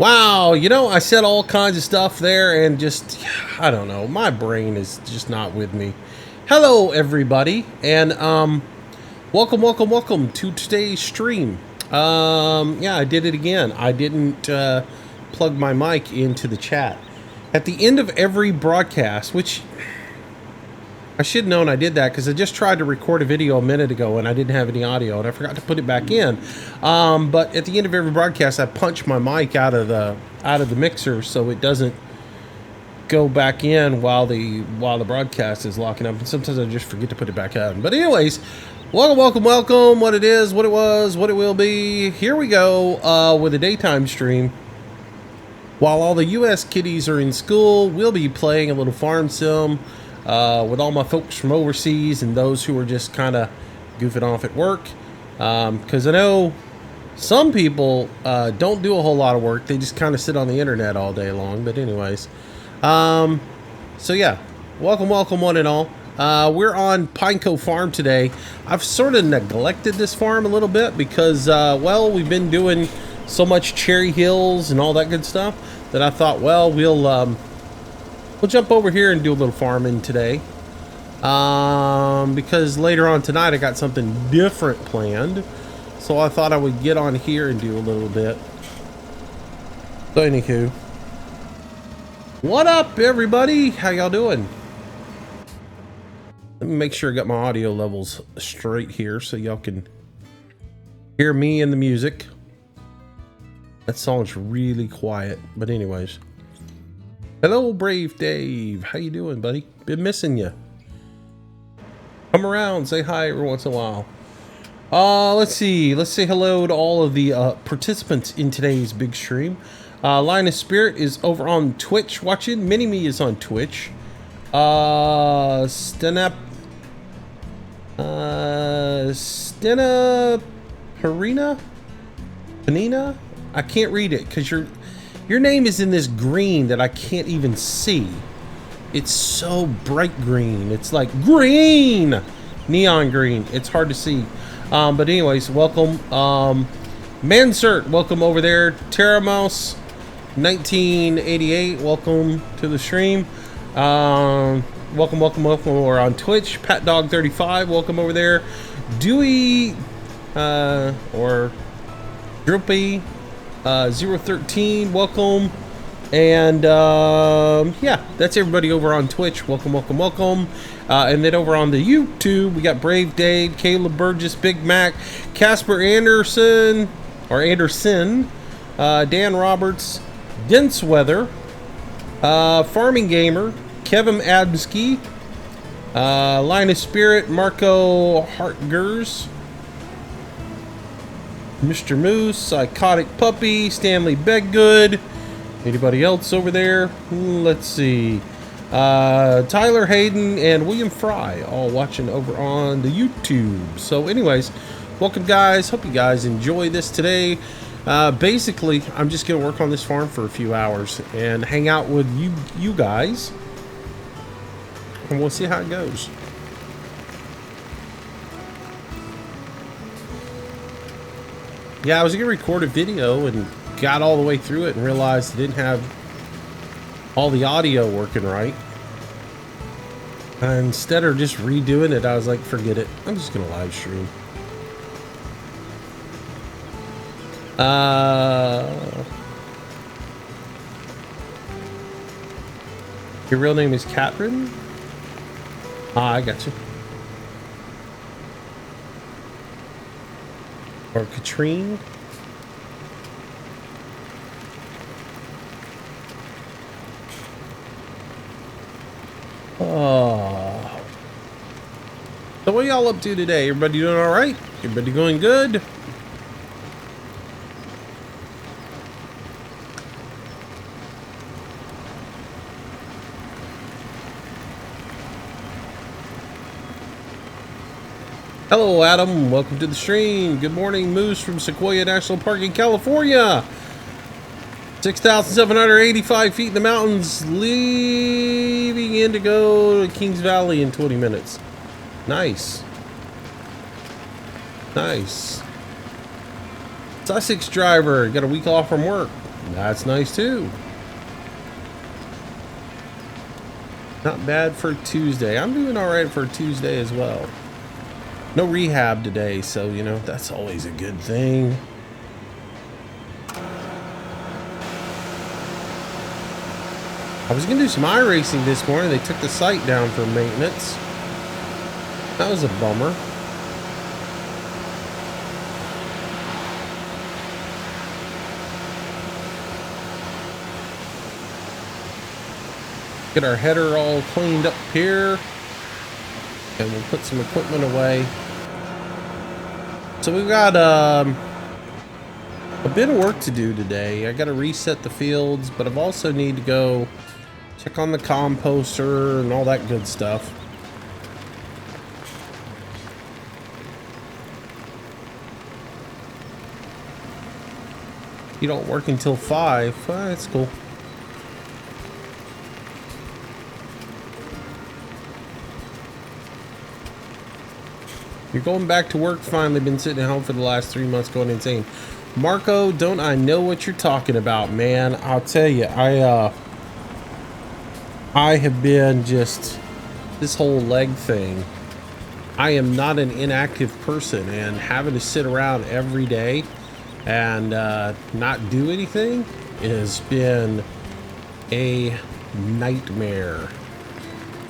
Wow, you know, I said all kinds of stuff there and just, I don't know, my brain is just not with me. Hello, everybody, and welcome to today's stream. Yeah, I did it again. I didn't plug my mic into the chat. At the end of every broadcast, which I should have known I did that because I just tried to record a video a minute ago and I didn't have any audio and I forgot to put it back in. But at the end of every broadcast, I punch my mic out of the mixer so it doesn't go back in while the broadcast is locking up. And sometimes I just forget to put it back on. But anyways, welcome. What it is, what it was, what it will be. Here we go with a daytime stream. While all the U.S. kiddies are in school, we'll be playing a little farm sim. With all my folks from overseas and those who are just kind of goofing off at work. Because I know some people don't do a whole lot of work. They just kind of sit on the internet all day long. But anyways. So yeah. Welcome one and all. We're on Pine Cove Farm today. I've sort of neglected this farm a little bit because, well, we've been doing so much Cherry Hills and all that good stuff that I thought, well, we'll jump over here and do a little farming today. Because later on tonight I got something different planned. So I thought I would get on here and do a little bit. So anywho. What up, everybody? How y'all doing? Let me make sure I got my audio levels straight here so y'all can hear me and the music. That song's really quiet, but anyways. Hello, Brave Dave. How you doing, buddy? Been missing you. Come around, say hi every once in a while. Let's see. Let's say hello to all of the participants in today's big stream. Line of Spirit is over on Twitch watching. Mini-Me is on Twitch. Stena Panina? I can't read it because your name is in this green that I can't even see. It's so bright green. It's like green, neon green. It's hard to see. But anyways, welcome. Mansert, welcome over there. Terramouse 1988, welcome to the stream. Welcome. We're on Twitch. PatDog35, welcome over there. Dewey, or Droopy. 013, welcome. And yeah, that's everybody over on Twitch. Welcome. And then over on the YouTube, we got Brave Dave, Caleb Burgess, Big Mac, Casper Anderson, Dan Roberts, Dense Weather, Farming Gamer, Kevin Adamski, Line of Spirit, Marco Hartgers, Mr. Moose, Psychotic Puppy, Stanley Bedgood. Anybody else over there? Let's see. Tyler Hayden and William Fry all watching over on the YouTube. So anyways, welcome guys. Hope you guys enjoy this today. Basically, I'm just going to work on this farm for a few hours and hang out with you guys. And we'll see how it goes. Yeah, I was going to record a video and got all the way through it and realized I didn't have all the audio working right. And instead of just redoing it, I was like, forget it. I'm just going to live stream. Your real name is Catherine? Ah, I got you. Or Katrine. Oh. So what y'all up to today? Everybody doing all right? Everybody going good? Hello, Adam. Welcome to the stream. Good morning, Moose from Sequoia National Park in California. 6,785 feet in the mountains, leaving Indigo to Kings Valley in 20 minutes. Nice. Nice. Sussex driver, got a week off from work. That's nice too. Not bad for Tuesday. I'm doing all right for Tuesday as well. No rehab today, so you know that's always a good thing. I was gonna do some iRacing this morning. They took the site down for maintenance. That was a bummer. Get our header all cleaned up here, and we'll put some equipment away. So we've got a bit of work to do today. I got to reset the fields, but I've also need to go check on the composter and all that good stuff. You don't work until 5. That's cool. You're going back to work finally. Been sitting at home for the last 3 months going insane. Marco, don't I know what you're talking about, man? I'll tell you, I have been just this whole leg thing. I am not an inactive person, and having to sit around every day and not do anything has been a nightmare.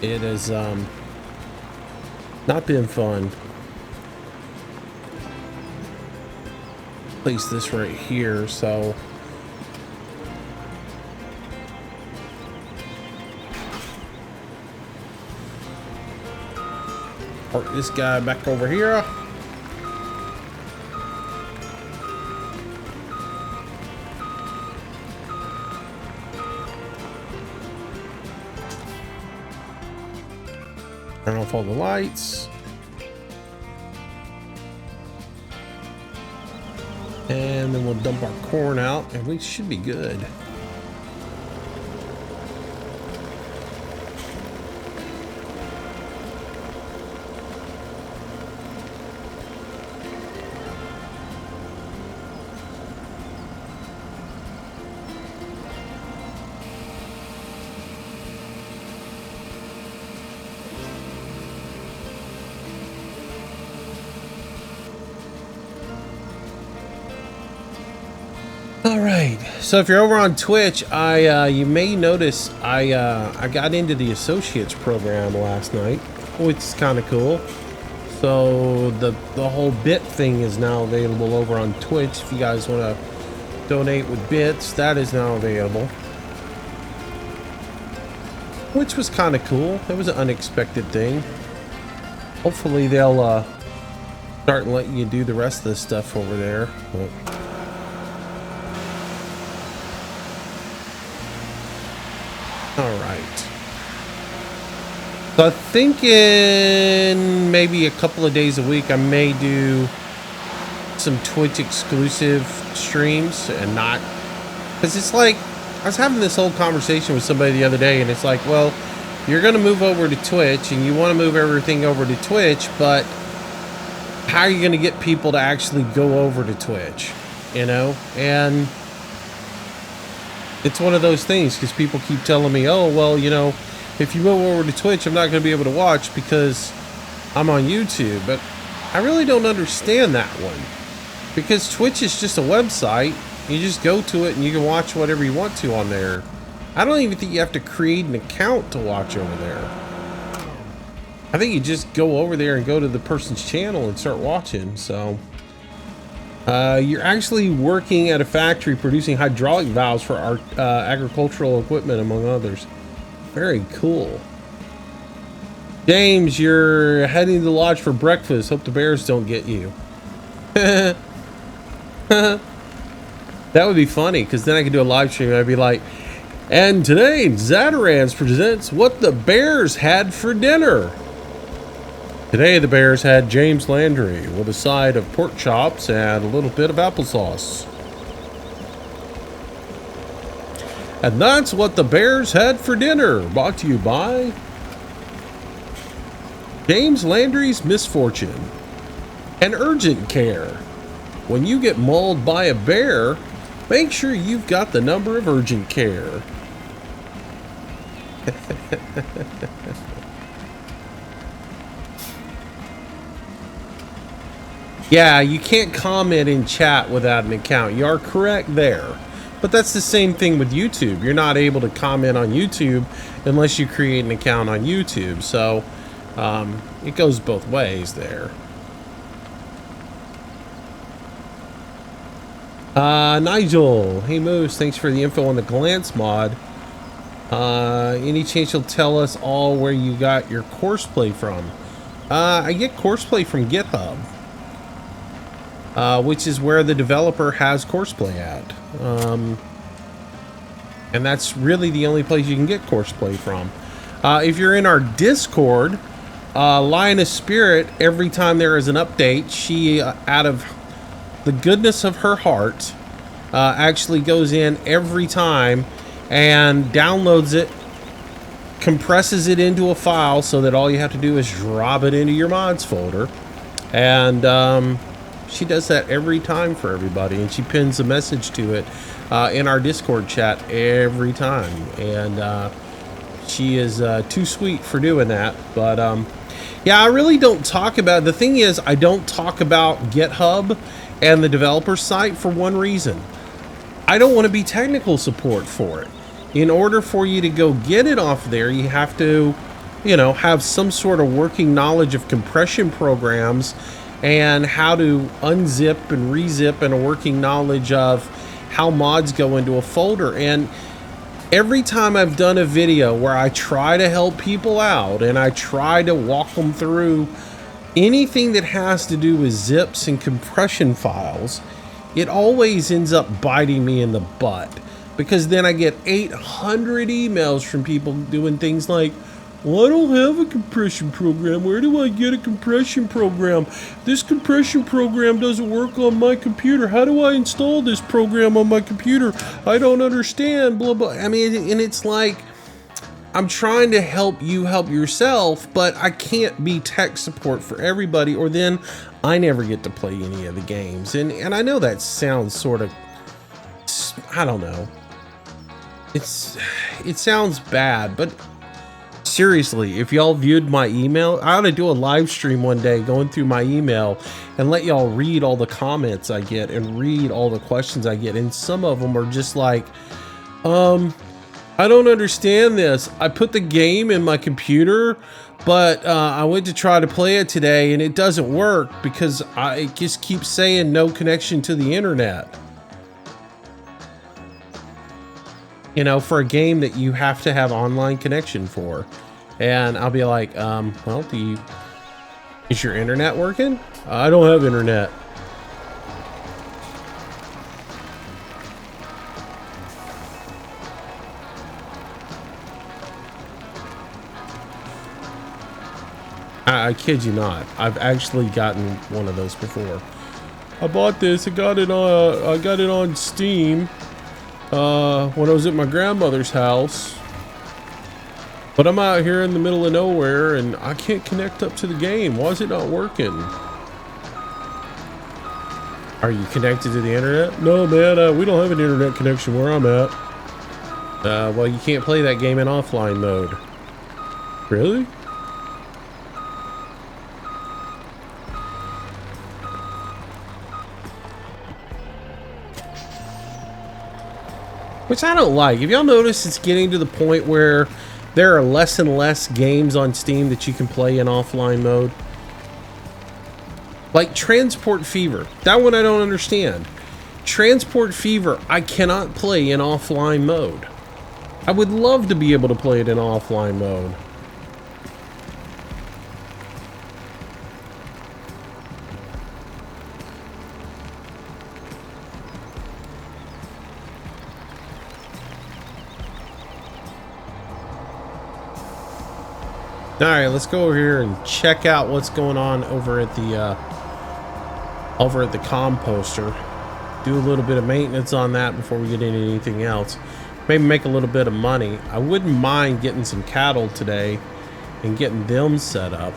It has not been fun. Place this right here, so park this guy back over here. Turn off all the lights. And then we'll dump our corn out, and we should be good. All right, so if you're over on Twitch, you may notice I got into the Associates program last night, which is kind of cool. So the whole bit thing is now available over on Twitch. If you guys want to donate with bits, that is now available, which was kind of cool. It was an unexpected thing. Hopefully they'll start letting you do the rest of this stuff over there. But all right. So I think in maybe a couple of days a week, I may do some Twitch exclusive streams and not, because it's like, I was having this whole conversation with somebody the other day, and it's like, well, you're going to move over to Twitch and you want to move everything over to Twitch, but how are you going to get people to actually go over to Twitch? You know? And it's one of those things, because people keep telling me, oh, well, you know, if you move over to Twitch, I'm not going to be able to watch because I'm on YouTube. But I really don't understand that one, because Twitch is just a website. You just go to it and you can watch whatever you want to on there. I don't even think you have to create an account to watch over there. I think you just go over there and go to the person's channel and start watching. So you're actually working at a factory producing hydraulic valves for our agricultural equipment, among others. Very cool. James, you're heading to the lodge for breakfast. Hope the bears don't get you. That would be funny, because then I could do a live stream and I'd be like, and today Zatarans presents what the bears had for dinner. Today the bears had James Landry with a side of pork chops and a little bit of applesauce. And that's what the bears had for dinner, brought to you by James Landry's Misfortune and Urgent Care. When you get mauled by a bear, Make sure you've got the number of urgent care. Yeah, you can't comment in chat without an account. You are correct there. But that's the same thing with YouTube. You're not able to comment on YouTube unless you create an account on YouTube. So it goes both ways there. Nigel, hey Moose, thanks for the info on the Glance mod. Any chance you'll tell us all where you got your courseplay from? I get courseplay from GitHub, which is where the developer has courseplay at. And that's really the only place you can get courseplay from. If you're in our Discord, Lioness Spirit, every time there is an update, she, out of the goodness of her heart, actually goes in every time and downloads it, compresses it into a file so that all you have to do is drop it into your mods folder. And she does that every time for everybody, and she pins a message to it in our Discord chat every time. And she is too sweet for doing that. But yeah, I really don't talk about, the thing is, I don't talk about GitHub and the developer site for one reason. I don't want to be technical support for it. In order for you to go get it off there, you have to, you know, have some sort of working knowledge of compression programs and how to unzip and rezip, and a working knowledge of how mods go into a folder. And every time I've done a video where I try to help people out and I try to walk them through anything that has to do with zips and compression files, it always ends up biting me in the butt, because then I get 800 emails from people doing things like, well, I don't have a compression program. Where do I get a compression program? This compression program doesn't work on my computer. How do I install this program on my computer? I don't understand, blah, blah. I mean, and it's like, I'm trying to help you help yourself, but I can't be tech support for everybody, or then I never get to play any of the games. And I know that sounds sort of, I don't know. It sounds bad, but seriously, if y'all viewed my email, I ought to do a live stream one day going through my email and let y'all read all the comments I get and read all the questions I get. And some of them are just like, I don't understand this. I put the game in my computer, but I went to try to play it today and it doesn't work because it just keeps saying no connection to the internet. You know, for a game that you have to have online connection for. And I'll be like, well, is your internet working? I don't have internet. I kid you not. I've actually gotten one of those before. I bought this. I got it on Steam when I was at my grandmother's house. But I'm out here in the middle of nowhere and I can't connect up to the game. Why is it not working? Are you connected to the internet? No, man, we don't have an internet connection where I'm at. Well, you can't play that game in offline mode. Really? Which I don't like. If y'all notice, it's getting to the point where there are less and less games on Steam that you can play in offline mode. Like Transport Fever. That one I don't understand. Transport Fever, I cannot play in offline mode. I would love to be able to play it in offline mode. All right, let's go over here and check out what's going on over at the composter. Do a little bit of maintenance on that before we get into anything else. Maybe make a little bit of money. I wouldn't mind getting some cattle today and getting them set up.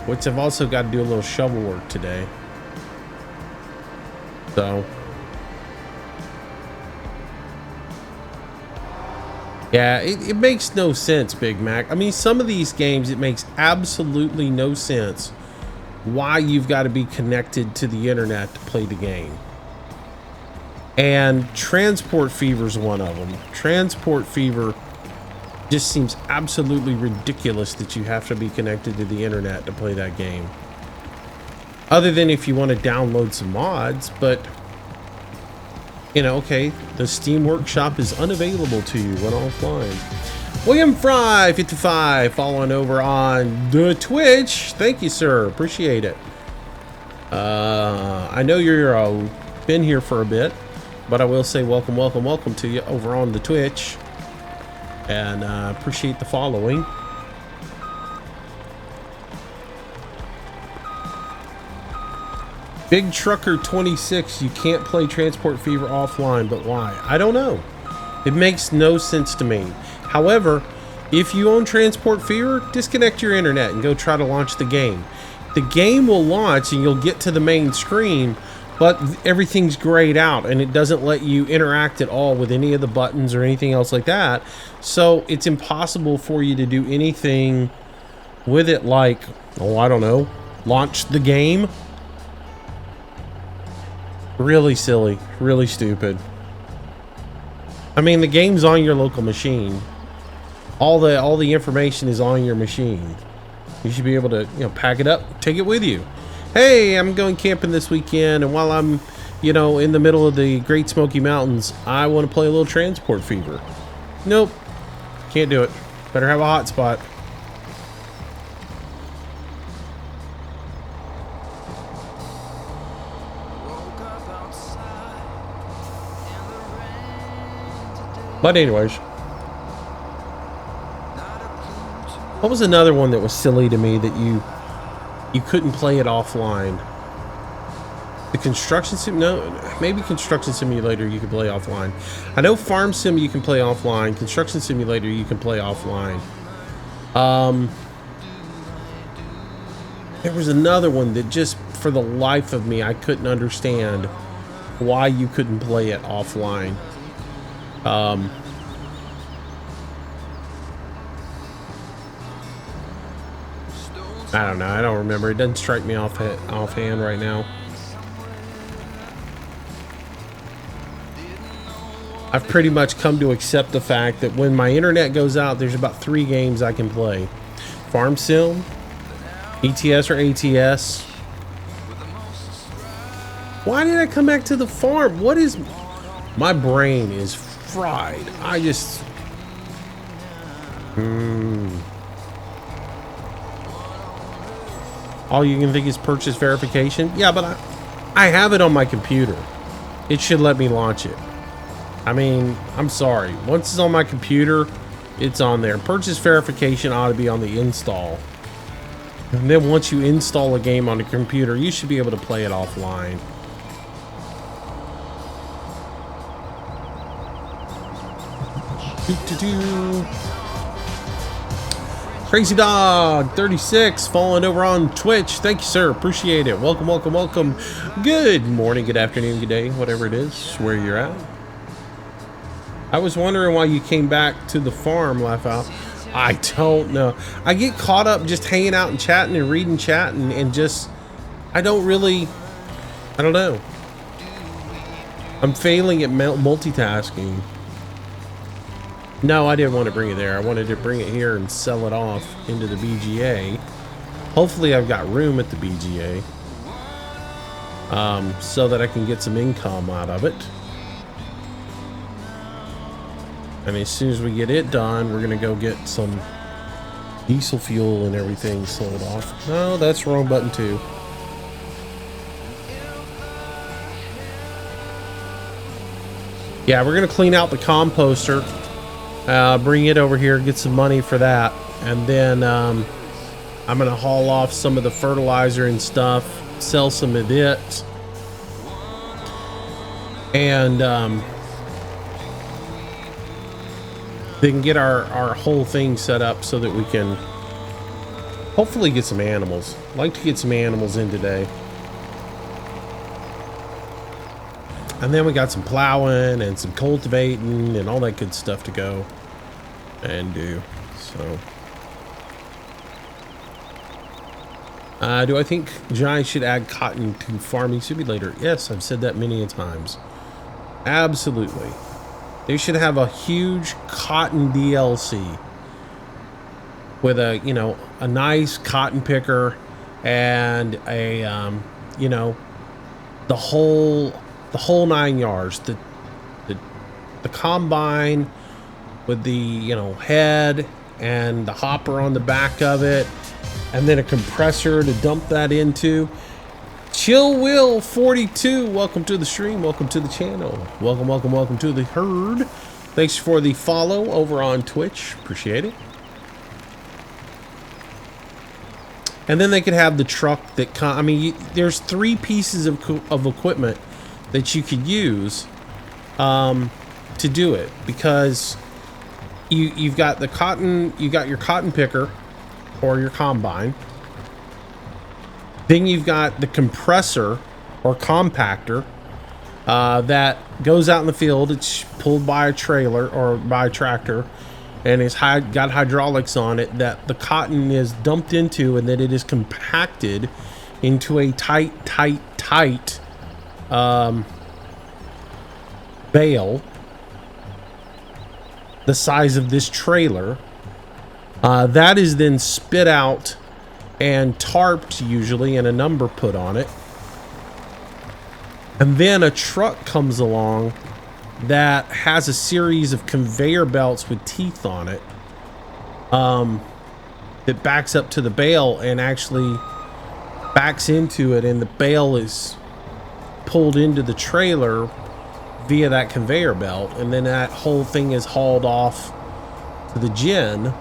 Which I've also got to do a little shovel work today. So Yeah, it makes no sense, Big Mac. I mean, some of these games, it makes absolutely no sense why you've got to be connected to the internet to play the game. And Transport Fever is one of them. Transport Fever just seems absolutely ridiculous that you have to be connected to the internet to play that game. Other than if you want to download some mods, but you know, okay, the Steam Workshop is unavailable to you when offline. William Fry 55 following over on the Twitch. Thank you, sir. Appreciate it. I know you're been here for a bit, but I will say welcome to you over on the Twitch, and appreciate the following. Big Trucker 26, you can't play Transport Fever offline, but why? I don't know. It makes no sense to me. However, if you own Transport Fever, disconnect your internet and go try to launch the game. The game will launch and you'll get to the main screen, but everything's grayed out and it doesn't let you interact at all with any of the buttons or anything else like that. So it's impossible for you to do anything with it, like, oh, I don't know, launch the game. Really silly, really stupid. I mean, the game's on your local machine. All the information is on your machine. You should be able to, you know, pack it up, take it with you. Hey, I'm going camping this weekend, and while I'm, you know, in the middle of the Great Smoky Mountains, I want to play a little Transport Fever. Nope, can't do it. Better have a hotspot. But anyways, what was another one that was silly to me that you couldn't play it offline? The construction sim? No, maybe Construction Simulator you can play offline. I know Farm Sim you can play offline. Construction Simulator you can play offline. There was another one that just, for the life of me, I couldn't understand why you couldn't play it offline. I don't know. I don't remember. It doesn't strike me offhand right now. I've pretty much come to accept the fact that when my internet goes out, there's about 3 games I can play. Farm Sim, ETS or ATS. Why did I come back to the farm? What is... My brain is fried. I just... All you can think is purchase verification? Yeah, but I have it on my computer. It should let me launch it. I mean, I'm sorry. Once it's on my computer, it's on there. Purchase verification ought to be on the install. And then once you install a game on the computer, you should be able to play it offline. Crazy Dog 36 falling over on Twitch. Thank you, sir. Appreciate it. Welcome. Good morning, good afternoon, good day, whatever it is, where you're at. I was wondering why you came back to the farm, Laugh Out. I don't know. I get caught up just hanging out and chatting and reading chat and just, I don't know. I'm failing at multitasking. No, I didn't want to bring it there. I wanted to bring it here and sell it off into the BGA. Hopefully I've got room at the BGA, so that I can get some income out of it. And as soon as we get it done, we're going to go get some diesel fuel and everything sold off. No, that's the wrong button too. Yeah, we're going to clean out the composter. Bring it over here, get some money for that, and then I'm gonna haul off some of the fertilizer and stuff, sell some of it, and they can get our whole thing set up so that we can hopefully get some animals. I'd like to get some animals in today. And then we got some plowing and some cultivating and all that good stuff to go. and do. So, do I think Giants should add cotton to Farming Simulator? Yes, I've said that many a times. Absolutely. They should have a huge cotton DLC with a, you know, a nice cotton picker and a, you know, the whole 9 yards. The combine with the, you know, head and the hopper on the back of it, and then a compressor to dump that into. Chill Will 42, welcome to the stream, welcome to the channel, welcome to the herd. Thanks for the follow over on Twitch, appreciate it. And then they could have the truck that I mean, there's 3 pieces of equipment that you could use to do it, because you've got the cotton, you got your cotton picker or your combine. Then you've got the compressor or compactor that goes out in the field. It's pulled by a trailer or by a tractor, and it's got hydraulics on it that the cotton is dumped into, and then it is compacted into a tight bale the size of this trailer. That is then spit out and tarped, usually, and a number put on it. And then a truck comes along that has a series of conveyor belts with teeth on it that backs up to the bale and actually backs into it, and the bale is pulled into the trailer via that conveyor belt, and then that whole thing is hauled off to the gin.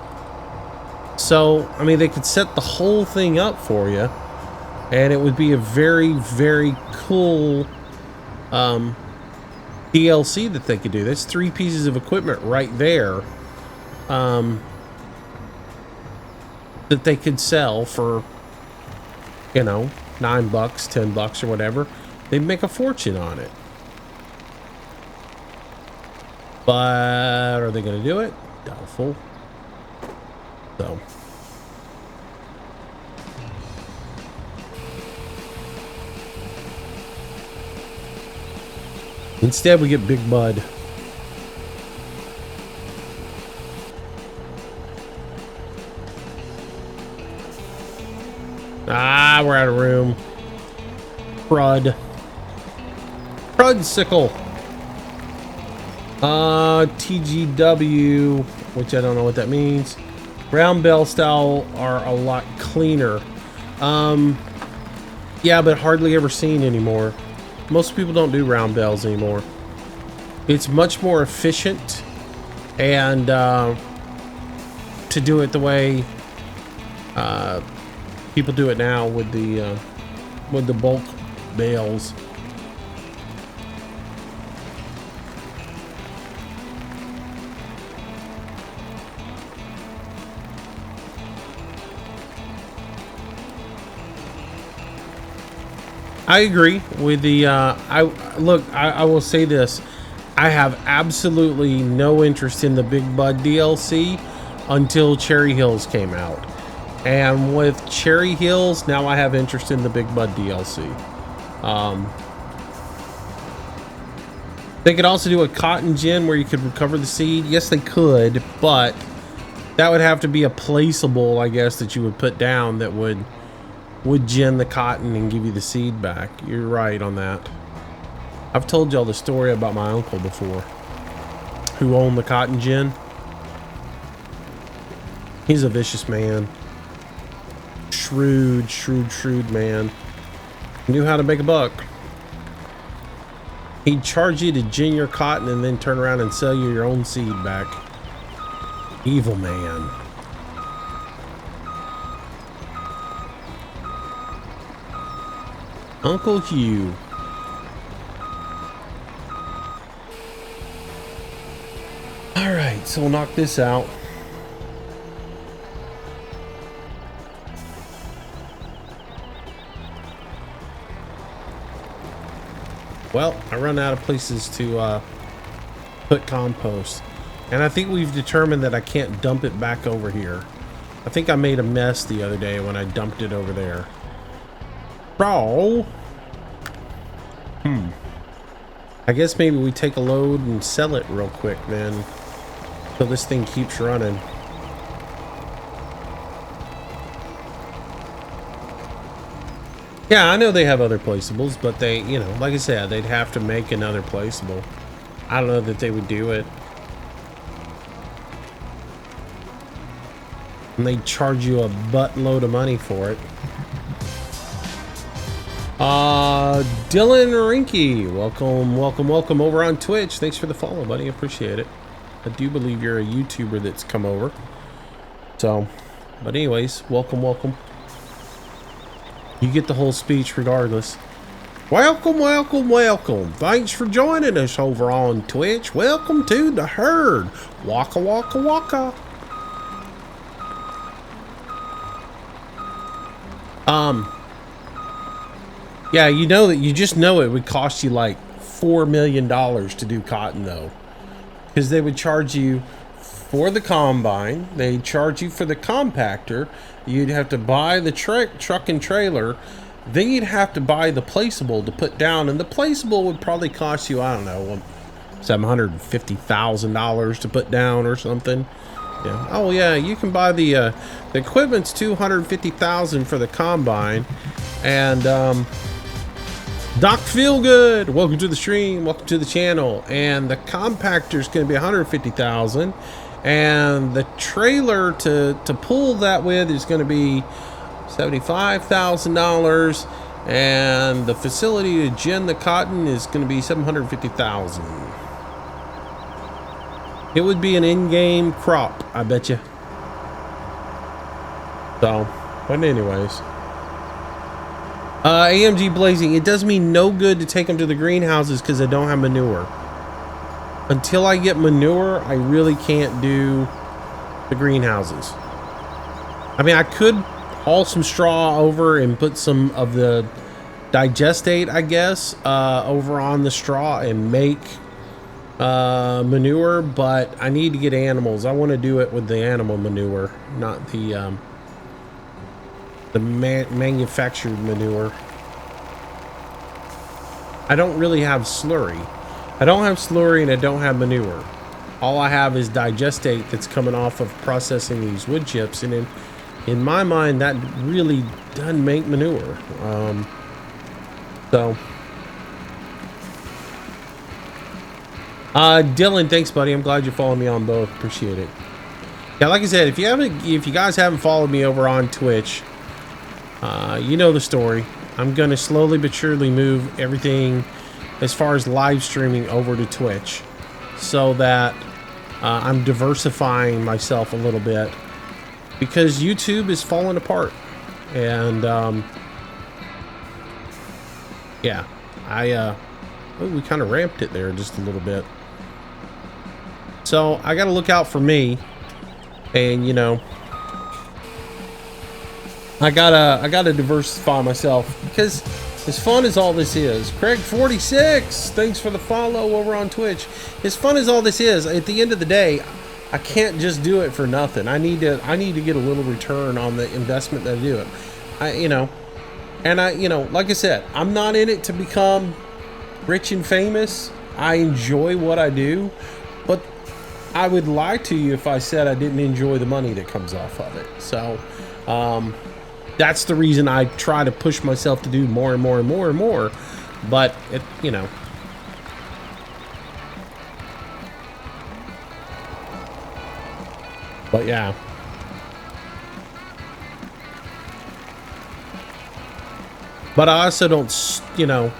So, I mean, they could set the whole thing up for you, and it would be a very, very cool DLC that they could do. That's 3 pieces of equipment right there that they could sell for, you know, $9, $10 or whatever. They'd make a fortune on it. But are they going to do it? Doubtful. So. Instead, we get Big Bud. Ah, we're out of room. Prud sickle. TGW, which I don't know what that means. Round bell style are a lot cleaner. Yeah, but hardly ever seen anymore. Most people don't do round bells anymore. It's much more efficient, and to do it the way people do it now with the bulk bales. I agree with the I will say this. I have absolutely no interest in the Big Bud DLC until Cherry Hills came out. And with Cherry Hills, now I have interest in the Big Bud DLC. They could also do a cotton gin where you could recover the seed. Yes, they could, but that would have to be a placeable, I guess, that you would put down that would gin the cotton and give you the seed back. You're right on that. I've told y'all the story about my uncle before, who owned the cotton gin. He's a vicious man. Shrewd man. Knew how to make a buck. He'd charge you to gin your cotton and then turn around and sell you your own seed back. Evil man. Uncle Hugh. Alright, so we'll knock this out. Well, I run out of places to put compost. And I think we've determined that I can't dump it back over here. I think I made a mess the other day when I dumped it over there. Bro. I guess maybe we take a load and sell it real quick then. So this thing keeps running. Yeah, I know they have other placeables, but they, you know, like I said, they'd have to make another placeable. I don't know that they would do it. And they'd charge you a buttload of money for it. Dylan Rinky, welcome over on Twitch. Thanks for the follow, buddy. Appreciate it. I do believe you're a YouTuber that's come over. So, but anyways, welcome. You get the whole speech regardless. Welcome. Thanks for joining us over on Twitch. Welcome to the herd. Waka. Yeah, you know that, you just know it would cost you like $4 million to do cotton though. Because they would charge you for the combine, they'd charge you for the compactor, you'd have to buy the truck and trailer, then you'd have to buy the placeable to put down, and the placeable would probably cost you, I don't know, $750,000 to put down or something. Yeah. Oh yeah, you can buy the equipment's $250,000 for the combine, and Doc Feelgood, welcome to the stream, welcome to the channel. And the compactor's going to be $150,000, and the trailer to pull that with is going to be $75,000, and the facility to gin the cotton is going to be $750,000. It would be an in-game crop, I bet you. So, but anyways. AMG Blazing, it does me no good to take them to the greenhouses because I don't have manure. Until I get manure, I really can't do the greenhouses. I mean, I could haul some straw over and put some of the digestate, I guess, over on the straw and make manure, but I need to get animals. I want to do it with the animal manure, not the manufactured manure. I don't really have slurry. I don't have slurry and I don't have manure. All I have is digestate that's coming off of processing these wood chips, and in my mind that really doesn't make manure. Dylan, thanks buddy. I'm glad you followed me on both. Appreciate it. Yeah, like I said, if you guys haven't followed me over on Twitch, you know the story. I'm going to slowly but surely move everything as far as live streaming over to Twitch, so that I'm diversifying myself a little bit, because YouTube is falling apart. And yeah, we kind of ramped it there just a little bit. So I got to look out for me, and you know, I gotta diversify myself, because as fun as all this is, Craig46, thanks for the follow over on Twitch. As fun as all this is, at the end of the day, I can't just do it for nothing. I need to get a little return on the investment that I do it. Like I said, I'm not in it to become rich and famous. I enjoy what I do, but I would lie to you if I said I didn't enjoy the money that comes off of it. So, that's the reason I try to push myself to do more and more. But it, you know. But yeah. But I also don't, you know,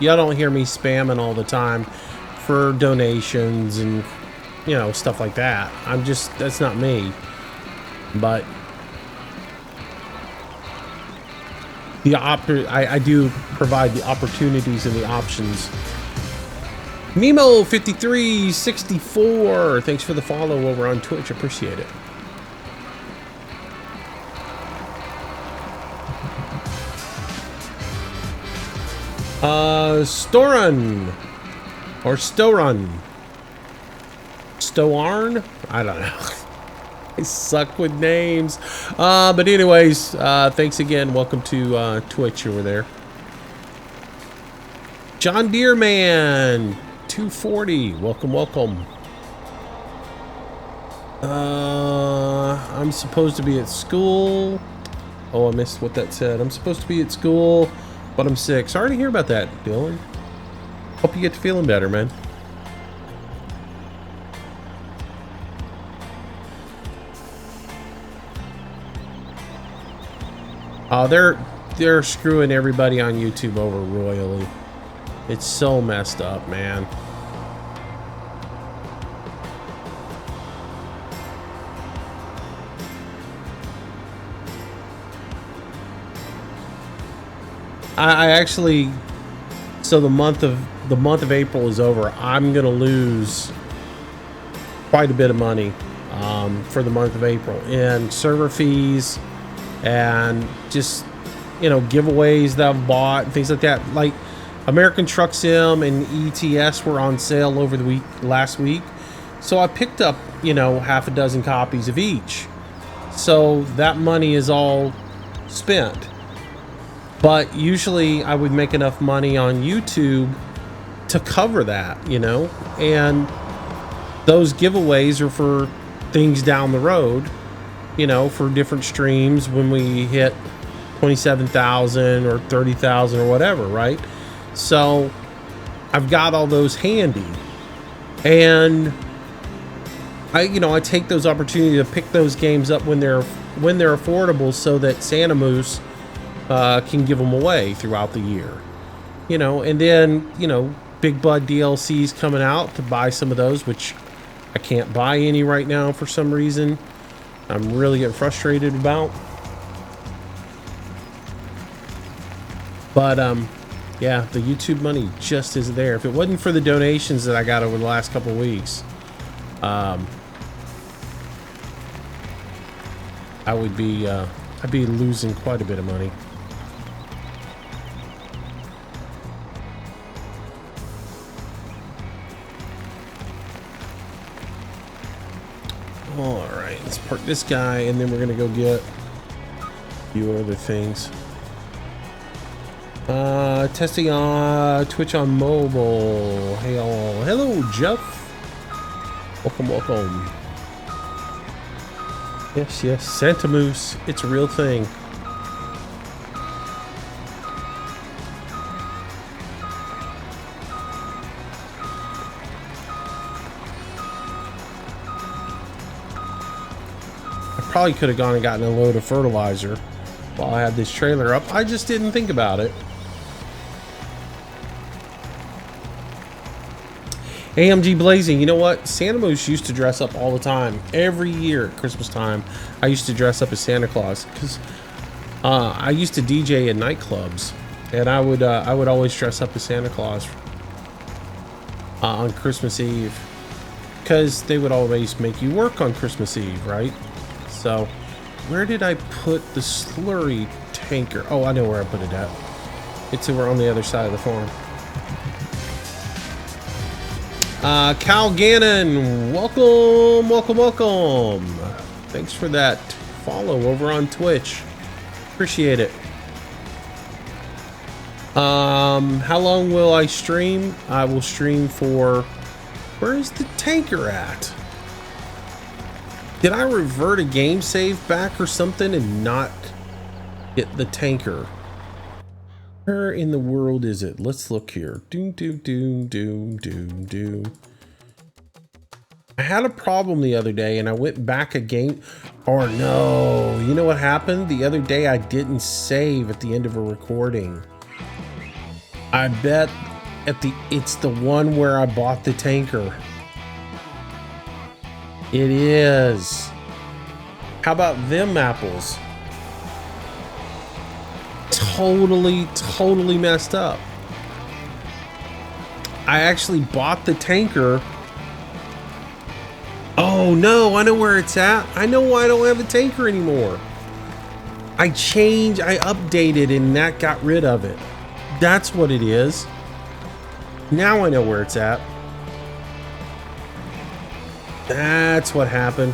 y'all don't hear me spamming all the time for donations and, you know, stuff like that. That's not me. But I do provide the opportunities and the options. Mimo5364, thanks for the follow over on Twitch. Appreciate it. Storun. Stoarn? I don't know. I suck with names. But anyways, thanks again. Welcome to Twitch over there. John Deere Man 240. Welcome, welcome. I'm supposed to be at school. Oh, I missed what that said. I'm supposed to be at school, but I'm sick. Sorry to hear about that, Dylan. Hope you get to feeling better, man. They're screwing everybody on YouTube over royally. It's so messed up, man. I actually, so the month of April is over. I'm gonna lose quite a bit of money for the month of April in server fees and just, you know, giveaways that I've bought and things like that. Like American Truck Sim and ETS were on sale over the last week, so I picked up, you know, half a dozen copies of each. So that money is all spent. But usually I would make enough money on YouTube to cover that, you know, and those giveaways are for things down the road, you know, for different streams when we hit 27,000 or 30,000 or whatever, right? So I've got all those handy, and I take those opportunities to pick those games up when they're affordable, so that Santa Moose can give them away throughout the year, you know. And then, you know, Big Bud DLC's coming out to buy some of those, which I can't buy any right now for some reason. I'm really getting frustrated about. But yeah, the YouTube money just isn't there. If it wasn't for the donations that I got over the last couple of weeks, I would be I'd be losing quite a bit of money. All right, let's park this guy, and then we're gonna go get a few other things. Testing on Twitch on mobile. Hey all, hello Jeff. Welcome, welcome. Yes, Santa Moose, it's a real thing. Probably could have gone and gotten a load of fertilizer while I had this trailer up. I just didn't think about it. AMG Blazing, you know what? Santa Moose used to dress up all the time. Every year at Christmas time, I used to dress up as Santa Claus, because I used to DJ in nightclubs, and I would always dress up as Santa Claus on Christmas Eve, because they would always make you work on Christmas Eve, right? So, where did I put the slurry tanker? Oh, I know where I put it at. It's over on the other side of the farm. Cal Gannon, welcome, welcome, welcome. Thanks for that follow over on Twitch. Appreciate it. How long will I stream? I will stream for... Where is the tanker at? Did I revert a game save back or something and not get the tanker? Where in the world is it? Let's look here. Doom, doom, doom, doom, doom, doom. I had a problem the other day and I went back a game. Or no, you know what happened? The other day I didn't save at the end of a recording. I bet it's the one where I bought the tanker. It is. How about them apples? Totally messed up. I actually bought the tanker. Oh no, I know where it's at. I know why I don't have a tanker anymore. I updated and that got rid of it. That's what it is. Now I know where it's at. That's what happened.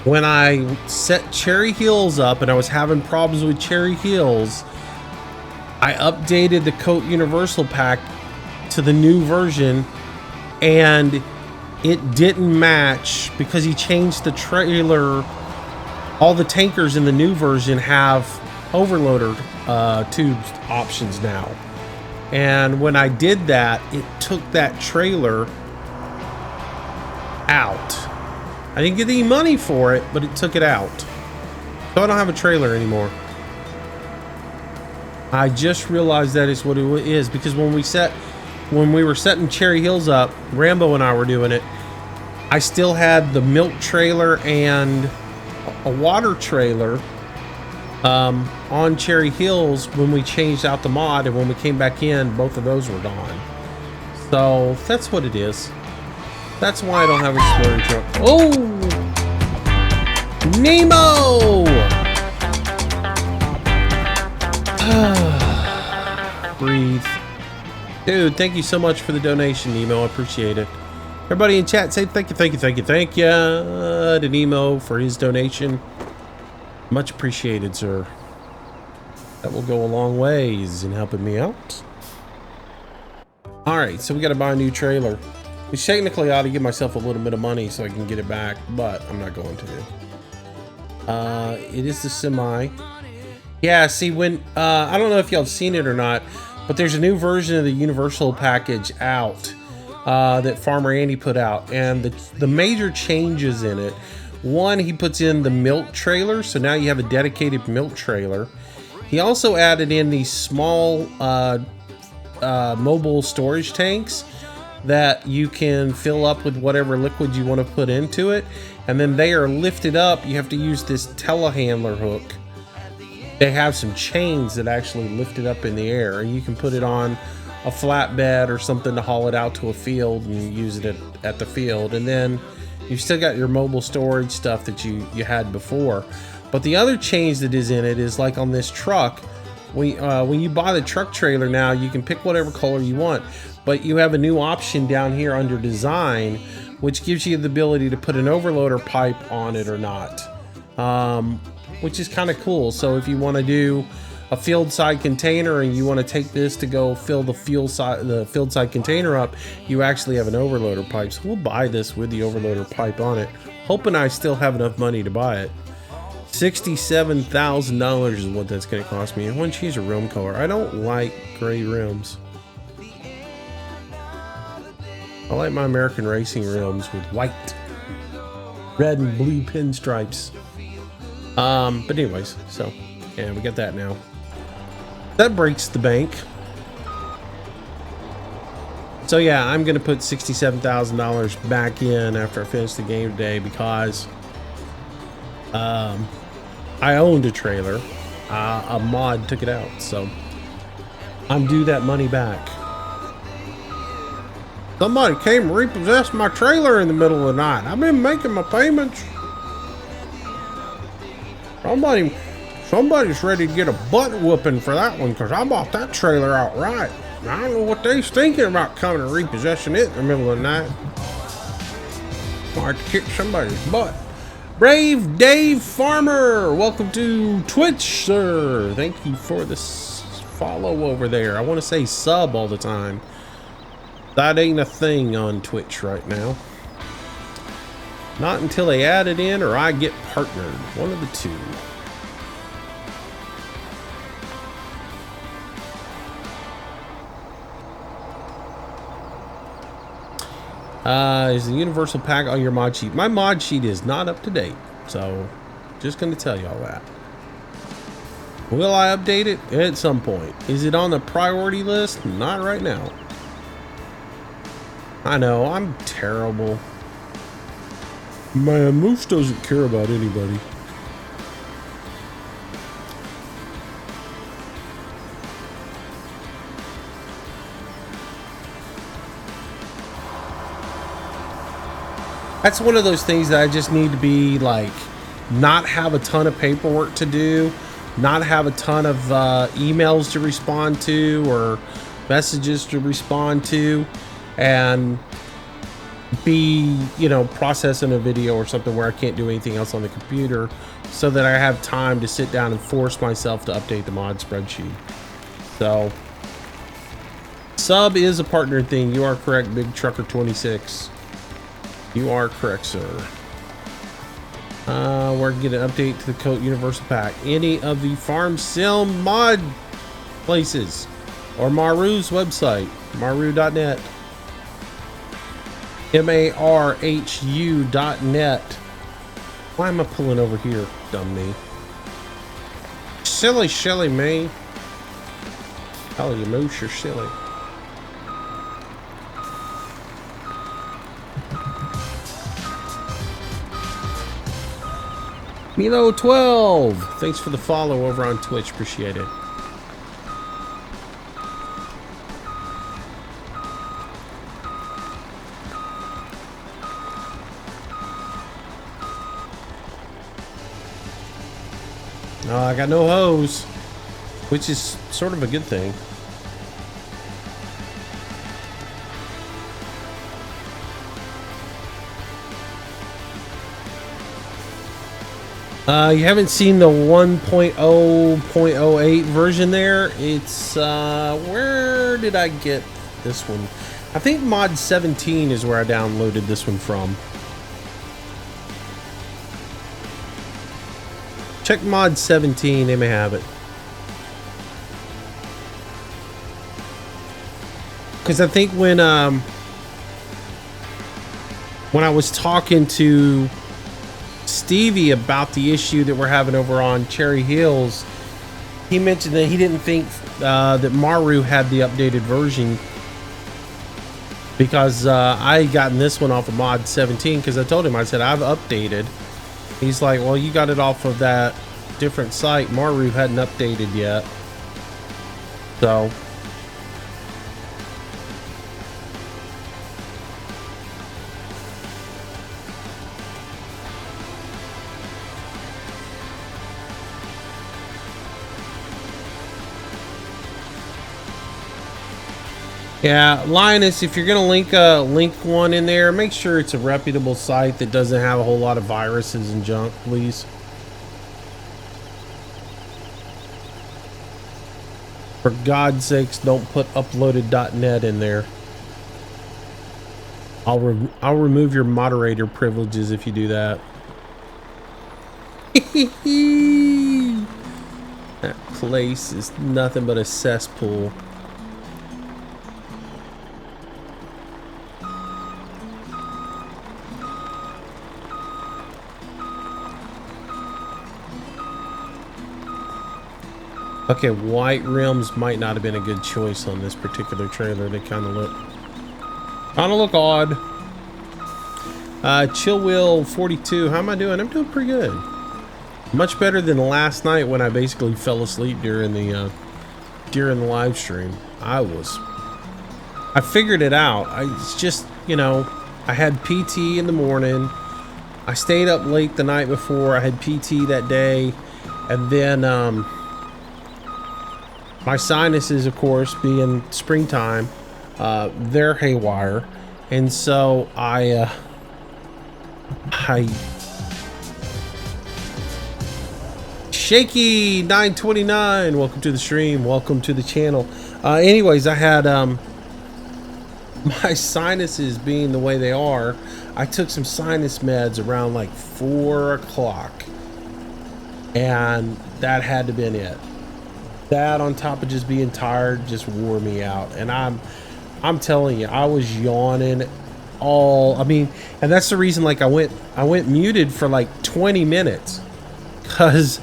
When I set Cherry Hills up and I was having problems with Cherry Hills, I updated the Coat Universal Pack to the new version, and it didn't match because he changed the trailer. All the tankers in the new version have overloader tubes options now. And when I did that, it took that trailer out. I didn't get any money for it, but it took it out. So I don't have a trailer anymore. I just realized that is what it is, because when we were setting Cherry Hills up, Rambo and I were doing it, I still had the milk trailer and a water trailer on Cherry Hills when we changed out the mod, and when we came back in, both of those were gone. So that's what it is. That's why I don't have an exploring truck. Oh, Nemo! Breathe. Dude, thank you so much for the donation, Nemo. I appreciate it. Everybody in chat, say thank you to Nemo for his donation. Much appreciated, sir. That will go a long ways in helping me out. Alright, so we gotta buy a new trailer. Which technically I ought to give myself a little bit of money so I can get it back, but I'm not going to. It is the semi. Yeah, see, when I don't know if y'all have seen it or not, but there's a new version of the Universal package out that Farmer Andy put out, and the major changes in it. One, he puts in the milk trailer, so now you have a dedicated milk trailer. He also added in these small mobile storage tanks that you can fill up with whatever liquid you want to put into it, and then they are lifted up. You have to use this telehandler hook. They have some chains that actually lift it up in the air, and you can put it on a flatbed or something to haul it out to a field and use it at the field. And then you've still got your mobile storage stuff that you had before. But the other change that is in it is, like on this truck, when you buy the truck trailer now, you can pick whatever color you want, but you have a new option down here under design, which gives you the ability to put an overloader pipe on it or not, which is kind of cool. So if you want to do a field side container and you want to take this to go fill the field side container up, you actually have an overloader pipe. So we'll buy this with the overloader pipe on it, hoping I still have enough money to buy it. $67,000 is what that's going to cost me. I want to choose a rim color. I don't like gray rims. I like my American racing rims with white, red, and blue pinstripes. But anyways, so yeah, we got that now. That breaks the bank. So yeah, I'm gonna put $67,000 back in after I finish the game today, because I owned a trailer. A mod took it out, so I'm due that money back. Somebody came and repossessed my trailer in the middle of the night. I've been making my payments. Somebody's ready to get a butt whooping for that one, because I bought that trailer outright. I don't know what they's thinking about coming and repossessing it in the middle of the night. Might have to kick somebody's butt. Brave Dave Farmer, welcome to Twitch, sir. Thank you for this follow over there. I want to say sub all the time. That ain't a thing on Twitch right now. Not until they add it in or I get partnered. One of the two. Is the universal pack on your mod sheet? My mod sheet is not up to date, so just gonna tell y'all that. Will I update it at some point? Is it on the priority list? Not right now. I know, I'm terrible. My moose doesn't care about anybody. That's one of those things that I just need to be like, not have a ton of paperwork to do, not have a ton of emails to respond to or messages to respond to, and be, you know, processing a video or something where I can't do anything else on the computer, so that I have time to sit down and force myself to update the mod spreadsheet. So sub is a partner thing. You are correct, Big Trucker 26. You are correct, sir. We're gonna get an update to the Coat Universal Pack. Any of the Farm Sim mod places or Maru's website, maru.net. marhu.net. Why am I pulling over here, dumb me? Silly, silly me. Hell, you moose, you're silly. Milo 12, thanks for the follow over on Twitch, appreciate it. I got no hose, which is sort of a good thing. You haven't seen the 1.0.08 version there. It's, where did I get this one? I think mod 17 is where I downloaded this one from. Check mod 17, they may have it. Because I think when I was talking to Stevie about the issue that we're having over on Cherry Hills, he mentioned that he didn't think that Maru had the updated version, because I had gotten this one off of mod 17, because I told him, I said, I've updated. He's like, well, you got it off of that different site. Maru hadn't updated yet. So yeah, Linus, if you're gonna link one in there, make sure it's a reputable site that doesn't have a whole lot of viruses and junk, please. For God's sakes, don't put uploaded.net in there. I'll remove your moderator privileges if you do that. That place is nothing but a cesspool. Okay, white rims might not have been a good choice on this particular trailer. They kind of look odd. Chill Wheel 42. How am I doing? I'm doing pretty good. Much better than last night when I basically fell asleep during the live stream. I figured it out. It's just, you know, I had PT in the morning. I stayed up late the night before. I had PT that day, and then my sinuses, of course, being springtime, they're haywire, and so I Shaky 929, welcome to the stream, welcome to the channel. Anyways, I had my sinuses being the way they are. I took some sinus meds around like 4 o'clock, and that had to have been it. That, on top of just being tired, just wore me out. And I'm telling you, I was yawning and that's the reason, like, I went muted for like 20 minutes, because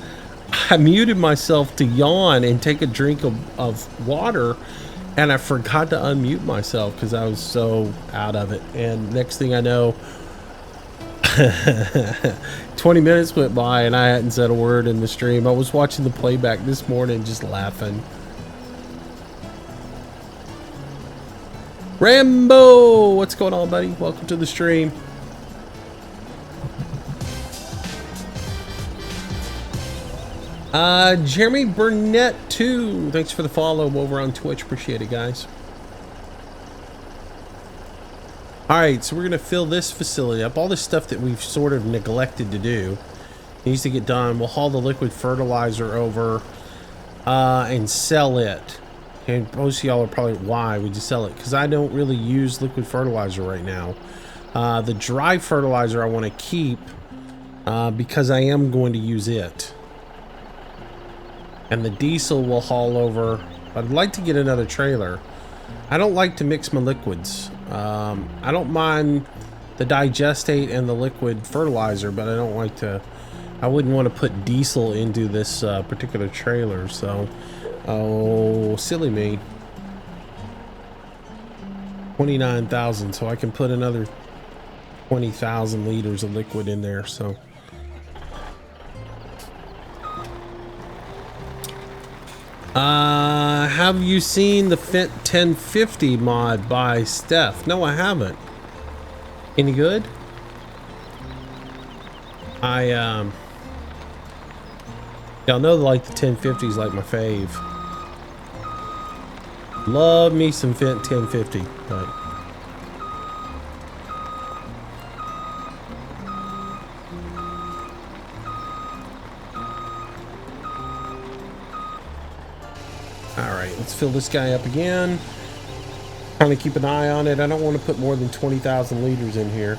I muted myself to yawn and take a drink of water, and I forgot to unmute myself because I was so out of it. And next thing I know, 20 minutes went by and I hadn't said a word in the stream. I was watching the playback this morning just laughing. Rambo, what's going on, buddy? Welcome to the stream. Jeremy Burnett 2, thanks for the follow over on Twitch. Appreciate it, guys. All right, so we're gonna fill this facility up. All this stuff that we've sort of neglected to do needs to get done. We'll haul the liquid fertilizer over and sell it. And most of y'all are probably, why would you sell it? Because I don't really use liquid fertilizer right now. The dry fertilizer I want to keep because I am going to use it. And the diesel will haul over. I'd like to get another trailer. I don't like to mix my liquids. I don't mind the digestate and the liquid fertilizer, but I don't like to, I wouldn't want to put diesel into this particular trailer. So, oh, silly me. 29,000, so I can put another 20,000 liters of liquid in there. So have you seen the Fent 1050 mod by Steph? No, I haven't. Any good? Y'all know like the 1050 is like my fave. Love me some Fent 1050, but alright, let's fill this guy up again. Kind of keep an eye on it. I don't want to put more than 20,000 liters in here.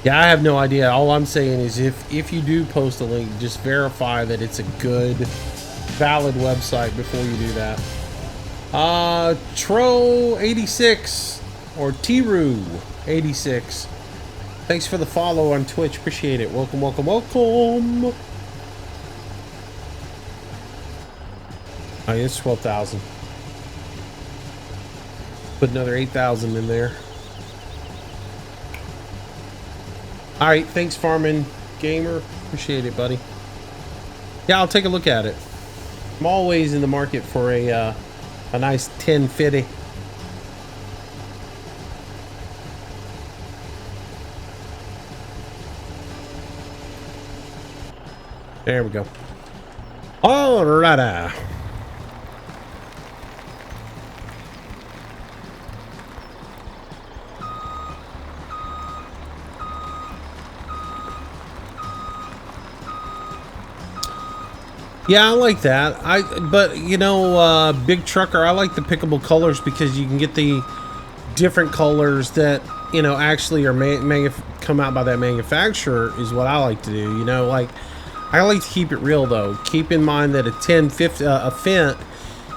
Yeah, I have no idea. All I'm saying is if you do post a link, just verify that it's a good, valid website before you do that. Tro86 or Tiru86. Thanks for the follow on Twitch. Appreciate it. Welcome, welcome, welcome. Oh, it's 12,000. Put another 8,000 in there. All right, thanks, Farming Gamer. Appreciate it, buddy. Yeah, I'll take a look at it. I'm always in the market for a nice 1050. There we go. All right. Yeah, I like that. But you know, big trucker, I like the pickable colors because you can get the different colors that, you know, actually are come out by that manufacturer is what I like to do. You know, like I like to keep it real though. Keep in mind that a 1050 a Fent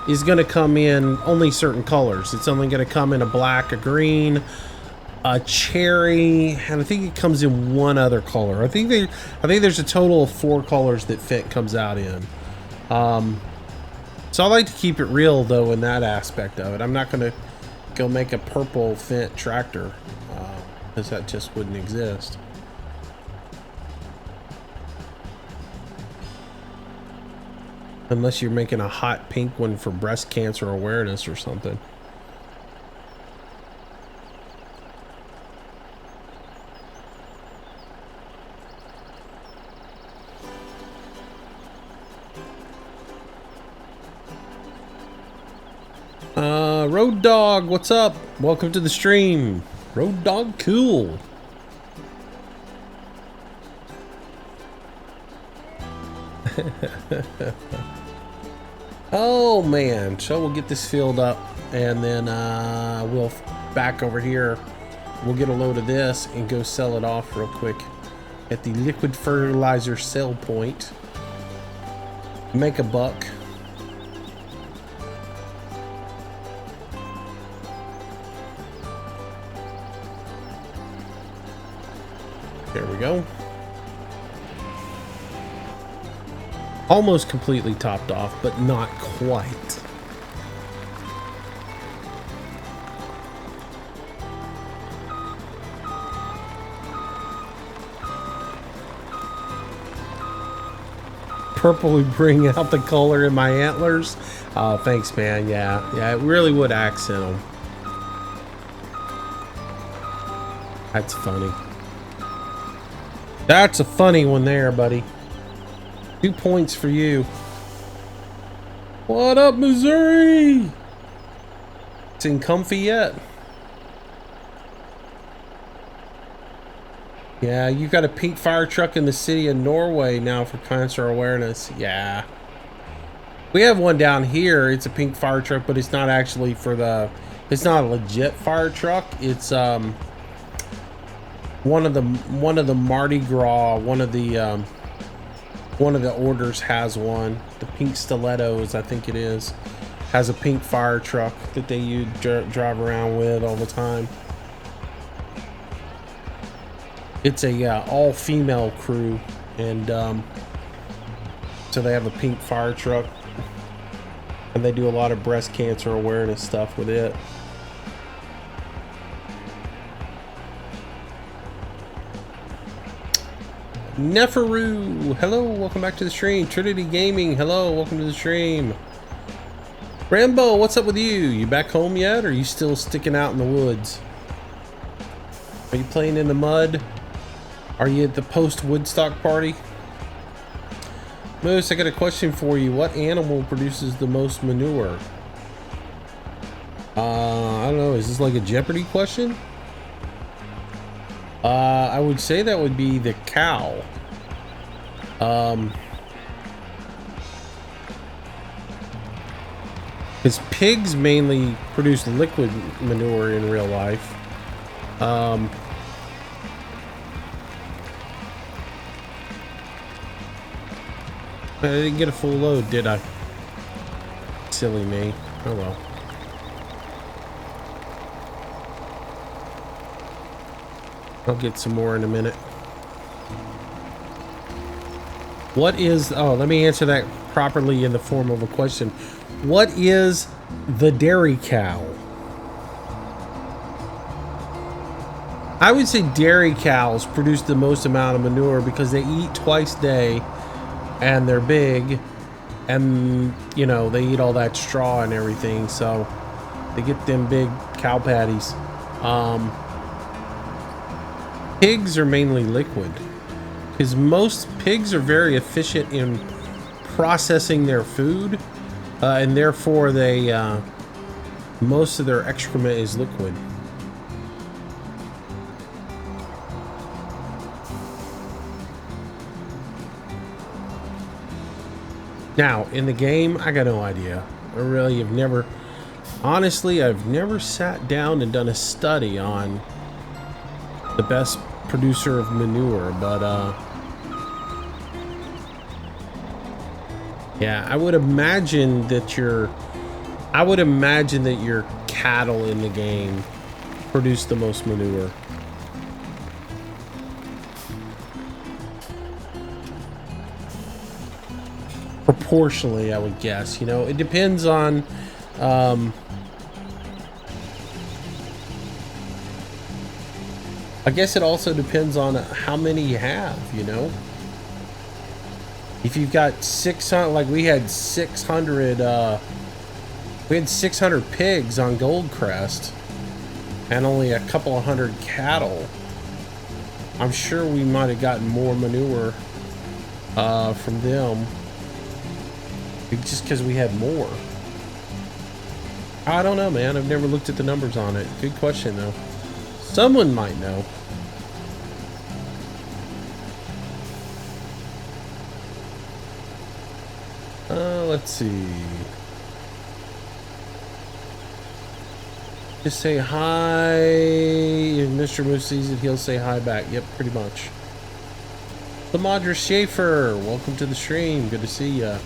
is going to come in only certain colors. It's only going to come in a black, a green, a cherry, and I think it comes in one other color. I think there's a total of 4 colors that Fent comes out in. So I like to keep it real though in that aspect of it. I'm not going to go make a purple Fent tractor because that just wouldn't exist. Unless you're making a hot pink one for breast cancer awareness or something. Road Dog, what's up? Welcome to the stream. Road Dog, cool. Oh man, so we'll get this filled up and then we'll back over here. We'll get a load of this and go sell it off real quick at the liquid fertilizer sell point. Make a buck. There we go. Almost completely topped off, but not quite. Purple would bring out the color in my antlers. Thanks, man. Yeah, it really would accent them. That's funny. That's a funny one there, buddy. 2 points for you. What up, Missouri? It's in comfy yet. Yeah, you got a pink fire truck in the city of Norway now for cancer awareness. Yeah. We have one down here. It's a pink fire truck, but it's not actually for the... It's not a legit fire truck. It's one of the Mardi Gras, one of the orders has one. The Pink Stilettos, I think it is, has a pink fire truck that they drive around with all the time. It's a all-female crew, and so they have a pink fire truck, and they do a lot of breast cancer awareness stuff with it. Neferu, hello, welcome back to the stream. Trinity Gaming, hello, welcome to the stream. Rambo, what's up with you? You back home yet, or are you still sticking out in the woods? Are you playing in the mud? Are you at the post-Woodstock party? Moose, I got a question for you. What animal produces the most manure? I don't know. Is this like a Jeopardy question? I would say that would be the cow. Because pigs mainly produce liquid manure in real life. I didn't get a full load, did I? Silly me. Oh well. I'll get some more in a minute. What is... Oh, let me answer that properly in the form of a question. What is the dairy cow? I would say dairy cows produce the most amount of manure because they eat twice a day. And they're big, and you know, they eat all that straw and everything, so they get them big cow patties. Pigs are mainly liquid because most pigs are very efficient in processing their food, and therefore they most of their excrement is liquid. Now, in the game, I got no idea. I really have never... Honestly, I've never sat down and done a study on the best producer of manure, but, yeah, I would imagine that your cattle in the game produce the most manure. Proportionally, I would guess. You know, it depends on I guess it also depends on how many you have, you know. If you've got 600, like we had 600 pigs on Goldcrest and only a couple of hundred cattle, I'm sure we might have gotten more manure from them. Just because we had more. I don't know, man. I've never looked at the numbers on it. Good question, though. Someone might know. Let's see. Just say hi. If Mr. Moose sees it, he'll say hi back. Yep, pretty much. Lamadra Schaefer, welcome to the stream. Good to see ya.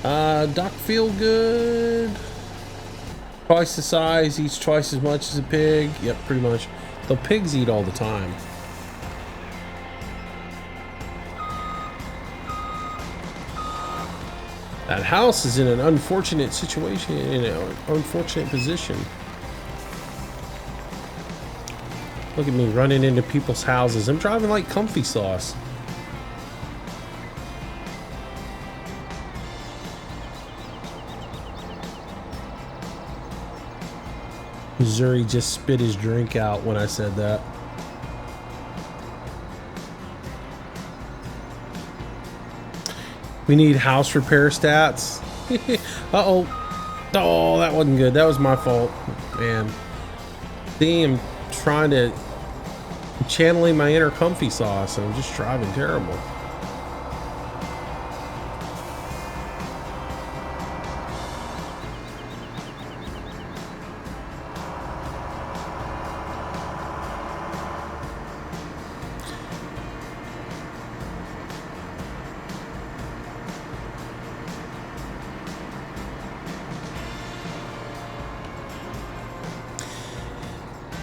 Doc Feelgood. Twice the size, eats twice as much as a pig. Yep, pretty much. The pigs eat all the time. That house is in an unfortunate situation, in an unfortunate position. Look at me running into people's houses. I'm driving like comfy sauce. Missouri just spit his drink out when I said that. We need house repair stats. Uh-oh. Oh, that wasn't good. That was my fault. Man. See, I'm trying to... channeling my inner comfy sauce, and I'm just driving terrible.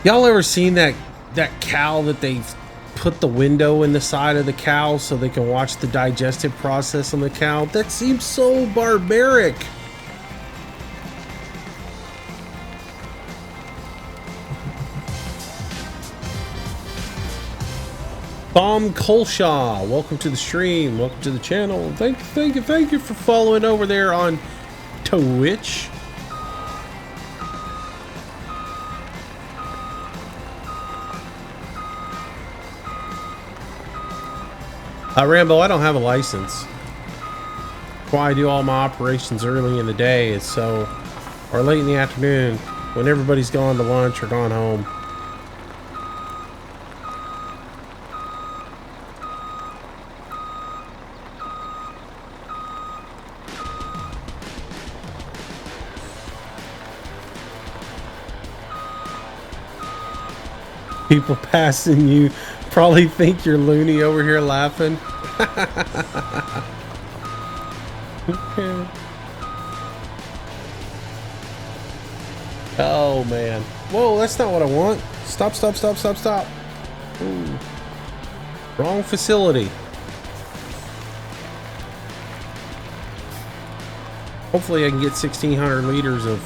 Y'all ever seen that cow that they've put the window in the side of the cow so they can watch the digestive process on the cow? That seems so barbaric. Bomb Colshaw, welcome to the stream. Welcome to the channel. Thank you for following over there on Twitch. Rambo, I don't have a license. That's why I do all my operations early in the day, is so, or late in the afternoon when everybody's gone to lunch or gone home. People passing you probably think you're loony over here laughing. Okay. Oh man. Whoa, that's not what I want. Stop. Ooh. Wrong facility. Hopefully I can get 1,600 liters of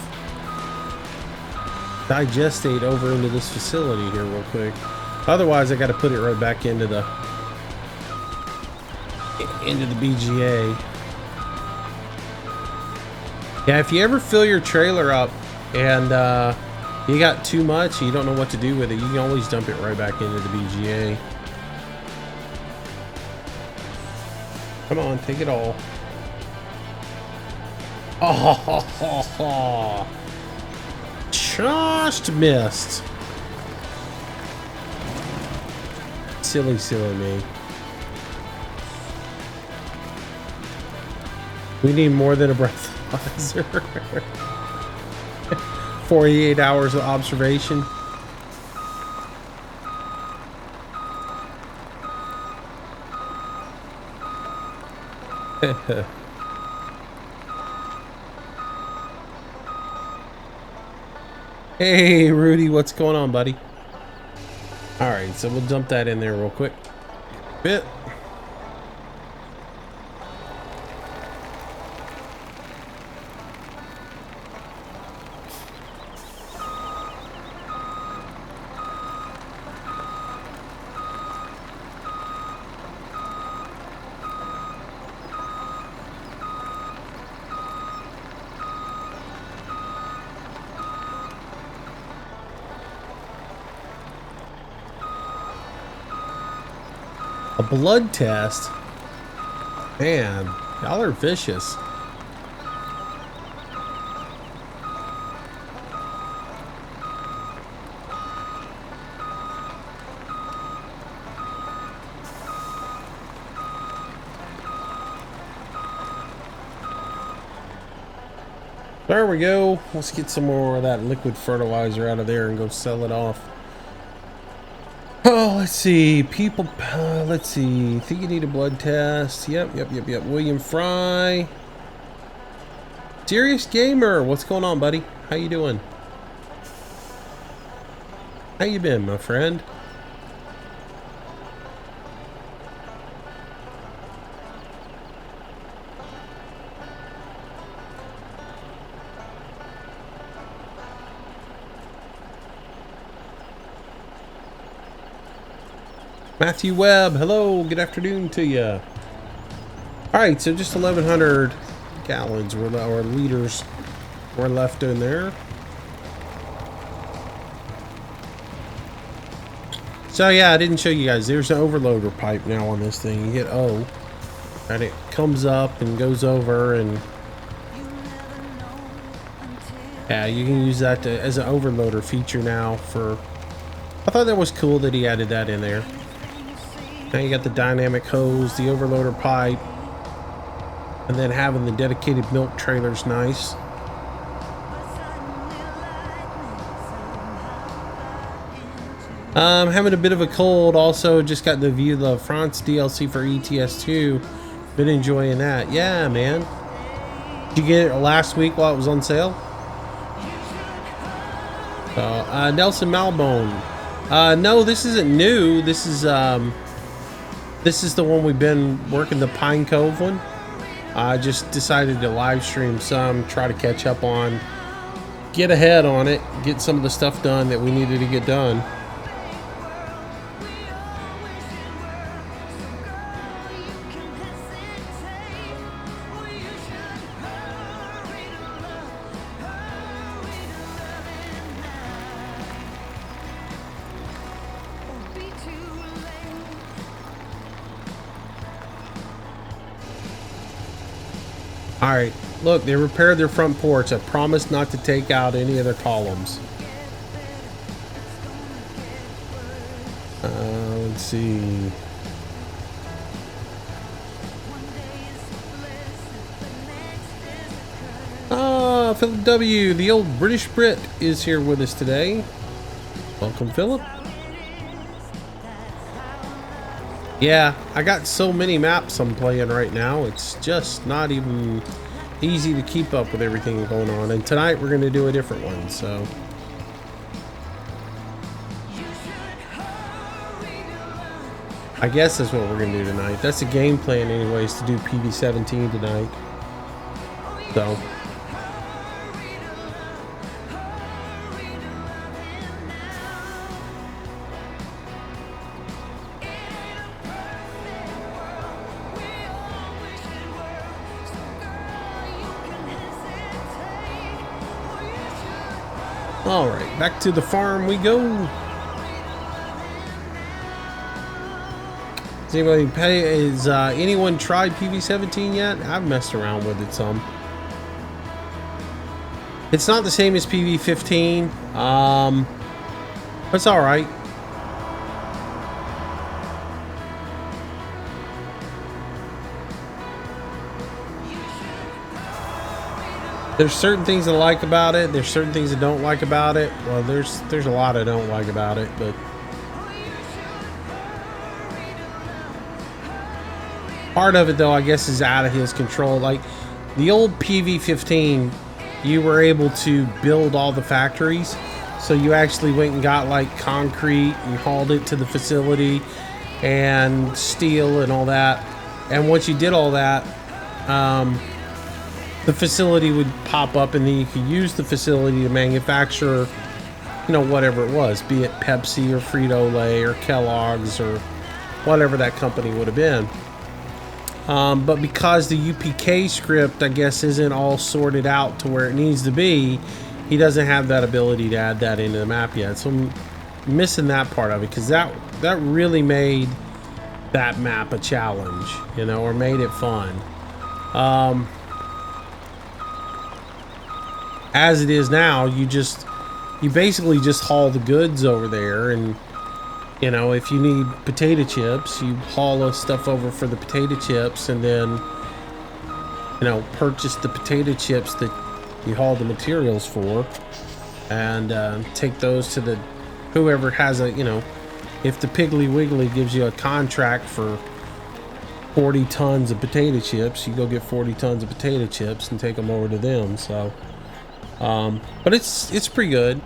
digestate over into this facility here real quick. Otherwise I got to put it right back into the BGA. Yeah, if you ever fill your trailer up and you got too much, you don't know what to do with it, you can always dump it right back into the BGA. Come on, take it all. Oh, just missed. Silly me. We need more than a breathalyzer. 48 hours of observation. Hey Rudy, what's going on, buddy? All right, so we'll dump that in there real quick. Bit. A blood test? Man, y'all are vicious. There we go. Let's get some more of that liquid fertilizer out of there and go sell it off. Oh, let's see. People, let's see. Think you need a blood test. Yep. William Fry. Serious Gamer. What's going on, buddy? How you doing? How you been, my friend? Matthew Webb, hello, good afternoon to you. All right, so just 1,100 gallons or liters were left in there. So yeah, I didn't show you guys. There's an overloader pipe now on this thing. You hit O, And it comes up and goes over, and yeah, you can use that as an overloader feature now. I thought that was cool that he added that in there. Now you got the dynamic hose, the overloader pipe, and then having the dedicated milk trailer's nice. Having a bit of a cold. Also, just got the View La France DLC for ETS2. Been enjoying that. Yeah, man. Did you get it last week while it was on sale? Nelson Malbone. No, this isn't new. This is the one we've been working, the Pine Cove one. I just decided to live stream some, try to catch up on, get ahead on it, get some of the stuff done that we needed to get done. All right, look, they repaired their front porch. I promised not to take out any of their columns. Let's see. Philip W., the old British Brit, is here with us today. Welcome, Philip. Yeah, I got so many maps I'm playing right now. It's just not even easy to keep up with everything going on. And tonight we're going to do a different one, so. I guess that's what we're going to do tonight. That's the game plan anyways, to do PV17 tonight. So. All right, back to the farm we go. Does anybody pay? Is anyone tried PV17 yet? I've messed around with it some. It's not the same as PV15. It's all right. There's certain things I like about it. There's certain things I don't like about it. Well, there's a lot I don't like about it, but part of it, though, I guess, is out of his control. Like the old PV15, you were able to build all the factories. So you actually went and got like concrete and hauled it to the facility and steel and all that. And once you did all that, the facility would pop up, and then you could use the facility to manufacture, you know, whatever it was, be it Pepsi or Frito-Lay or Kellogg's or whatever that company would have been. But because the UPK script, I guess, isn't all sorted out to where it needs to be, he doesn't have that ability to add that into the map yet. So I'm missing that part of it, because that really made that map a challenge, you know, or made it fun. As it is now, you basically just haul the goods over there, and you know, if you need potato chips, you haul the stuff over for the potato chips, and then, you know, purchase the potato chips that you haul the materials for, and take those to the whoever has a, you know, if the Piggly Wiggly gives you a contract for 40 tons of potato chips, you go get 40 tons of potato chips and take them over to them. So but it's pretty good.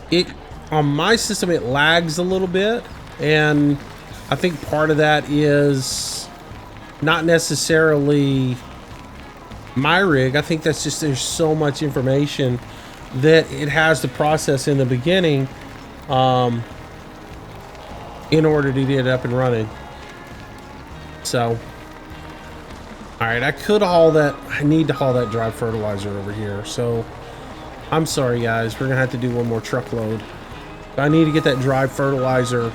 It on my system, it lags a little bit, and I think part of that is not necessarily my rig. I think that's just there's so much information that it has to process in the beginning in order to get it up and running. So all right, I could haul that. I need to haul that dry fertilizer over here, so I'm sorry guys, we're gonna have to do one more truckload. I need to get that dry fertilizer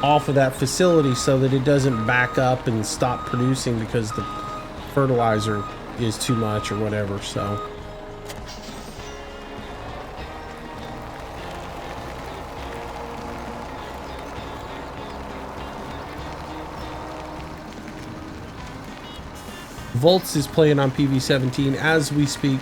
off of that facility so that it doesn't back up and stop producing because the fertilizer is too much or whatever. So Volts is playing on PV17 as we speak.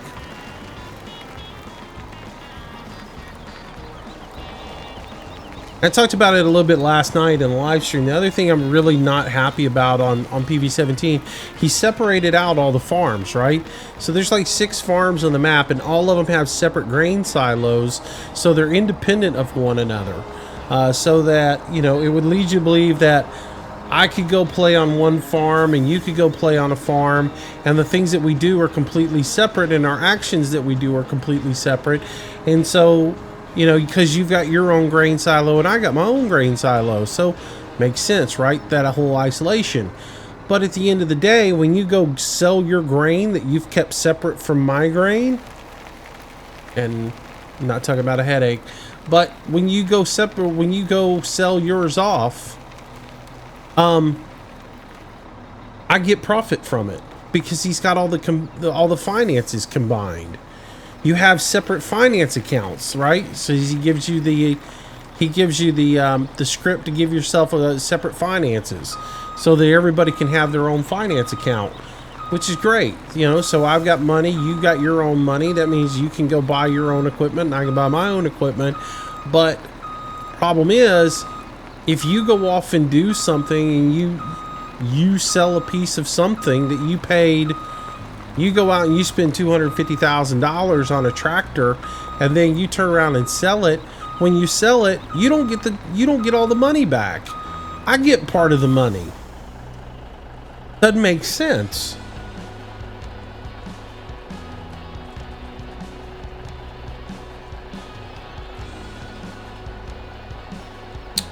I talked about it a little bit last night in the live stream. The other thing I'm really not happy about on PV17, he separated out all the farms, right? So there's like 6 farms on the map, and all of them have separate grain silos, so they're independent of one another. So that, you know, it would lead you to believe that I could go play on one farm and you could go play on a farm, and the things that we do are completely separate, and our actions that we do are completely separate. And so, you know, because you've got your own grain silo and I got my own grain silo, so makes sense, right? That whole isolation. But at the end of the day, when you go sell your grain that you've kept separate from my grain, and I'm not talking about a headache, but when you go separate, when you go sell yours off, I get profit from it because he's got all the finances combined. You have separate finance accounts, right? So he gives you the script to give yourself separate finances, so that everybody can have their own finance account, which is great. You know, so I've got money, you got your own money. That means you can go buy your own equipment, and I can buy my own equipment. But problem is, if you go off and do something and you sell a piece of something that you paid. You go out and you spend $250,000 on a tractor, and then you turn around and sell it. When you sell it, you don't get all the money back. I get part of the money. Doesn't make sense.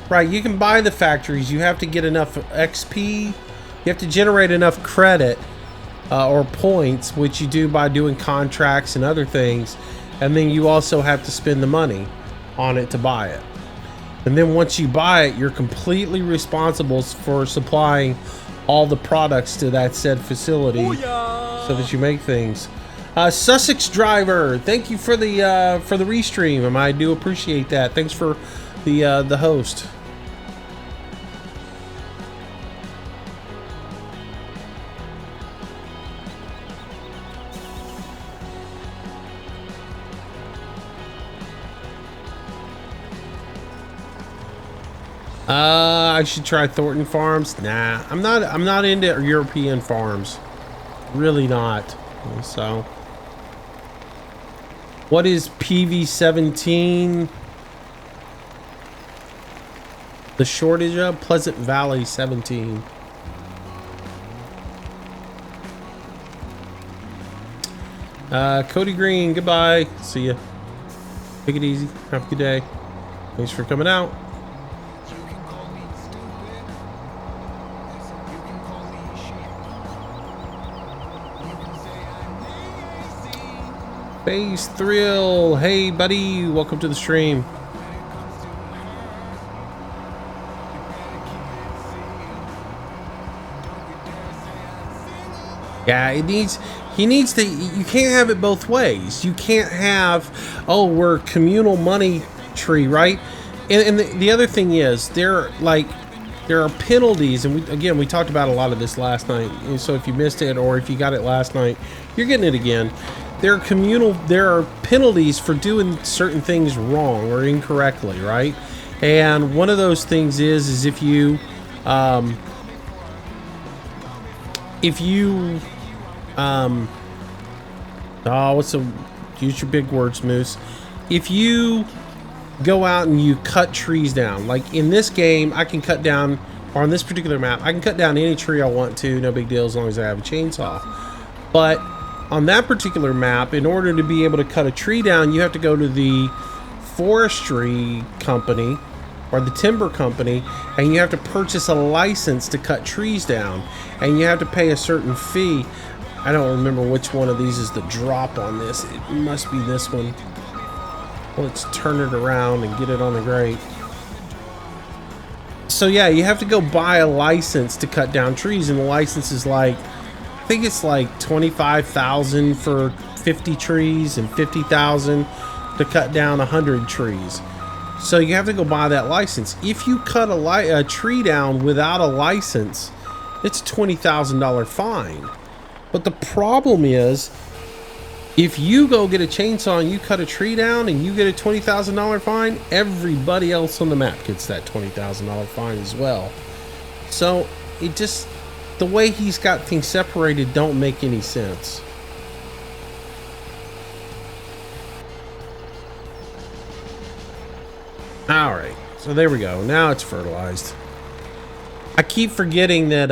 Right, you can buy the factories. You have to get enough XP. You have to generate enough credit. Or points, which you do by doing contracts and other things, and then you also have to spend the money on it to buy it. And then once you buy it, you're completely responsible for supplying all the products to that said facility. Booyah! So that you make things. Sussex Driver, thank you for the restream, and I do appreciate that. Thanks for the host. I should try Thornton Farms. Nah, I'm not into European farms. Really not. So, what is PV17? The shortage of Pleasant Valley 17. Cody Green, goodbye. See ya. Take it easy. Have a good day. Thanks for coming out. Base Thrill, hey buddy, welcome to the stream. Yeah, he needs to, you can't have it both ways. You can't have, oh, we're communal money tree, right? And the other thing is, there are penalties, and we talked about a lot of this last night. So if you missed it, or if you got it last night, you're getting it again. There are penalties for doing certain things wrong or incorrectly, right? And one of those things is if you use your big words, Moose. If you go out and you cut trees down, like in this game, I can cut down, or on this particular map, I can cut down any tree I want to, no big deal, as long as I have a chainsaw. But on that particular map, in order to be able to cut a tree down, you have to go to the forestry company or the timber company, and you have to purchase a license to cut trees down, and you have to pay a certain fee. I don't remember which one of these is the drop on this. It must be this one. Let's turn it around and get it on the grate. So yeah, you have to go buy a license to cut down trees, and the license is like, I think it's like 25,000 for 50 trees and 50,000 to cut down 100 trees. So you have to go buy that license. If you cut a tree down without a license, it's a $20,000 fine. But the problem is, if you go get a chainsaw and you cut a tree down and you get a $20,000 fine, everybody else on the map gets that $20,000 fine as well. So it just, the way he's got things separated don't make any sense. All right, so there we go. Now it's fertilized. I keep forgetting that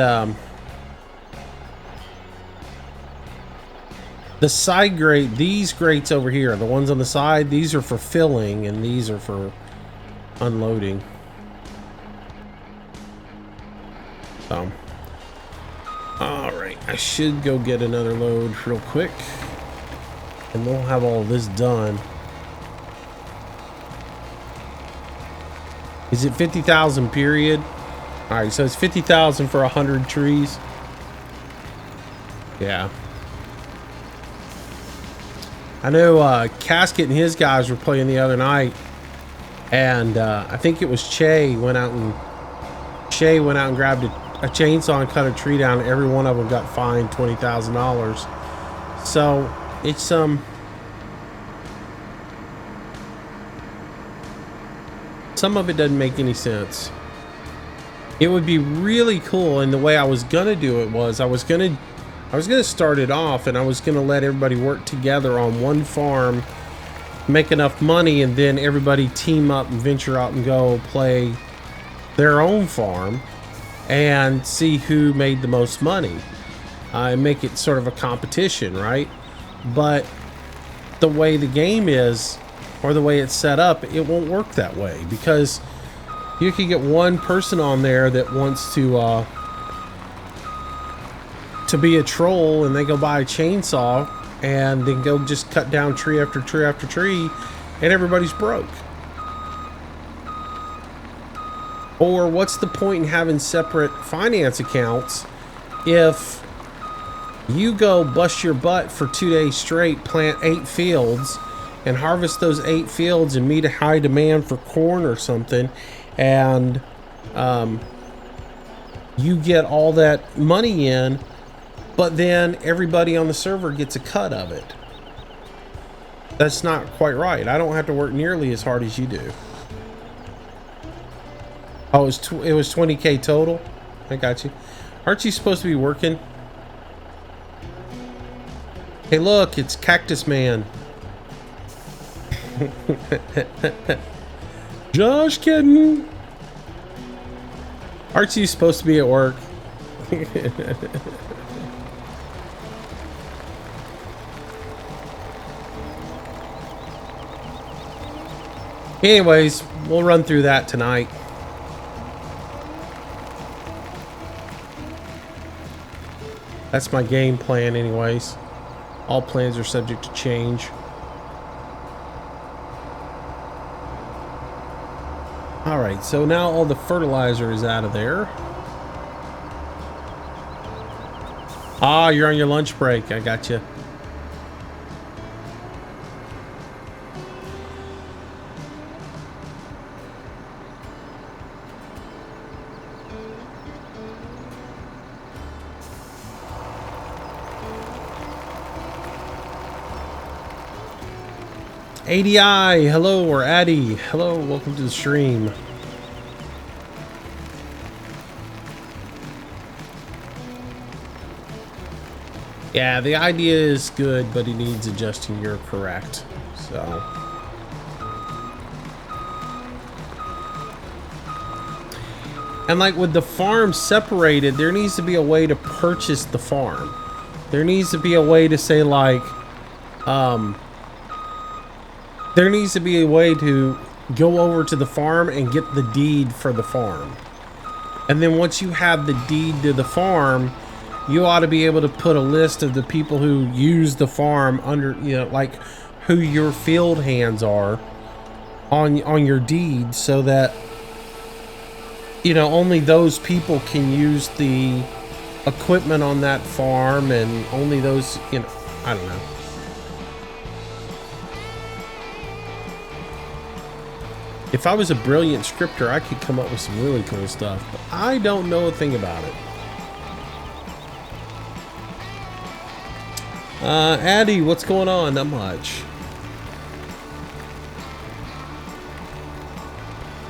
the side grate, these grates over here, the ones on the side, these are for filling and these are for unloading. So, all right, I should go get another load real quick and we'll have all this done. Is it 50,000 period? All right, so it's 50,000 for 100 trees. Yeah. I know Casket and his guys were playing the other night, and I think it was Shay went out and grabbed a chainsaw and cut a tree down. Every one of them got fined $20,000. So it's some of it doesn't make any sense. It would be really cool, and the way I was gonna do it was I was gonna start it off and I was gonna let everybody work together on one farm, make enough money, and then everybody team up and venture out and go play their own farm and see who made the most money, and make it sort of a competition, right? But the way the game is, or the way it's set up, it won't work that way, because you can get one person on there that wants to be a troll, and they go buy a chainsaw and then go just cut down tree after tree after tree, and everybody's broke. Or what's the point in having separate finance accounts if you go bust your butt for 2 days straight, plant 8 fields and harvest those 8 fields and meet a high demand for corn or something, and you get all that money in, but then everybody on the server gets a cut of it? That's not quite right. I don't have to work nearly as hard as you do. Oh, it was 20K total? I got you. Aren't you supposed to be working? Hey, look, it's Cactus Man. Just kidding. Aren't you supposed to be at work? Anyways, we'll run through that tonight. That's my game plan anyways. All plans are subject to change. Alright, so now all the fertilizer is out of there. Ah, you're on your lunch break. I got you. ADI, hello, or Addy, hello, welcome to the stream. Yeah, the idea is good, but it needs adjusting. You're correct. So, and like with the farm separated, there needs to be a way to purchase the farm. There needs to be a way to say, like, there needs to be a way to go over to the farm and get the deed for the farm. And then once you have the deed to the farm, you ought to be able to put a list of the people who use the farm under, you know, like who your field hands are on your deed, so that you know, only those people can use the equipment on that farm, and only those, you know, I don't know. If I was a brilliant scripter, I could come up with some really cool stuff, but I don't know a thing about it. Addy, what's going on? Not much.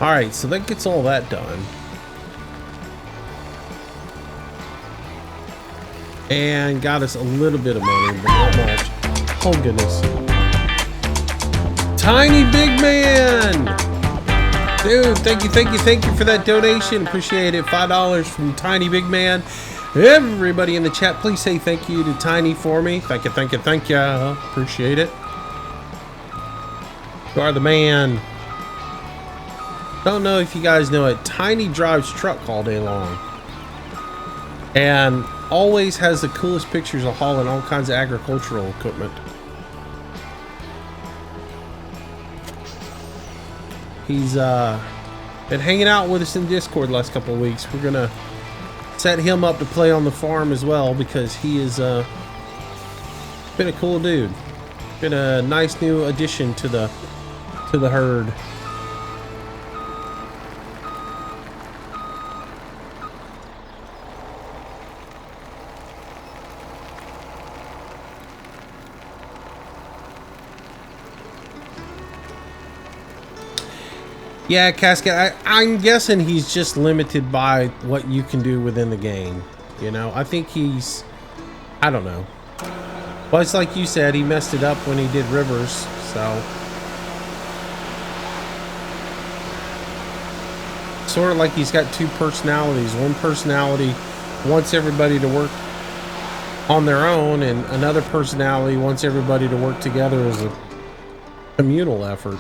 Alright, so that gets all that done. And got us a little bit of money, but not much. Oh, goodness. Tiny Big Man! Dude, thank you for that donation. Appreciate it. $5 from Tiny Big Man. Everybody in the chat, please say thank you to Tiny for me. Thank you. Appreciate it. You are the man. Don't know if you guys know it. Tiny drives truck all day long. And always has the coolest pictures of hauling all kinds of agricultural equipment. He's been hanging out with us in Discord the last couple of weeks. We're gonna set him up to play on the farm as well, because he is been a cool dude. Been a nice new addition to the herd. Yeah, Cascade, I'm guessing he's just limited by what you can do within the game. You know, I think he's, I don't know. Well, it's like you said, he messed it up when he did Rivers, so. Sort of like he's got two personalities. One personality wants everybody to work on their own, and another personality wants everybody to work together as a communal effort.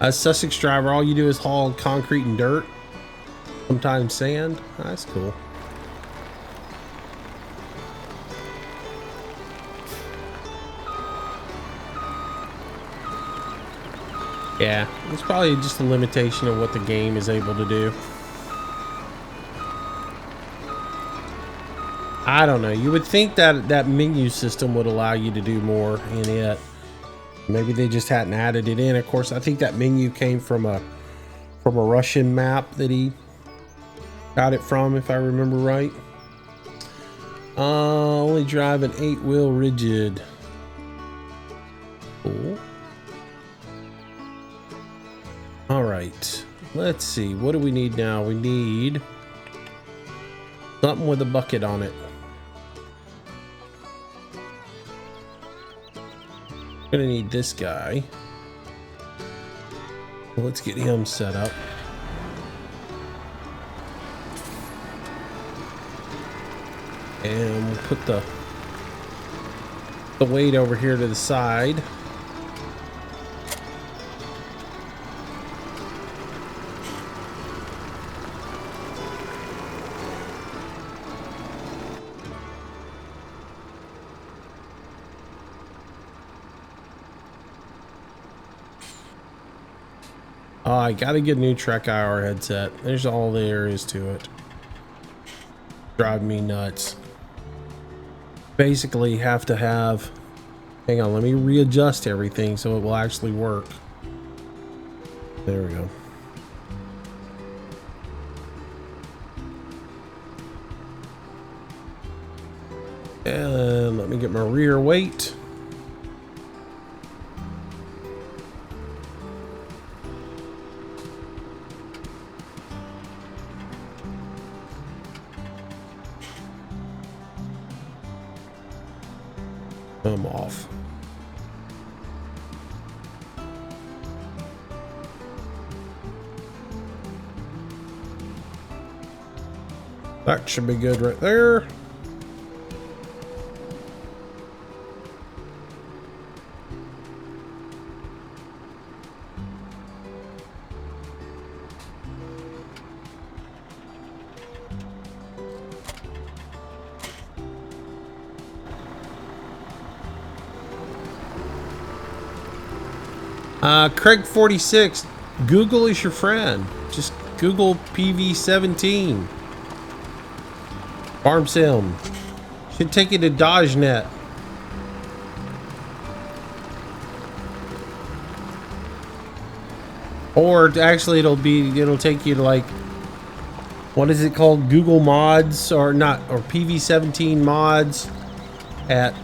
A Sussex driver, all you do is haul concrete and dirt, sometimes sand. That's cool. Yeah, it's probably just a limitation of what the game is able to do. I don't know. You would think that that menu system would allow you to do more in it. Maybe they just hadn't added it in. Of course, I think that menu came from a Russian map that he got it from, if I remember right. Only drive an 8-wheel rigid. Cool. All right. Let's see. What do we need now? We need something with a bucket on it. Gonna need this guy. Well, let's get him set up. And we'll put the weight over here to the side. I gotta get a new Trek IR headset. There's all there is to it. Drive me nuts. Basically have to have, hang on, let me readjust everything so it will actually work. There we go. And let me get my rear weight. I'm off. That should be good right there. Craig46, Google is your friend. Just Google PV17. Farm sim. Should take you to DodgeNet. Or actually it'll take you to, like, what is it called? Google Mods or not, or PV17 Mods at,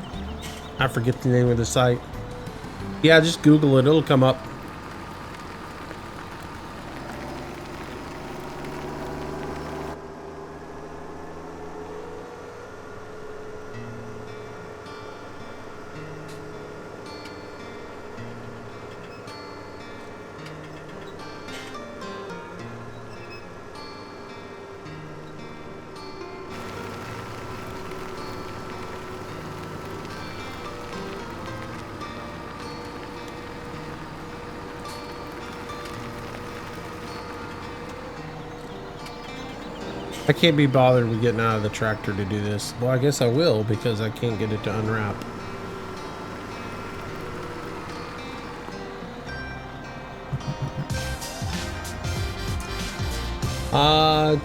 I forget the name of the site. Yeah, just Google it, it'll come up. I can't be bothered with getting out of the tractor to do this. Well, I guess I will because I can't get it to unwrap.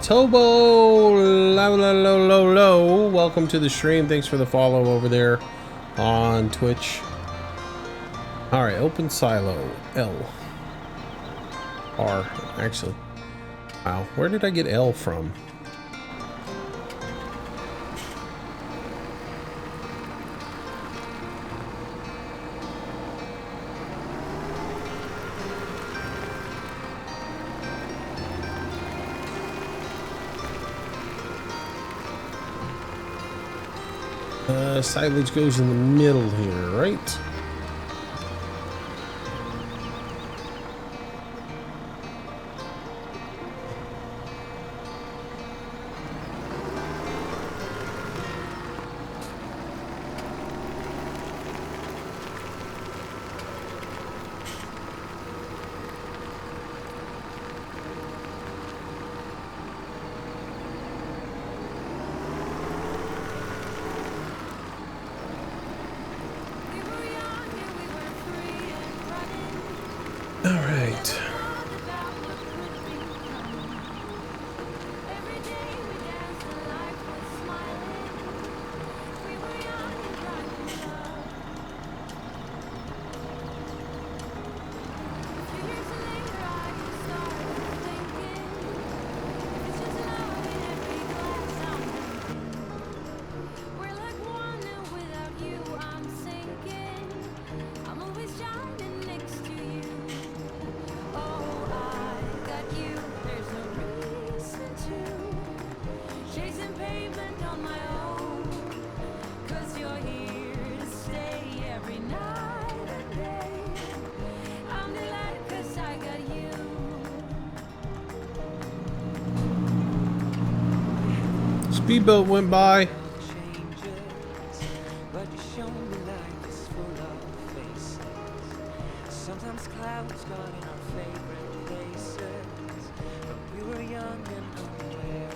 Tobo low. Welcome to the stream. Thanks for the follow over there on Twitch. All right, open silo. L. R. Actually, wow. Where did I get L from? Silage goes in the middle here, right? Speedboat went by. Sometimes clouds got in our favorite places, but we were young and unaware.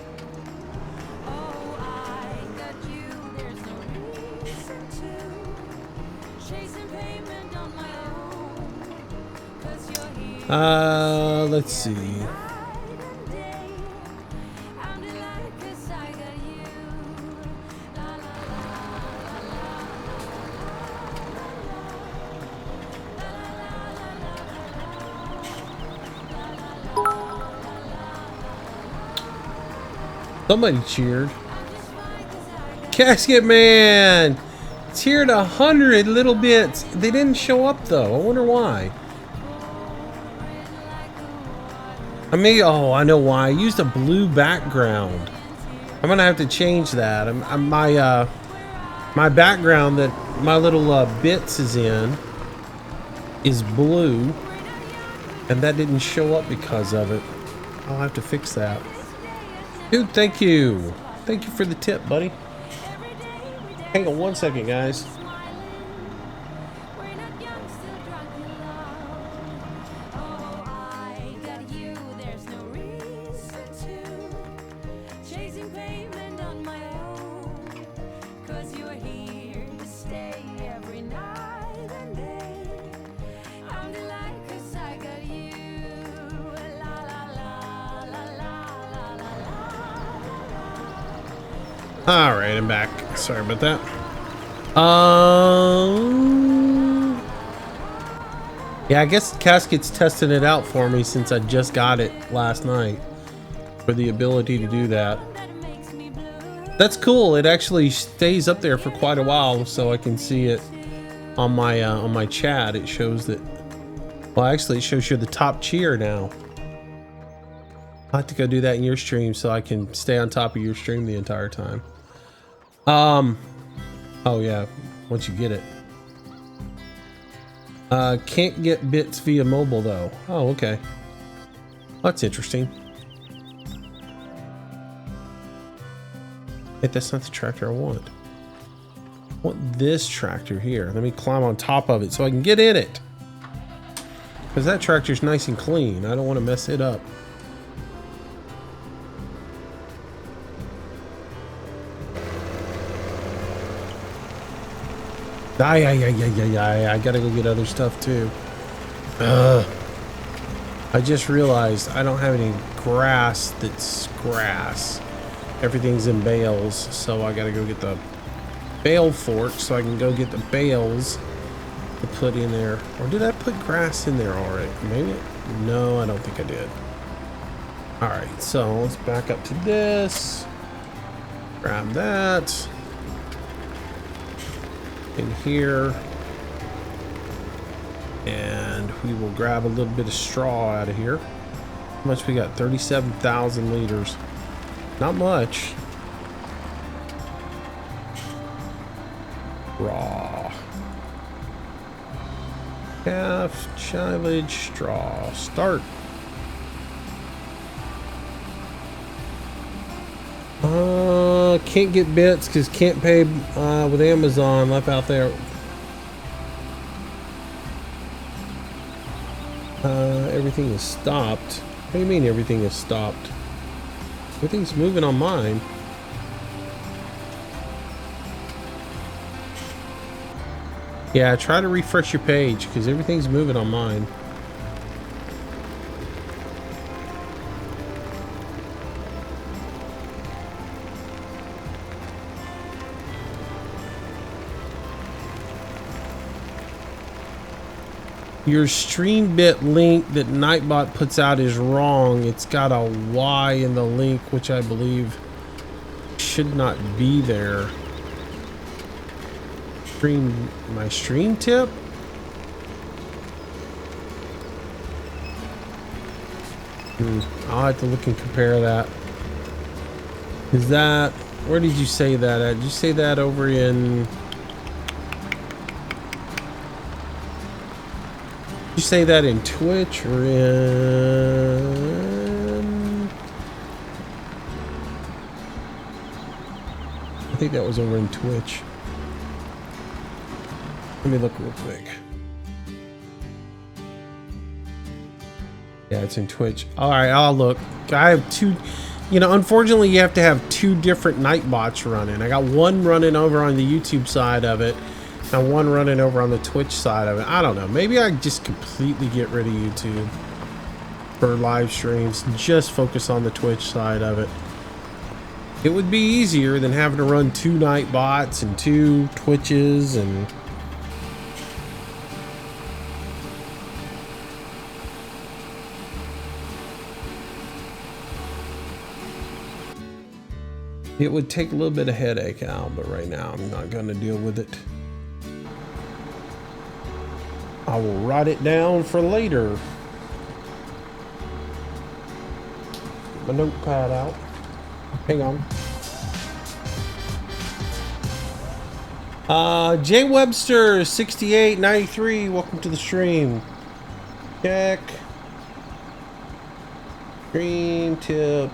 Oh, I got you, there's no reason to chasing payment on my own, 'cause you're here. Let's see. Somebody cheered. Casket Man cheered 100 little bits. They didn't show up though. I wonder why. I mean, oh, I know why. I used a blue background. I'm gonna have to change that. My background that my little bits is in is blue, and that didn't show up because of it. I'll have to fix that. Dude, thank you. Thank you for the tip, buddy. Hang on one second, guys. Let's All right, I'm back. Sorry about that. Yeah, I guess Casket's testing it out for me since I just got it last night for the ability to do that. That's cool. It actually stays up there for quite a while, so I can see it on my chat. It shows that. Well, actually, it shows you the top cheer now. I'll have to go do that in your stream so I can stay on top of your stream the entire time. Oh yeah, once you get it. Can't get bits via mobile though. Oh, okay. That's interesting. Hey, that's not the tractor I want. I want this tractor here. Let me climb on top of it so I can get in it. Because that tractor's nice and clean. I don't want to mess it up. I gotta go get other stuff too. I just realized I don't have any grass that's grass. Everything's in bales, so I gotta go get the bale fork so I can go get the bales to put in there. Or did I put grass in there already? Maybe? No, I don't think I did. Alright, so let's back up to this. Grab that. In here, and we will grab a little bit of straw out of here. How much we got? 37,000 liters. Not much. Raw. Calf, silage, straw. Start. Can't get bits because can't pay with Amazon. Left out there. Everything is stopped. What do you mean everything is stopped? Everything's moving on mine. Yeah, try to refresh your page because everything's moving on mine. Your stream bit link that Nightbot puts out is wrong. It's got a Y in the link, which I believe should not be there. My stream tip? I'll have to look and compare that. Is that, where did you say that at? Did you say that over in... You say that in Twitch or in... I think that was over in Twitch. Let me look real quick. Yeah, it's in Twitch. All right, I'll look. I have two, you know, unfortunately you have to have two different Nightbots running. I got one running over on the YouTube side of it and one running over on the Twitch side of it. I don't know. Maybe I just completely get rid of YouTube for live streams. Just focus on the Twitch side of it. It would be easier than having to run two Nightbots and two Twitches and... It would take a little bit of headache out, but right now I'm not going to deal with it. I will write it down for later. Get my notepad out. Hang on. J Webster 6893, welcome to the stream. Check. Stream tip.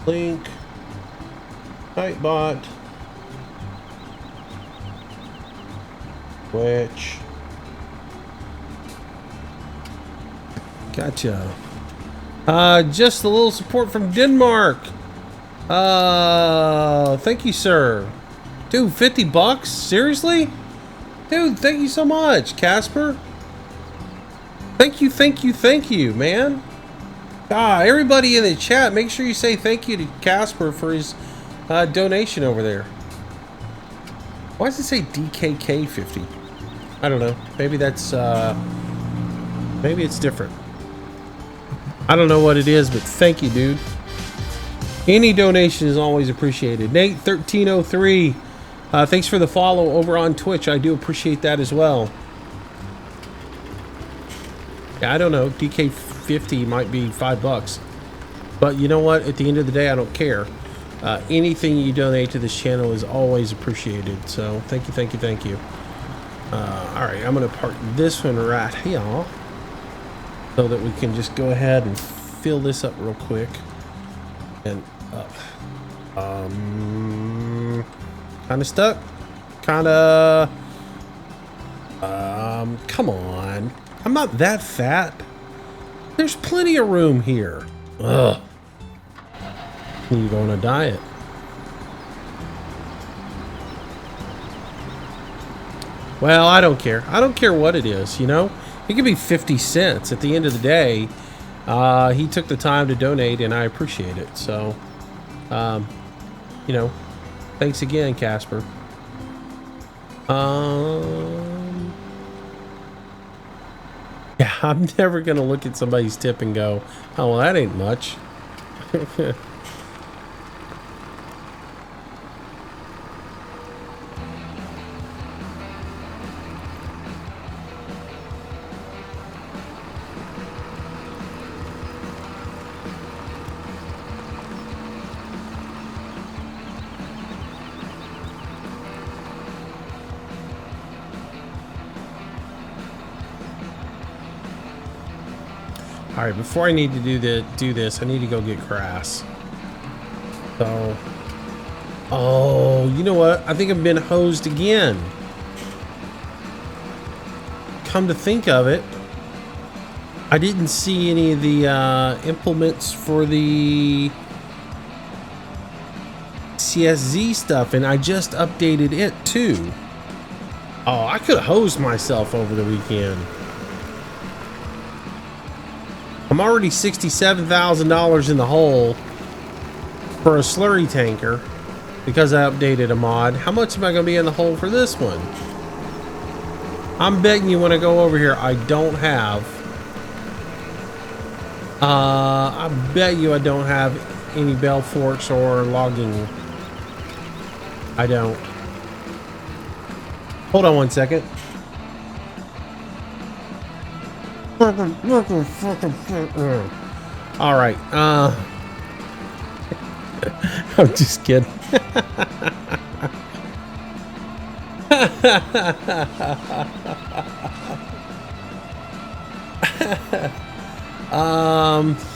Link. Nightbot. Twitch. Gotcha. Just a little support from Denmark. Thank you, sir. Dude, 50 bucks? Seriously? Dude, thank you so much, Casper. Thank you, man. Everybody in the chat, make sure you say thank you to Casper for his donation over there. Why does it say DKK50? I don't know. Maybe that's, maybe it's different. I don't know what it is, but thank you, dude. Any donation is always appreciated. Nate1303, thanks for the follow over on Twitch. I do appreciate that as well. Yeah, I don't know. DK50 might be $5. But you know what? At the end of the day, I don't care. Anything you donate to this channel is always appreciated. So thank you, thank you, thank you. All right, I'm going to park this one right here so that we can just go ahead and fill this up real quick. And kind of stuck. Kind of. Come on. I'm not that fat. There's plenty of room here. Ugh. You go on a diet. Well, I don't care. I don't care what it is, you know? It could be 50 cents. At the end of the day, he took the time to donate, and I appreciate it. So, you know, thanks again, Casper. Yeah, I'm never going to look at somebody's tip and go, oh, well, that ain't much. All right, before I need to do this, I need to go get grass. So, oh, you know what? I think I've been hosed again. Come to think of it, I didn't see any of the implements for the CSZ stuff, and I just updated it too. Oh, I could have hosed myself over the weekend. I'm already $67,000 in the hole for a slurry tanker because I updated a mod. How much am I going to be in the hole for this one? I'm betting you when I go over here, I don't have... I bet you I don't have any bell forks or logging. I don't. Hold on one second. All right. I'm just kidding.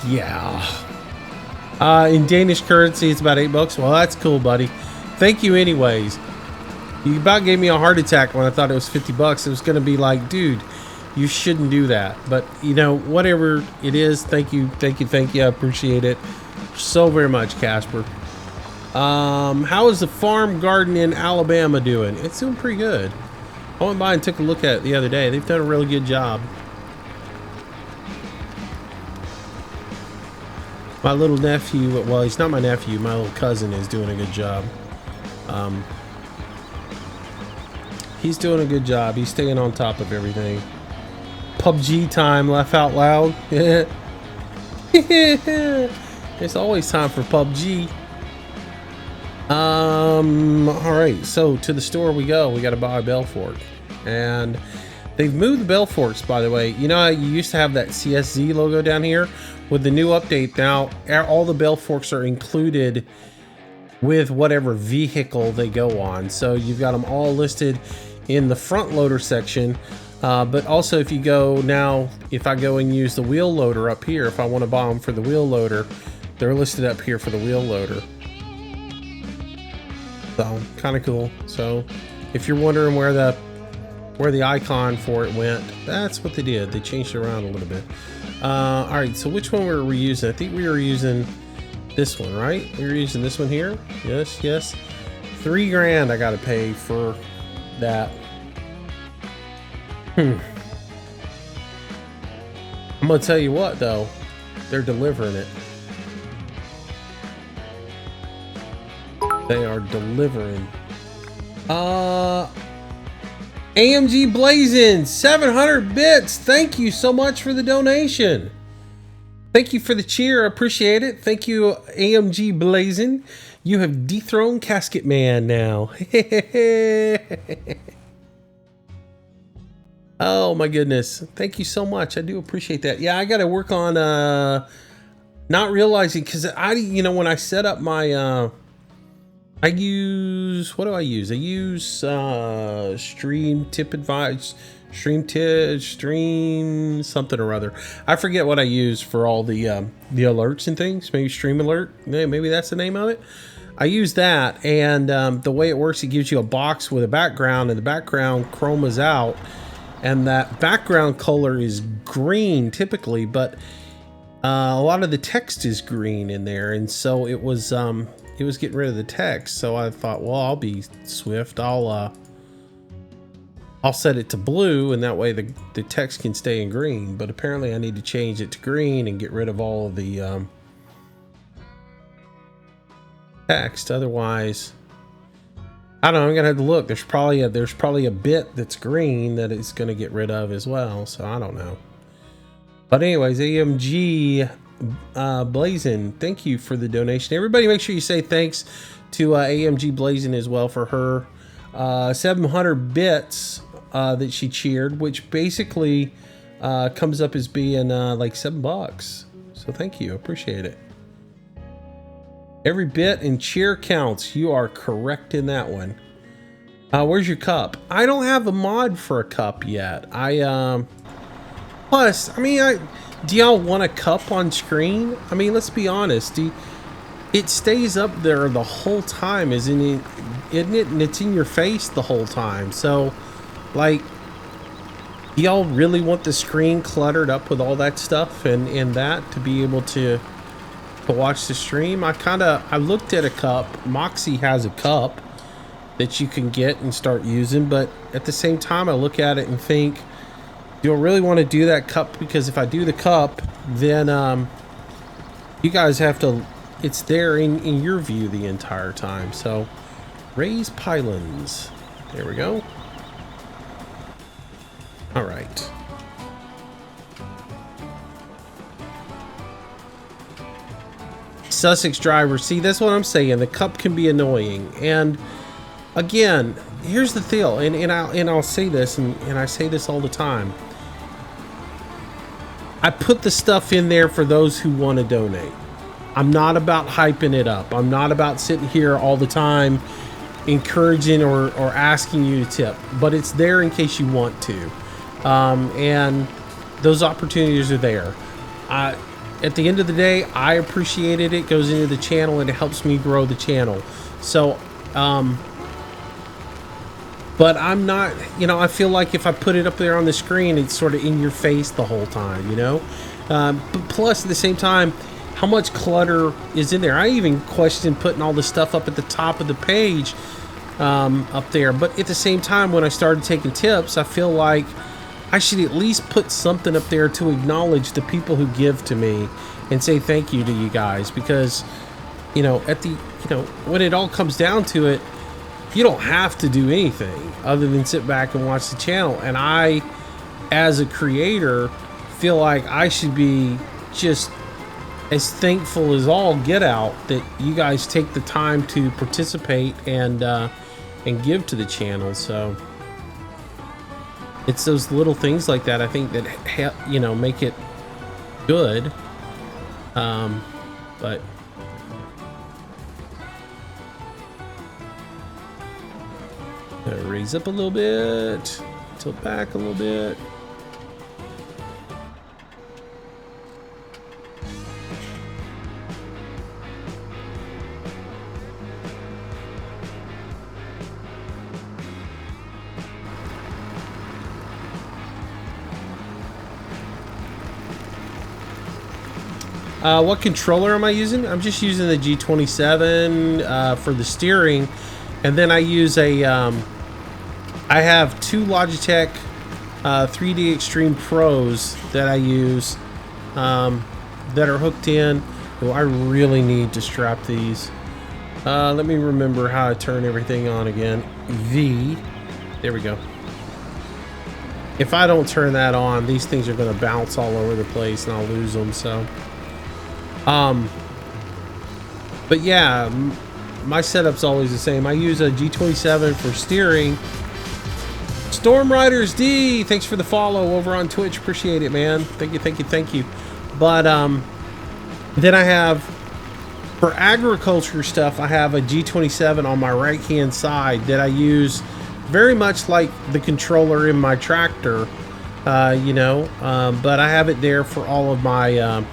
Yeah. In Danish currency, it's about $8. Well, that's cool, buddy. Thank you anyways. You about gave me a heart attack when I thought it was $50. It was going to be like, dude, you shouldn't do that. But, you know, whatever it is, thank you, thank you, thank you. I appreciate it so very much, Casper. How is the farm garden in Alabama doing? It's doing pretty good. I went by and took a look at it the other day. They've done a really good job. My little nephew, well, he's not my nephew, my little cousin is doing a good job. He's doing a good job. He's staying on top of everything. PUBG time, laugh out loud. It's always time for PUBG. Alright, so to the store we go. We gotta buy a bell fork. And they've moved the bell forks, by the way. You know how you used to have that CSZ logo down here? With the new update now, all the bell forks are included with whatever vehicle they go on. So you've got them all listed in the front loader section. But also if you go now, if I go and use the wheel loader up here, if I want to buy them for the wheel loader, they're listed up here for the wheel loader. So kind of cool. So if you're wondering where the icon for it went, that's what they did. They changed it around a little bit. All right, so which one were we using? I think we were using this one, right? We were using this one here. Yes, yes. $3 grand I got to pay for that. I'm gonna tell you what though, They're delivering it. They are delivering. AMG Blazing, 700 bits. Thank you so much for the donation. Thank you for the cheer. I appreciate it. Thank you, AMG Blazing. You have dethroned Casket Man now. Oh my goodness. Thank you so much. I do appreciate that. Yeah, I got to work on not realizing, because when I set up my I use, what do I use? I use Stream something or other. I forget what I use for all the alerts and things. Maybe Stream Alert. Maybe that's the name of it. I use that, and the way it works, it gives you a box with a background, and the background chromas out, and that background color is green typically, but a lot of the text is green in there, and so it was getting rid of the text. So I thought, well, I'll be swift. I'll set it to blue, and that way the text can stay in green. But apparently I need to change it to green and get rid of all of the text. Otherwise, I don't know. I'm gonna have to look. There's probably a bit that's green that it's gonna get rid of as well. So I don't know. But anyways, AMG Blazing, thank you for the donation. Everybody, make sure you say thanks to AMG Blazing as well for her 700 bits that she cheered, which basically comes up as being like $7. So thank you, appreciate it. Every bit and cheer counts. You are correct in that one. Where's your cup? I don't have a mod for a cup yet. Plus, I mean, do y'all want a cup on screen? I mean, let's be honest. It stays up there the whole time, isn't it? And it's in your face the whole time. So, like, do y'all really want the screen cluttered up with all that stuff and that to be able to watch the stream? I looked at a cup. Moxie has a cup that you can get and start using, but at the same time, I look at it and think, do I really want to do that cup? Because if I do the cup, then you guys have to, it's there in your view the entire time. So raise pylons. There we go. All right. Sussex driver. See, that's what I'm saying. The cup can be annoying. And again, here's the deal. And I'll say this, and I say this all the time. I put the stuff in there for those who want to donate. I'm not about hyping it up. I'm not about sitting here all the time encouraging or asking you to tip, but it's there in case you want to. And those opportunities are there. At the end of the day, I appreciated it. It goes into the channel and it helps me grow the channel. So, but I'm not, I feel like if I put it up there on the screen, it's sort of in your face the whole time, But plus, at the same time, how much clutter is in there? I even questioned putting all the stuff up at the top of the page up there. But at the same time, when I started taking tips, I feel like I should at least put something up there to acknowledge the people who give to me and say thank you to you guys. Because, when it all comes down to it, you don't have to do anything other than sit back and watch the channel. And I, as a creator, feel like I should be just as thankful as all get out that you guys take the time to participate and give to the channel. So it's those little things like that, I think, that make it good. But raise up a little bit, tilt back a little bit. What controller am I using? I'm just using the G27 for the steering, and then I use I have two Logitech 3D Extreme Pros that I use that are hooked in. Oh, I really need to strap these. Let me remember how to turn everything on again. V. There we go. If I don't turn that on, these things are going to bounce all over the place and I'll lose them. So, but yeah, my setup's always the same. I use a G27 for steering. Storm Riders D, thanks for the follow over on Twitch. Appreciate it, man. Thank you, thank you, thank you. But then I have, for agriculture stuff, I have a G27 on my right hand side that I use very much like the controller in my tractor, you know, but I have it there for all of my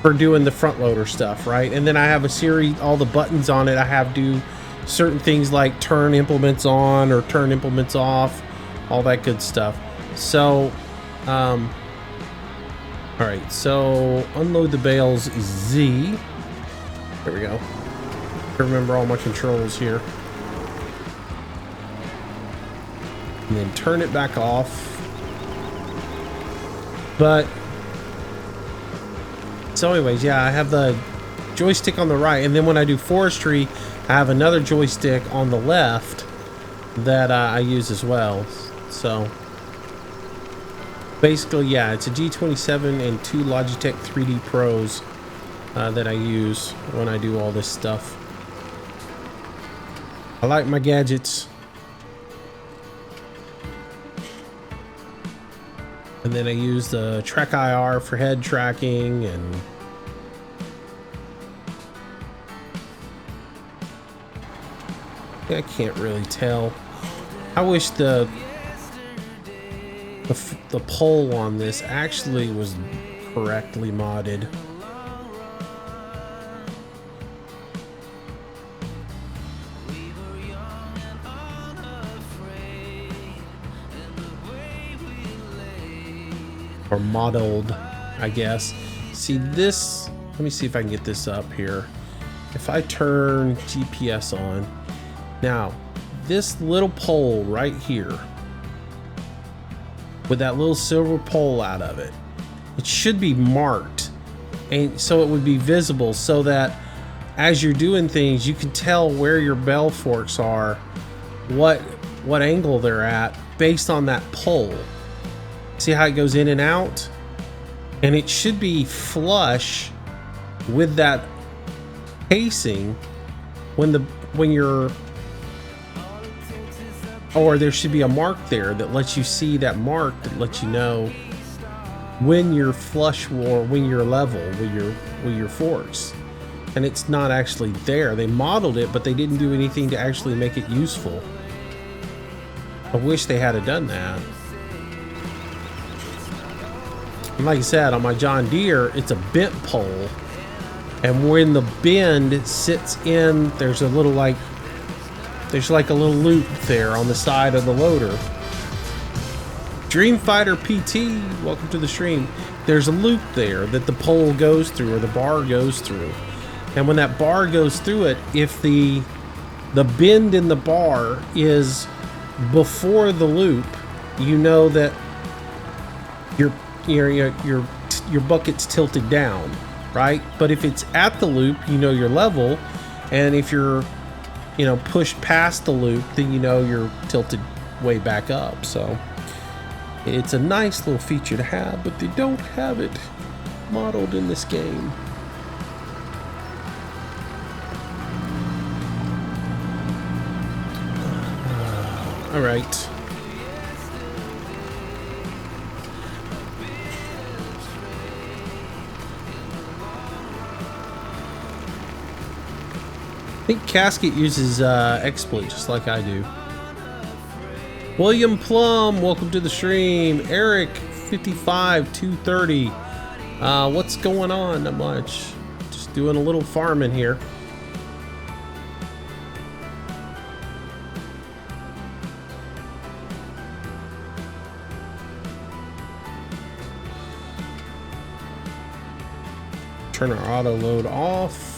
for doing the front loader stuff, right? And then I have a series, all the buttons on it I have do certain things like turn implements on or turn implements off, all that good stuff. So all right, so unload the bales Z. There we go. Remember all my controls here. And then turn it back off. But so anyways, yeah, I have the joystick on the right, and then when I do forestry, I have another joystick on the left that I use as well. So basically, yeah, it's a G27 and 2 Logitech 3D Pros that I use when I do all this stuff. I like my gadgets. And then I use the Trek IR for head tracking, and I can't really tell. I wish the pole on this actually was correctly modded. Or modeled, I guess. See this, let me see if I can get this up here. If I turn GPS on, now this little pole right here with that little silver pole out of it, it should be marked, and so it would be visible, so that as you're doing things you can tell where your bell forks are, what angle they're at based on that pole. See how it goes in and out? And it should be flush with that casing when you're, or there should be a mark there that lets you see that mark, that lets you know when you're flush or when you're level with your forks. And it's not actually there. They modeled it, but they didn't do anything to actually make it useful. I wish they had done that. And like I said, on my John Deere, it's a bent pole, and when the bend sits in, there's a little like a little loop there on the side of the loader. Dreamfighter PT, welcome to the stream. There's a loop there that the pole goes through, or the bar goes through, and when that bar goes through it, if the bend in the bar is before the loop, you know that your bucket's tilted down, right? But if it's at the loop, you know you're level, and if you're, you know, pushed past the loop, then you know you're tilted way back up. So it's a nice little feature to have, but they don't have it modeled in this game. All right. I think Casket uses exploit just like I do. William Plum, welcome to the stream. Eric 55230. What's going on? Not much. Just doing a little farming here. Turn our auto load off.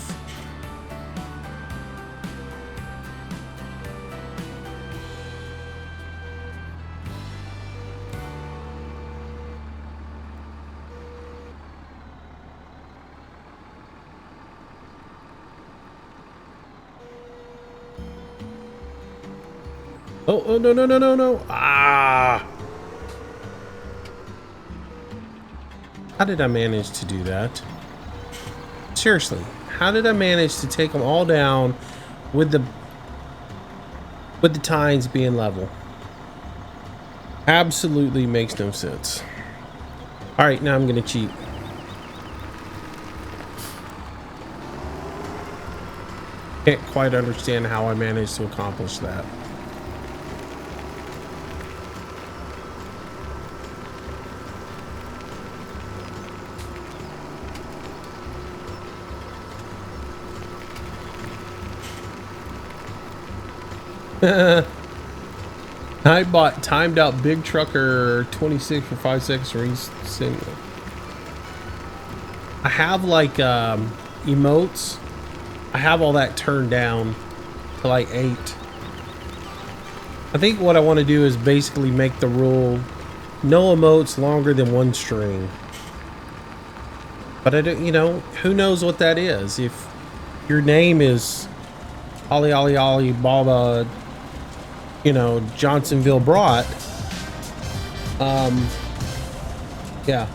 Oh, oh, no, no, no, no, no. Ah. How did I manage to do that? Seriously, how did I manage to take them all down with the tines being level? Absolutely makes no sense. All right, now I'm gonna cheat. Can't quite understand how I managed to accomplish that. I bought timed out big trucker 26 for 5 seconds race single. I have like emotes. I have all that turned down to like 8. I think what I want to do is basically make the rule no emotes longer than 1 string. But I don't, you know, who knows what that is? If your name is Ollie Ollie Ollie Baba, you know, Johnsonville Brought. Yeah.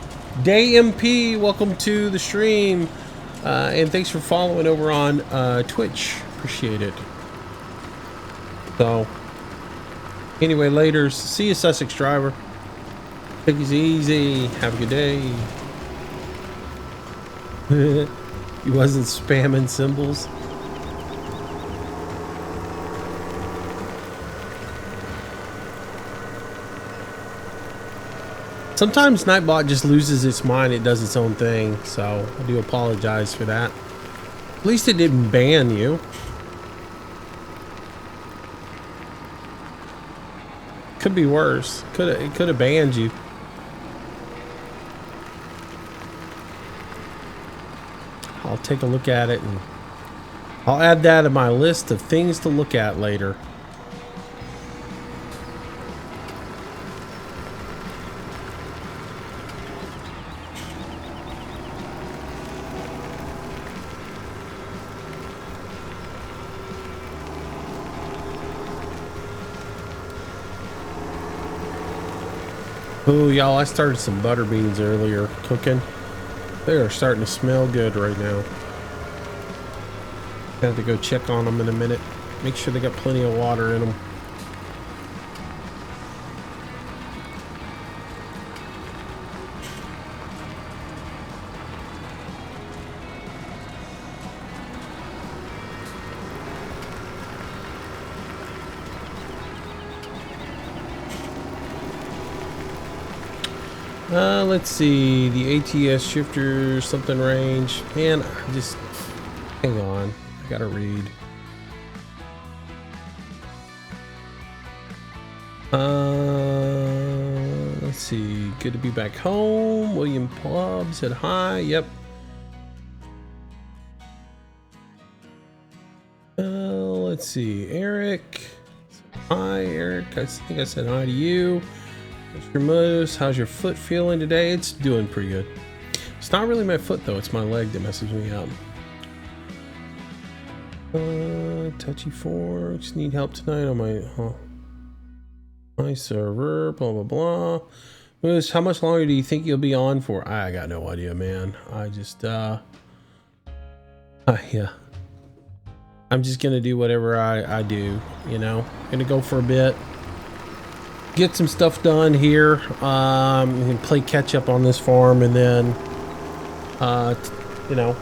Day MP, welcome to the stream. And thanks for following over on Twitch. Appreciate it. So, anyway, later. See you, Sussex driver. Take it easy. Have a good day. He wasn't spamming symbols. Sometimes Nightbot just loses its mind. It does its own thing. So I do apologize for that. At least it didn't ban you. Could be worse. It could have banned you. I'll take a look at it and I'll add that to my list of things to look at later. Oh, y'all, I started some butter beans earlier cooking. They are starting to smell good right now. I have to go check on them in a minute. Make sure they got plenty of water in them. Let's see, the ATS shifter something range. Man, just hang on. I gotta read. Let's see. Good to be back home. William Plub said hi. Yep. Let's see. Eric. Hi, Eric. I think I said hi to you. Mr. Moose, how's your foot feeling today? It's doing pretty good. It's not really my foot though, it's my leg that messes me up. Touchy forks, need help tonight on my server, blah blah blah. Moose, how much longer do you think you'll be on for? I got no idea, man. I just yeah. I'm just gonna do whatever I do, you know. Gonna go for a bit. Get some stuff done here, and play catch up on this farm, and then, you know,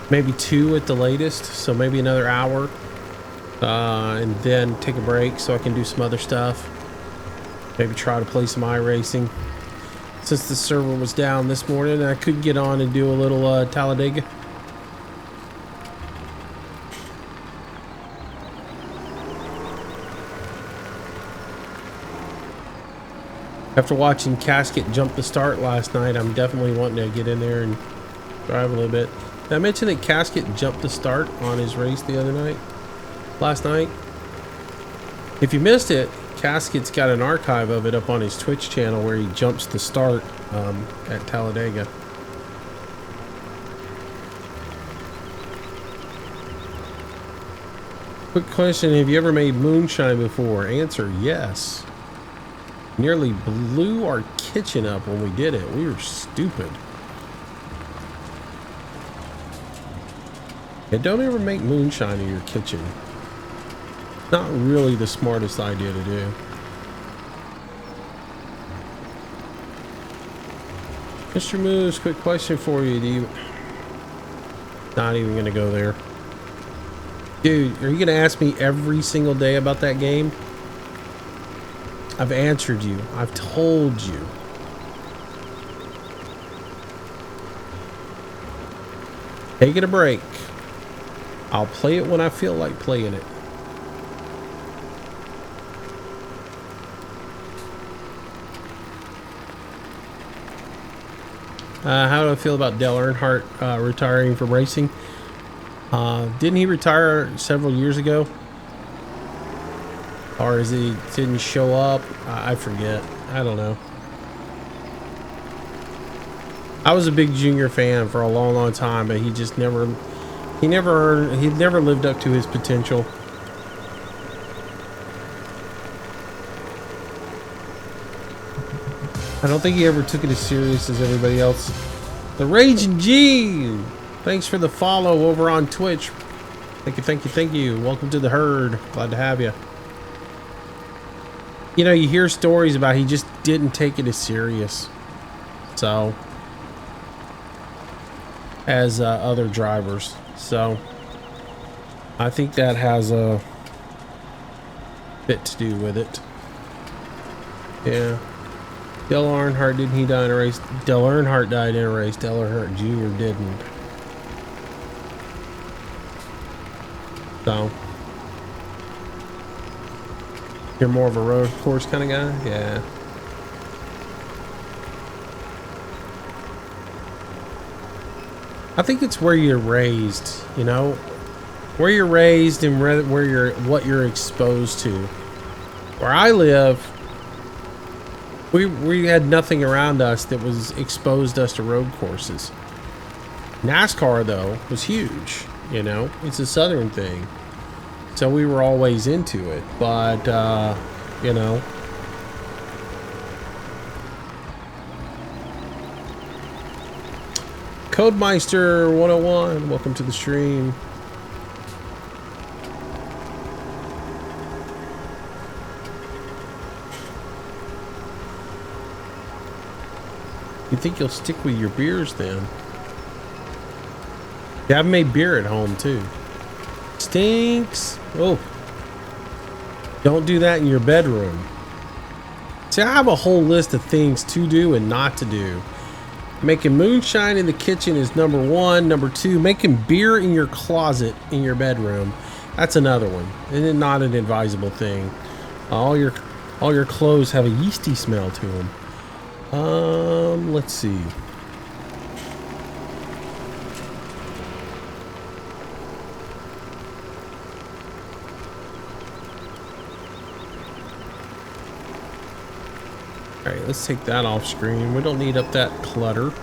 maybe 2 at the latest, so maybe another hour, and then take a break so I can do some other stuff. Maybe try to play some iRacing. Since the server was down this morning, I could get on and do a little Talladega. After watching Casket jump the start last night, I'm definitely wanting to get in there and drive a little bit. Did I mention that Casket jumped the start on his race the other night? Last night? If you missed it, Casket's got an archive of it up on his Twitch channel where he jumps the start at Talladega. Quick question, have you ever made moonshine before? Answer, yes. Nearly blew our kitchen up when we did it. We were stupid. Yeah, don't ever make moonshine in your kitchen. Not really the smartest idea to do. Mr. Moose, quick question for you. Do you... Not even gonna go there. Dude, are you gonna ask me every single day about that game? I've answered you. I've told you. Taking a break. I'll play it when I feel like playing it. How do I feel about Dale Earnhardt retiring from racing? Didn't he retire several years ago? Or is he didn't show up? I forget. I don't know. I was a big Junior fan for a long, long time, but he just never lived up to his potential. I don't think he ever took it as serious as everybody else. The Raging G! Thanks for the follow over on Twitch. Thank you, thank you, thank you. Welcome to the herd. Glad to have you. You know, you hear stories about he just didn't take it as serious. So, as other drivers. So, I think that has a bit to do with it. Yeah. Dale Earnhardt, didn't he die in a race? Dale Earnhardt died in a race. Dale Earnhardt Jr. didn't. So, you're more of a road course kind of guy? Yeah. I think it's where you're raised, you know? Where you're raised and what you're exposed to. Where I live, we had nothing around us that was exposed us to road courses. NASCAR though was huge, you know, it's a southern thing, so we were always into it. But you know, Codemeister 101, welcome to the stream. You think you'll stick with your beers then? Yeah, I've made beer at home too. Stinks. Oh, don't do that in your bedroom. See, I have a whole list of things to do and not to do. Making moonshine in the kitchen is number one. Number two, making beer in your closet in your bedroom. That's another one. And it's not an advisable thing. All your clothes have a yeasty smell to them. Let's see. All right, let's take that off screen. We don't need up that clutter.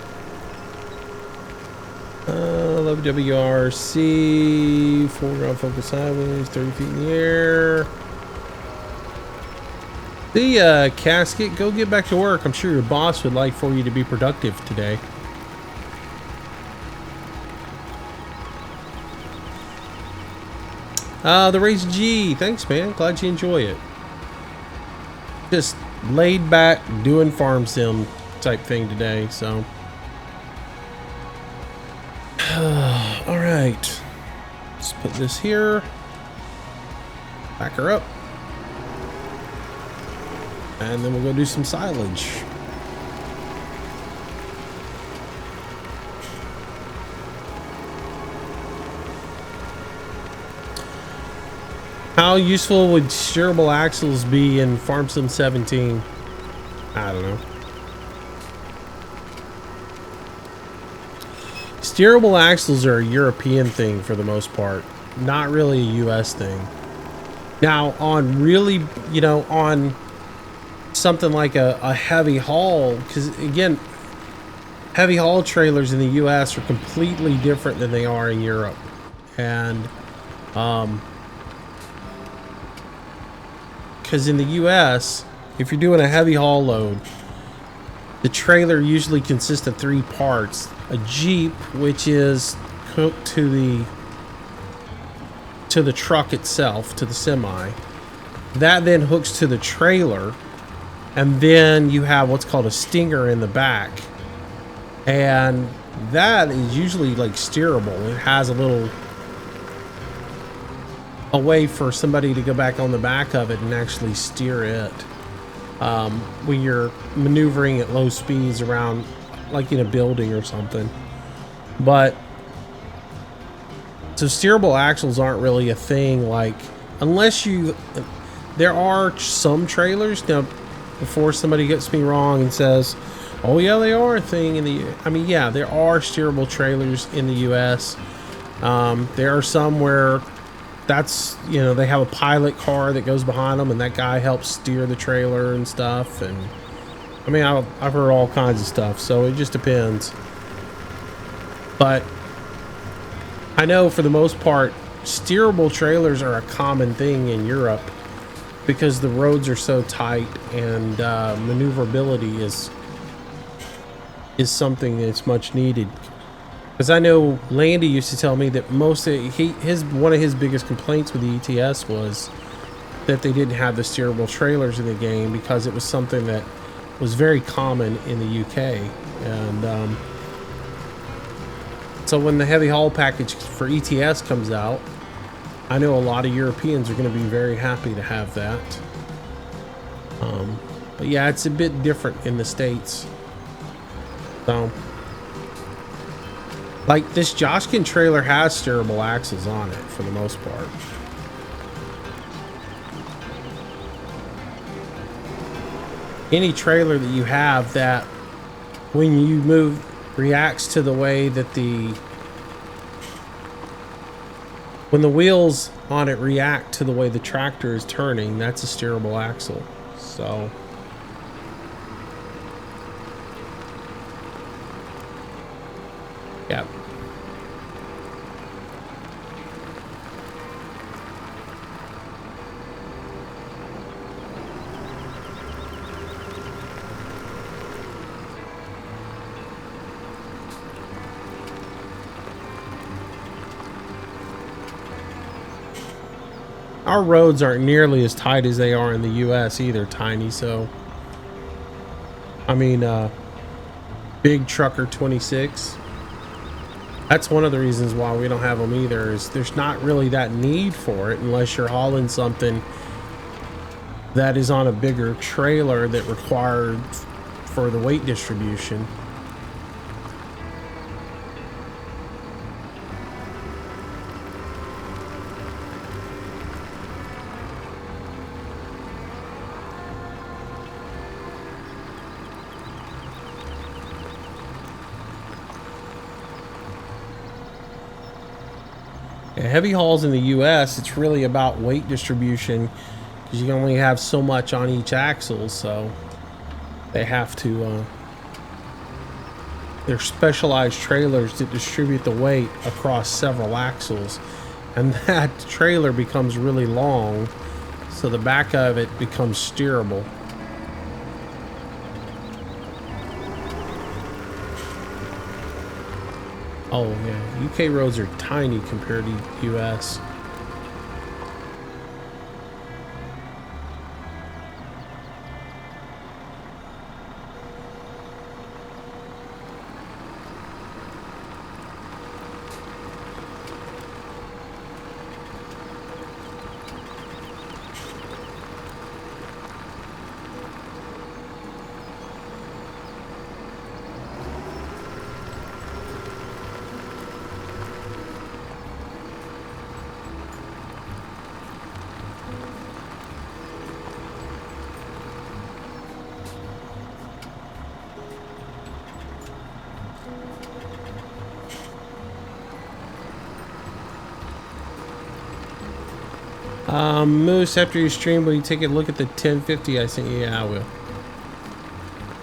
Love WRC, foreground focus sideways, 30 feet in the air. The casket, go get back to work. I'm sure your boss would like for you to be productive today. The Race G, thanks man, glad you enjoy it. Just laid back doing farm sim type thing today, so. All right, let's put this here, back her up. And then we'll go do some silage. How useful would steerable axles be in Farm Sim 17? I don't know. Steerable axles are a European thing for the most part, not really a US thing. Now, on really, you know, on something like a heavy haul, because again, heavy haul trailers in the US are completely different than they are in Europe. And because in the US, if you're doing a heavy haul load, the trailer usually consists of 3 parts. A Jeep, which is hooked to the truck itself, to the semi. That then hooks to the trailer, and then you have what's called a stinger in the back. And that is usually like steerable. It has a way for somebody to go back on the back of it and actually steer it when you're maneuvering at low speeds around, like in a building or something. But so steerable axles aren't really a thing, like, unless you, there are some trailers. Now, before somebody gets me wrong and says, oh yeah, they are a thing in the, I mean, yeah, there are steerable trailers in the US. There are some where that's, you know, they have a pilot car that goes behind them and that guy helps steer the trailer and stuff. And I mean, I've heard all kinds of stuff, so it just depends. But I know for the most part, steerable trailers are a common thing in Europe because the roads are so tight, and maneuverability is something that's much needed. Because I know Landy used to tell me that one of his biggest complaints with the ETS was that they didn't have the steerable trailers in the game, because it was something that was very common in the UK. And so when the heavy haul package for ETS comes out, I know a lot of Europeans are going to be very happy to have that. But yeah, it's a bit different in the States. So, like, this Joshkin trailer has steerable axles on it for the most part. Any trailer that you have that, when you move, reacts to the way that when the wheels on it react to the way the tractor is turning, that's a steerable axle. So yeah. Our roads aren't nearly as tight as they are in the US either, Tiny. So I mean, Big Trucker 26, that's one of the reasons why we don't have them either, is there's not really that need for it unless you're hauling something that is on a bigger trailer that required for the weight distribution. Heavy hauls in the US, it's really about weight distribution, because you can only have so much on each axle, so they have to they're specialized trailers that distribute the weight across several axles, and that trailer becomes really long, so the back of it becomes steerable. Oh yeah, UK roads are tiny compared to US. Moose, after you stream, will you take a look at the 1050 I sent you? Yeah, I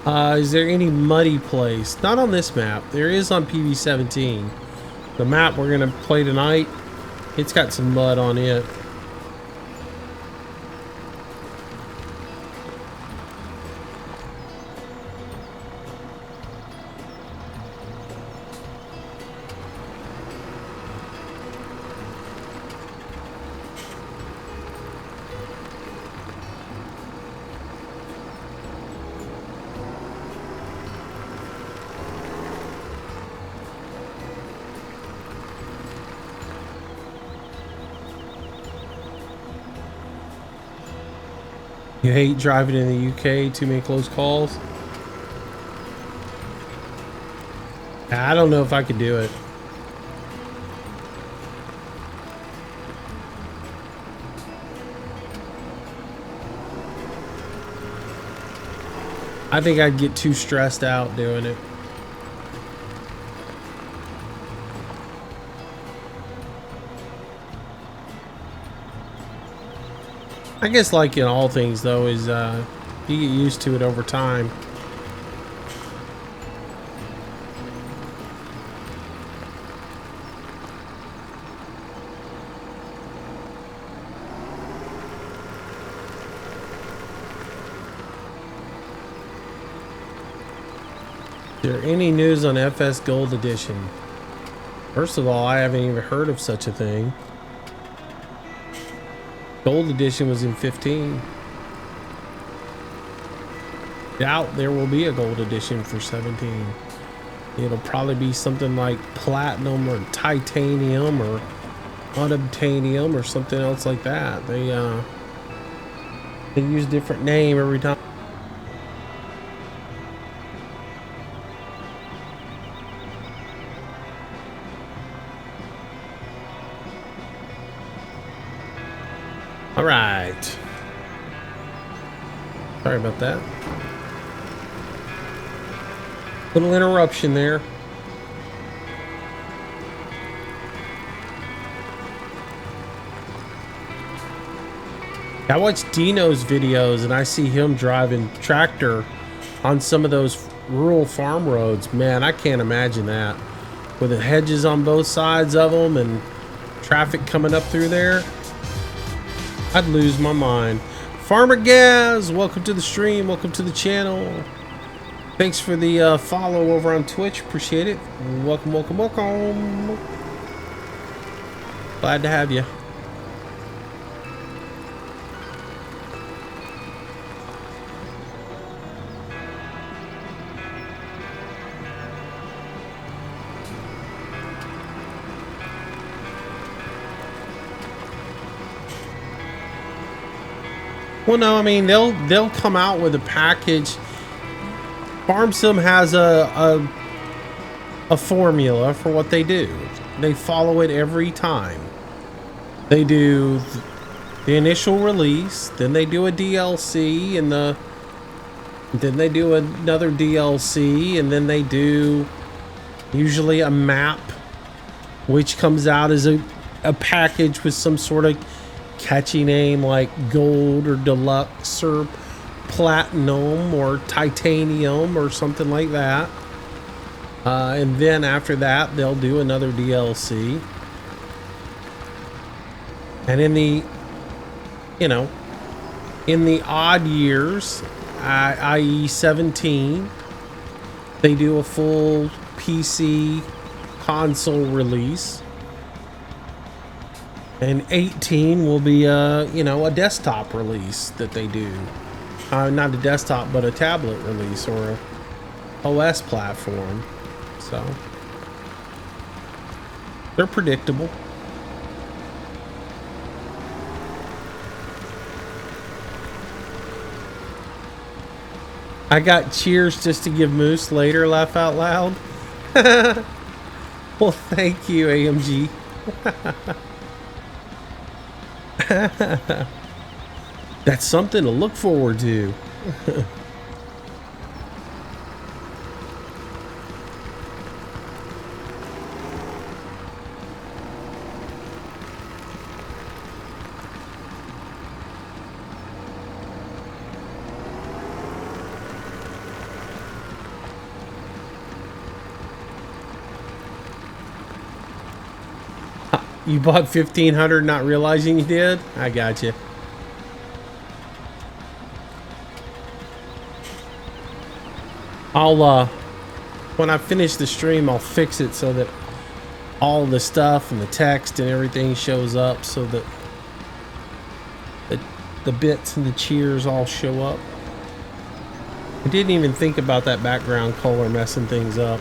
will. Is there any muddy place? Not on this map. There is on PV17. The map we're gonna play tonight, it's got some mud on it. You hate driving in the UK, too many close calls? I don't know if I could do it. I think I'd get too stressed out doing it. I guess like in all things though is you get used to it over time. Is there any news on FS Gold Edition? First of all, I haven't even heard of such a thing. Gold Edition was in 15. Doubt there will be a Gold Edition for 17. It'll probably be something like Platinum or Titanium or Unobtainium or something else like that. They use a different name every time. All right. Sorry about that. Little interruption there. I watch Dino's videos and I see him driving tractor on some of those rural farm roads. Man, I can't imagine that. With the hedges on both sides of them and traffic coming up through there. I'd lose my mind. Farmer Gaz, welcome to the stream. Welcome to the channel. Thanks for the follow over on Twitch. Appreciate it. Welcome, welcome, welcome. Glad to have you. Well, no, I mean they'll come out with a package. FarmSim has a formula for what they do. They follow it every time. They do the initial release, then they do a DLC, and then they do another DLC, and then they do usually a map, which comes out as a package with some sort of catchy name like Gold or Deluxe or Platinum or Titanium or something like that. And then after that, they'll do another DLC. And in the, in the odd years, i.e. 17, they do a full PC console release. And 18 will be a desktop release that they do. Not a desktop, but a tablet release or a OS platform. So they're predictable. I got cheers just to give Moose later, laugh out loud. Well, thank you, AMG. That's something to look forward to. You bought 1,500 not realizing you did? I got you. I'll when I finish the stream, I'll fix it so that all the stuff and the text and everything shows up, so that the bits and the cheers all show up. I didn't even think about that background color messing things up.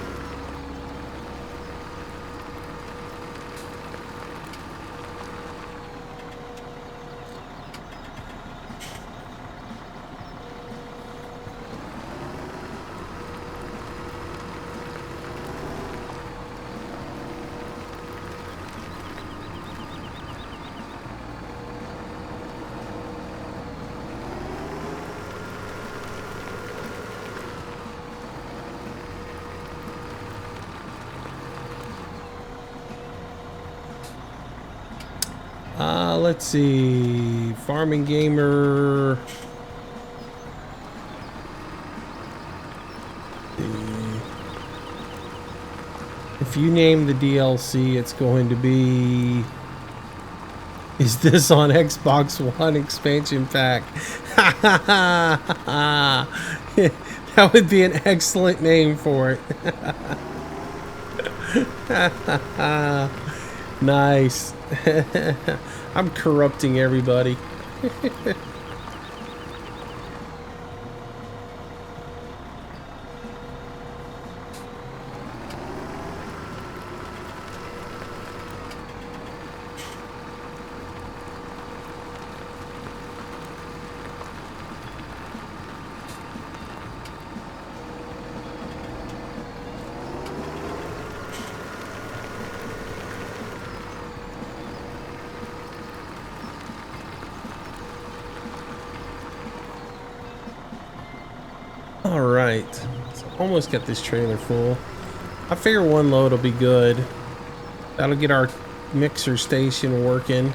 Let's see. Farming Gamer. If you name the DLC, it's going to be... Is this on Xbox One expansion pack? That would be an excellent name for it. Nice. I'm corrupting everybody. All right, so almost got this trailer full. I figure one load will be good. That'll get our mixer station working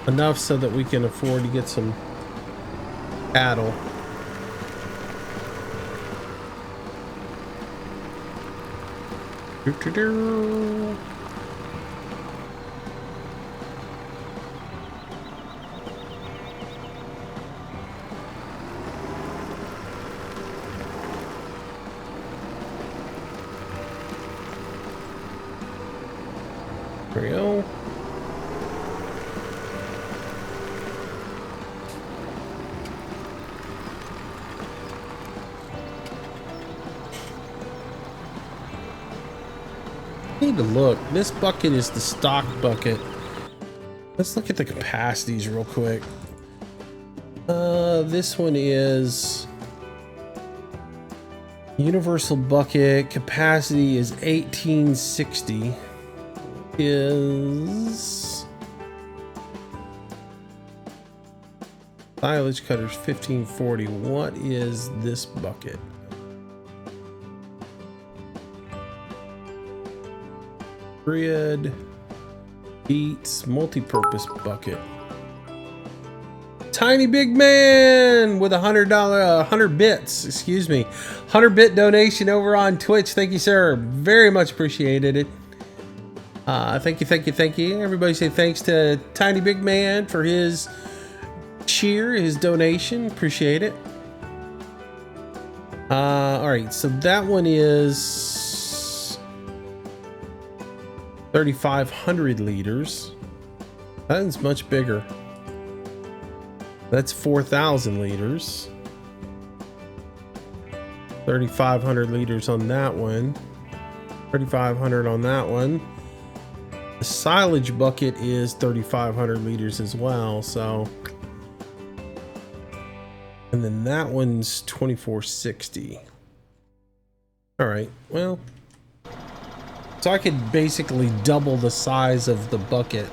enough so that we can afford to get some cattle. Doo-doo-doo. There we go. Need to look. This bucket is the stock bucket. Let's look at the capacities real quick. This one is universal bucket. Capacity is 1860. Is silage cutters 1540. What is this bucket? Grid Beats multi-purpose bucket. Tiny Big Man with $100 bits, excuse me, 100-bit donation over on Twitch. Thank you, sir. Very much appreciated it. Thank you. Everybody say thanks to Tiny Big Man for his cheer, his donation. Appreciate it. All right, so that one is 3,500 liters. That is much bigger. That's 4,000 liters. 3,500 liters on that one. 3,500 on that one. The silage bucket is 3,500 liters as well, so. And then that one's 2,460. All right, well. So I could basically double the size of the bucket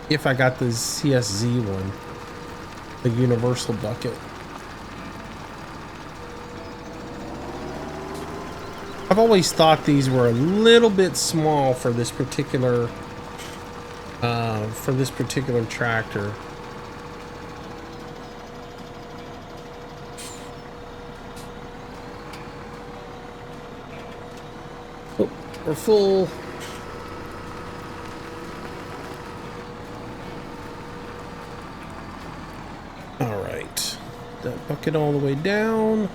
if I got the CSZ one, the universal bucket. I've always thought these were a little bit small for this particular tractor. Oh, we're full. All right, that bucket all the way down.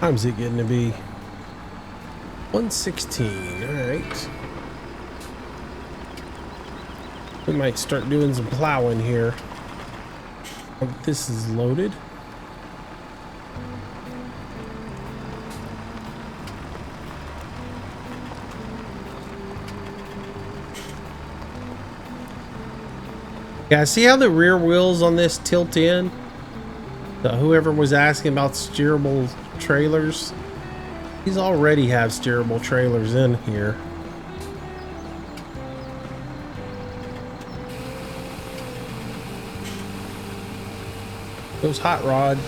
Time's it getting to be? 1:16. All right. We might start doing some plowing here. This is loaded. Yeah, see how the rear wheels on this tilt in? Whoever was asking about steerable trailers, these already have steerable trailers in here. Goes Hot Rod.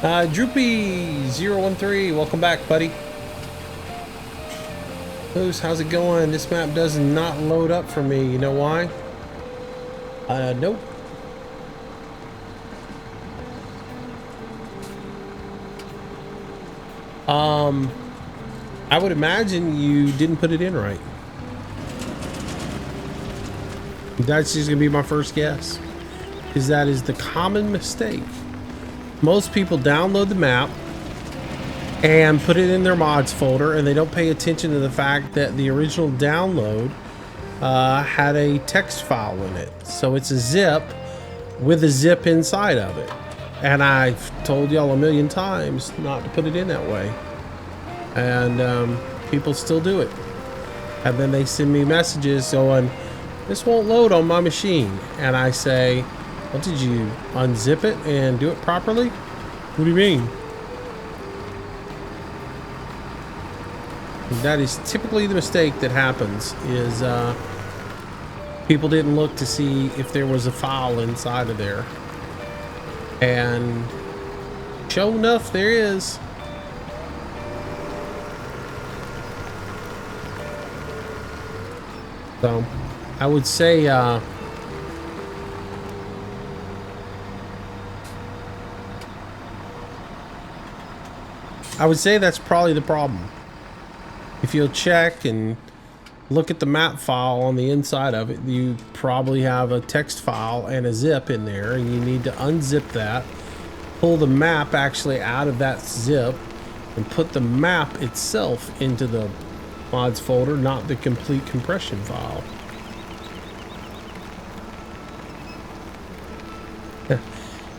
Droopy013, welcome back, buddy. How's it going? This map does not load up for me. You know why? Nope. I would imagine you didn't put it in right. That's just gonna be my first guess, because that is the common mistake. Most people download the map and put it in their mods folder, and they don't pay attention to the fact that the original download had a text file in it. So it's a zip with a zip inside of it. And I've told y'all a million times not to put it in that way. And people still do it. And then they send me messages going, this won't load on my machine. And I say, well, did you unzip it and do it properly? What do you mean? That is typically the mistake that happens, is people didn't look to see if there was a file inside of there. And sure enough, there is. So I would say that's probably the problem. If you'll check and look at the map file on the inside of it, you probably have a text file and a zip in there, and you need to unzip that, pull the map actually out of that zip, and put the map itself into the mods folder, not the complete compression file.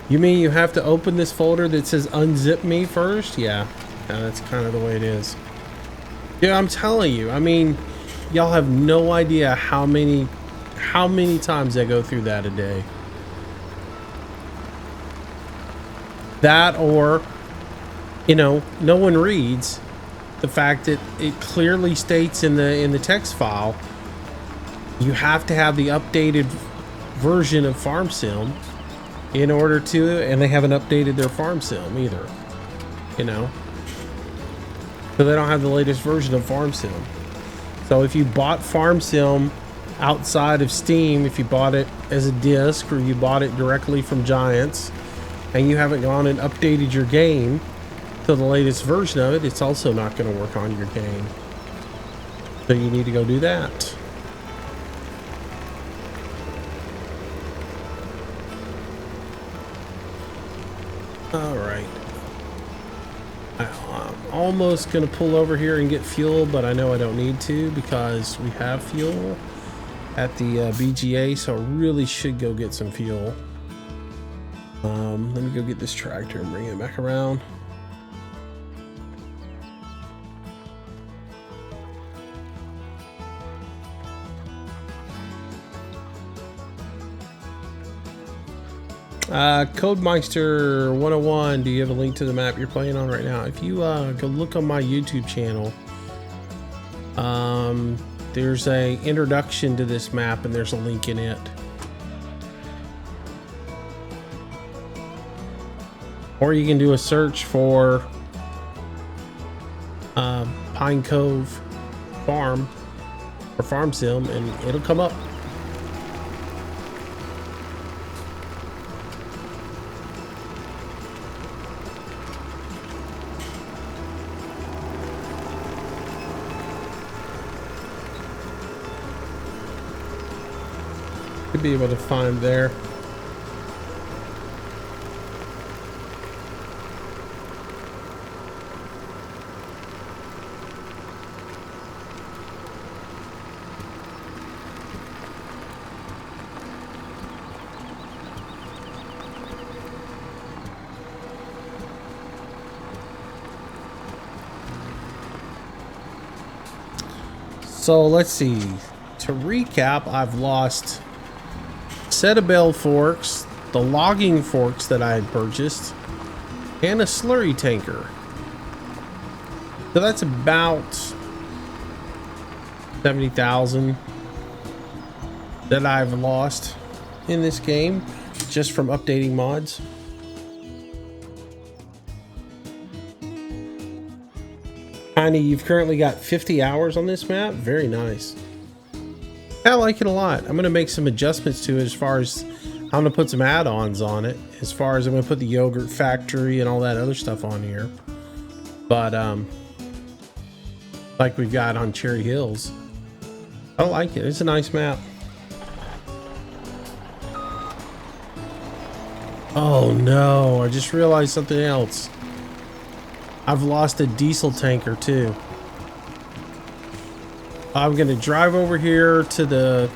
You mean you have to open this folder that says unzip me first? Yeah, that's kind of the way it is. Yeah, I'm telling you, I mean, y'all have no idea how many times I go through that a day. That, or, you know, no one reads the fact that it clearly states in the text file you have to have the updated version of Farm Sim in order to, and they haven't updated their Farm Sim either, you know, so they don't have the latest version of Farm Sim. So if you bought Farm Sim outside of Steam, if you bought it as a disc or you bought it directly from Giants, and you haven't gone and updated your game to the latest version of it, it's also not going to work on your game. So you need to go do that. All right. I'm almost going to pull over here and get fuel, but I know I don't need to because we have fuel at the BGA, so I really should go get some fuel. Let me go get this tractor and bring it back around. Codemeister 101, do you have a link to the map you're playing on right now? If you go look on my YouTube channel, there's a introduction to this map and there's a link in it. Or you can do a search for Pine Cove Farm or Farm Sim and it'll come up. Be able to find there. So let's see. To recap, I've lost a set of bell forks, the logging forks that I had purchased, and a slurry tanker. So that's about 70,000 that I've lost in this game just from updating mods. Tiny, you've currently got 50 hours on this map. Very nice. I like it a lot. I'm going to make some adjustments to it as far as I'm going to put some add-ons on it. As far as I'm going to put the yogurt factory and all that other stuff on here. But, like we've got on Cherry Hills. I like it. It's a nice map. Oh no, I just realized something else. I've lost a diesel tanker too. I'm gonna drive over here to the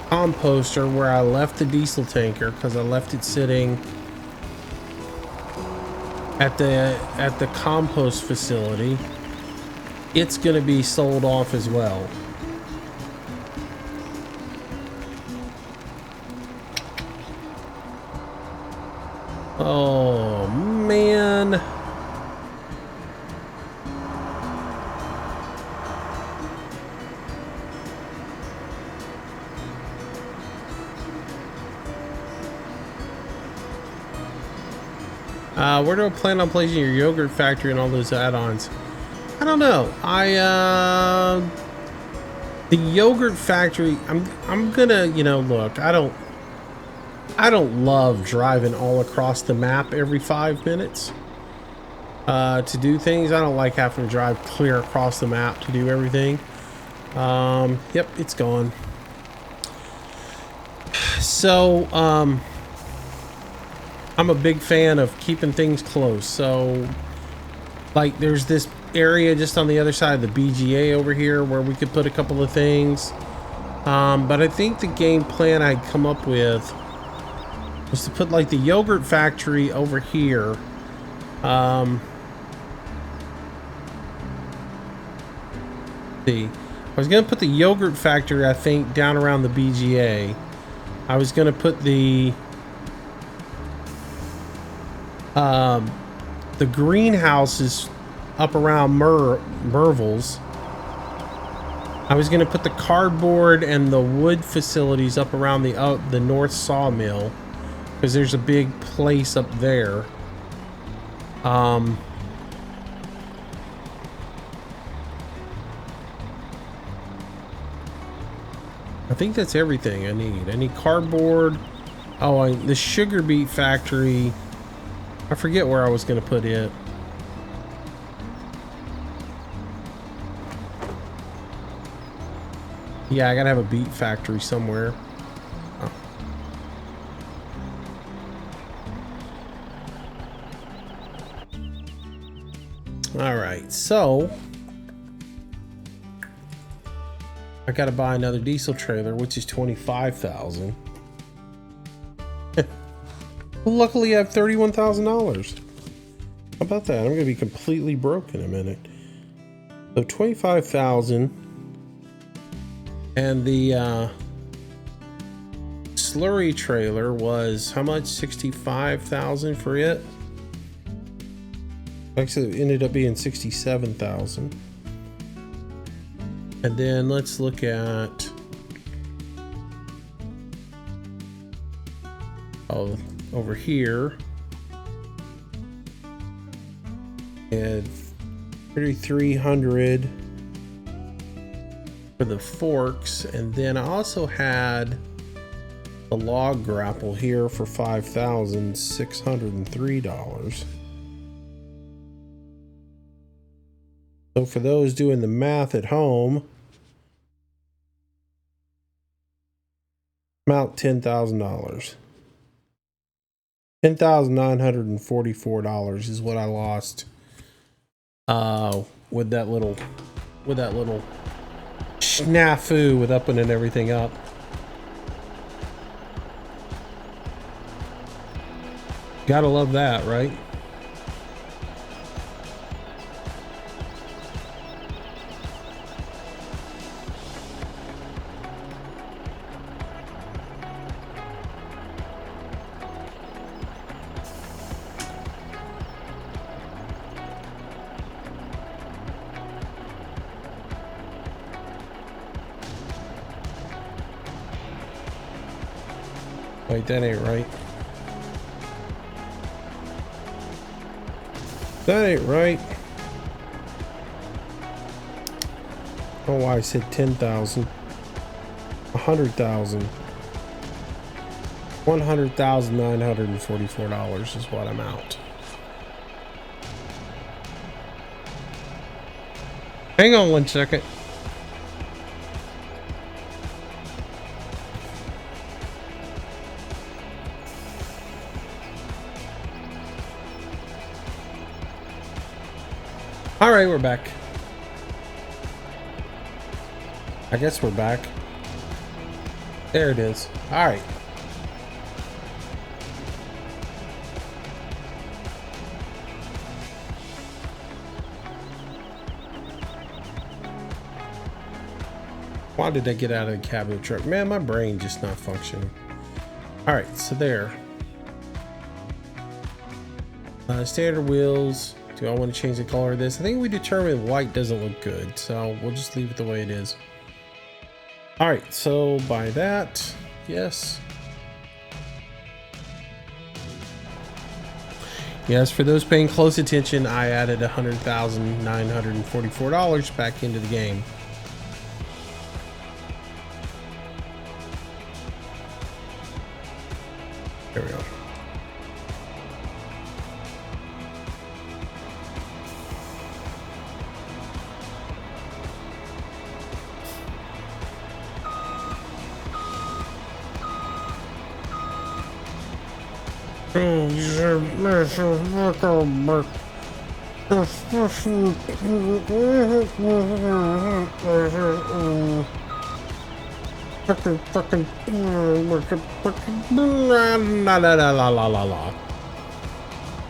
composter where I left the diesel tanker because I left it sitting at the compost facility. It's gonna be sold off as well. Oh man. Where do I plan on placing your yogurt factory and all those add-ons? I don't know. The yogurt factory, I'm gonna, you know, look, I don't love driving all across the map every 5 minutes to do things. I don't like having to drive clear across the map to do everything. Yep, it's gone. So, I'm a big fan of keeping things close. So, like, there's this area just on the other side of the BGA over here where we could put a couple of things. But I think the game plan I'd come up with was to put like the yogurt factory over here. See, I was gonna put the yogurt factory, I think, down around the BGA. I was gonna put the greenhouses up around Merville's. I was gonna put the cardboard and the wood facilities up around the north sawmill, because there's a big place up there. I think that's everything I need. I need cardboard. Oh, the sugar beet factory. I forget where I was going to put it. Yeah, I gotta have a beet factory somewhere. Oh. All right, so I gotta buy another diesel trailer, which is $25,000. Well, luckily I have $31,000. How about that? I'm gonna be completely broke in a minute. So 25,000, and the slurry trailer was how much? 65,000 for it. Actually, it ended up being 67,000. And then let's look at over here. And 3,300 for the forks, and then I also had a log grapple here for $5,603. So for those doing the math at home, about $10,000. $10,944 is what I lost with that little snafu with opening everything up. Gotta love that, right? right. That ain't right. That ain't right. Oh, why I said 10,000. 100,000. $100,944 is what I'm out. Hang on one second. All right, we're back. I guess we're back. There it is. All right. Why did I get out of the cab of the truck? Man, my brain just not functioning. All right, so there. Standard wheels. Do I want to change the color of this? I think we determined white doesn't look good, so we'll just leave it the way it is. All right, so by that, yes. Yes, for those paying close attention, I added $100,944 back into the game. There we go.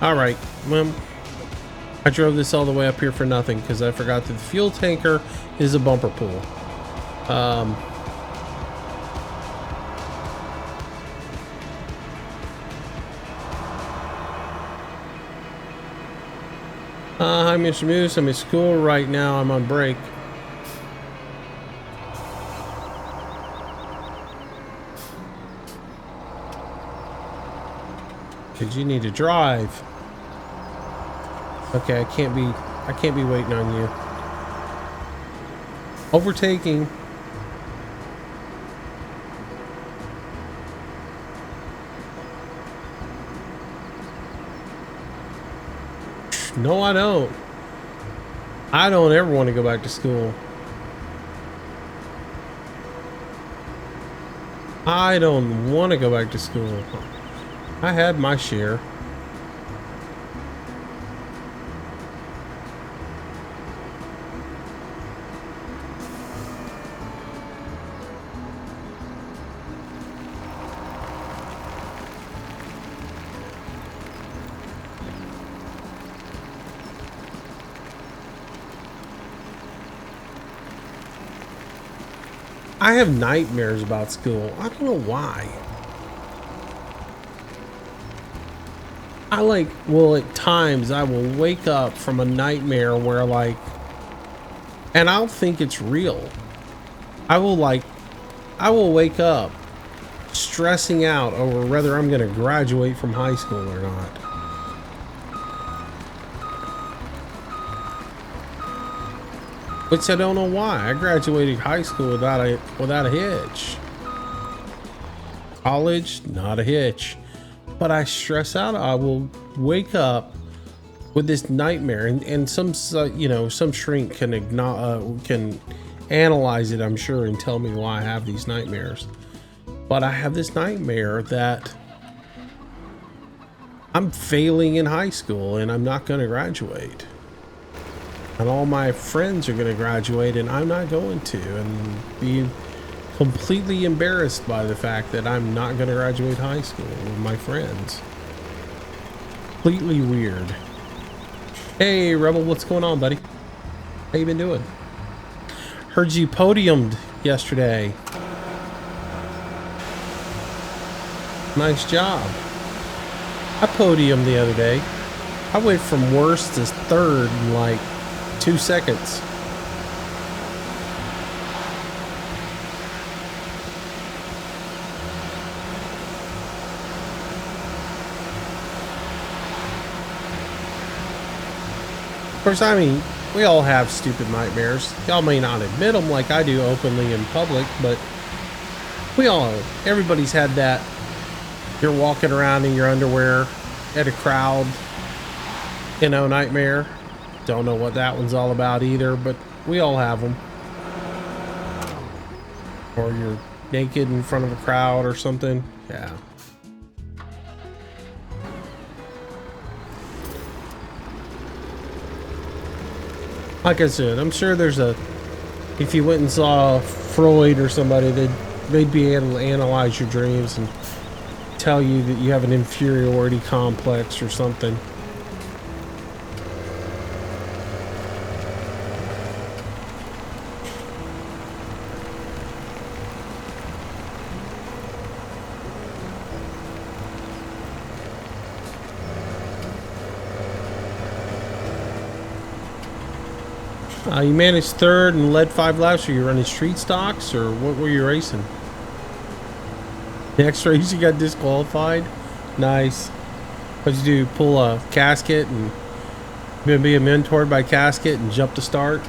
All right, well, I drove this all the way up here for nothing because I forgot that the fuel tanker is a bumper pool. Hi, Mr. Moose. I'm in school right now. I'm on break. Cause you need to drive. Okay, I can't be waiting on you. Overtaking. No, I don't. I don't ever want to go back to school. I don't want to go back to school. I had my share. I have nightmares about school. I don't know why. Well, at times I will wake up from a nightmare where and I'll think it's real. I will wake up stressing out over whether I'm going to graduate from high school or not. Which I don't know why. I graduated high school without a hitch. College, not a hitch. But I stress out. I will wake up with this nightmare, and some shrink can analyze it, I'm sure, and tell me why I have these nightmares. But I have this nightmare that I'm failing in high school and I'm not going to graduate. And all my friends are going to graduate and I'm not going to, and be completely embarrassed by the fact that I'm not going to graduate high school with my friends. Completely weird. Hey, Rebel, what's going on, buddy? How you been doing? Heard you podiumed yesterday. Nice job. I podiumed the other day. I went from worst to third in like 2 seconds. course, I mean, we all have stupid nightmares. Y'all may not admit them like I do openly in public, but everybody's had that. You're walking around in your underwear at a crowd, nightmare. Don't know what that one's all about either, but we all have them. Or you're naked in front of a crowd or something. Yeah. Like I said, I'm sure if you went and saw Freud or somebody, they'd be able to analyze your dreams and tell you that you have an inferiority complex or something. You managed third and led 5 laps. Are you running street stocks or what were you racing? Next race you got disqualified? Nice. What'd you do? Pull a casket and being mentored by casket and jump the start?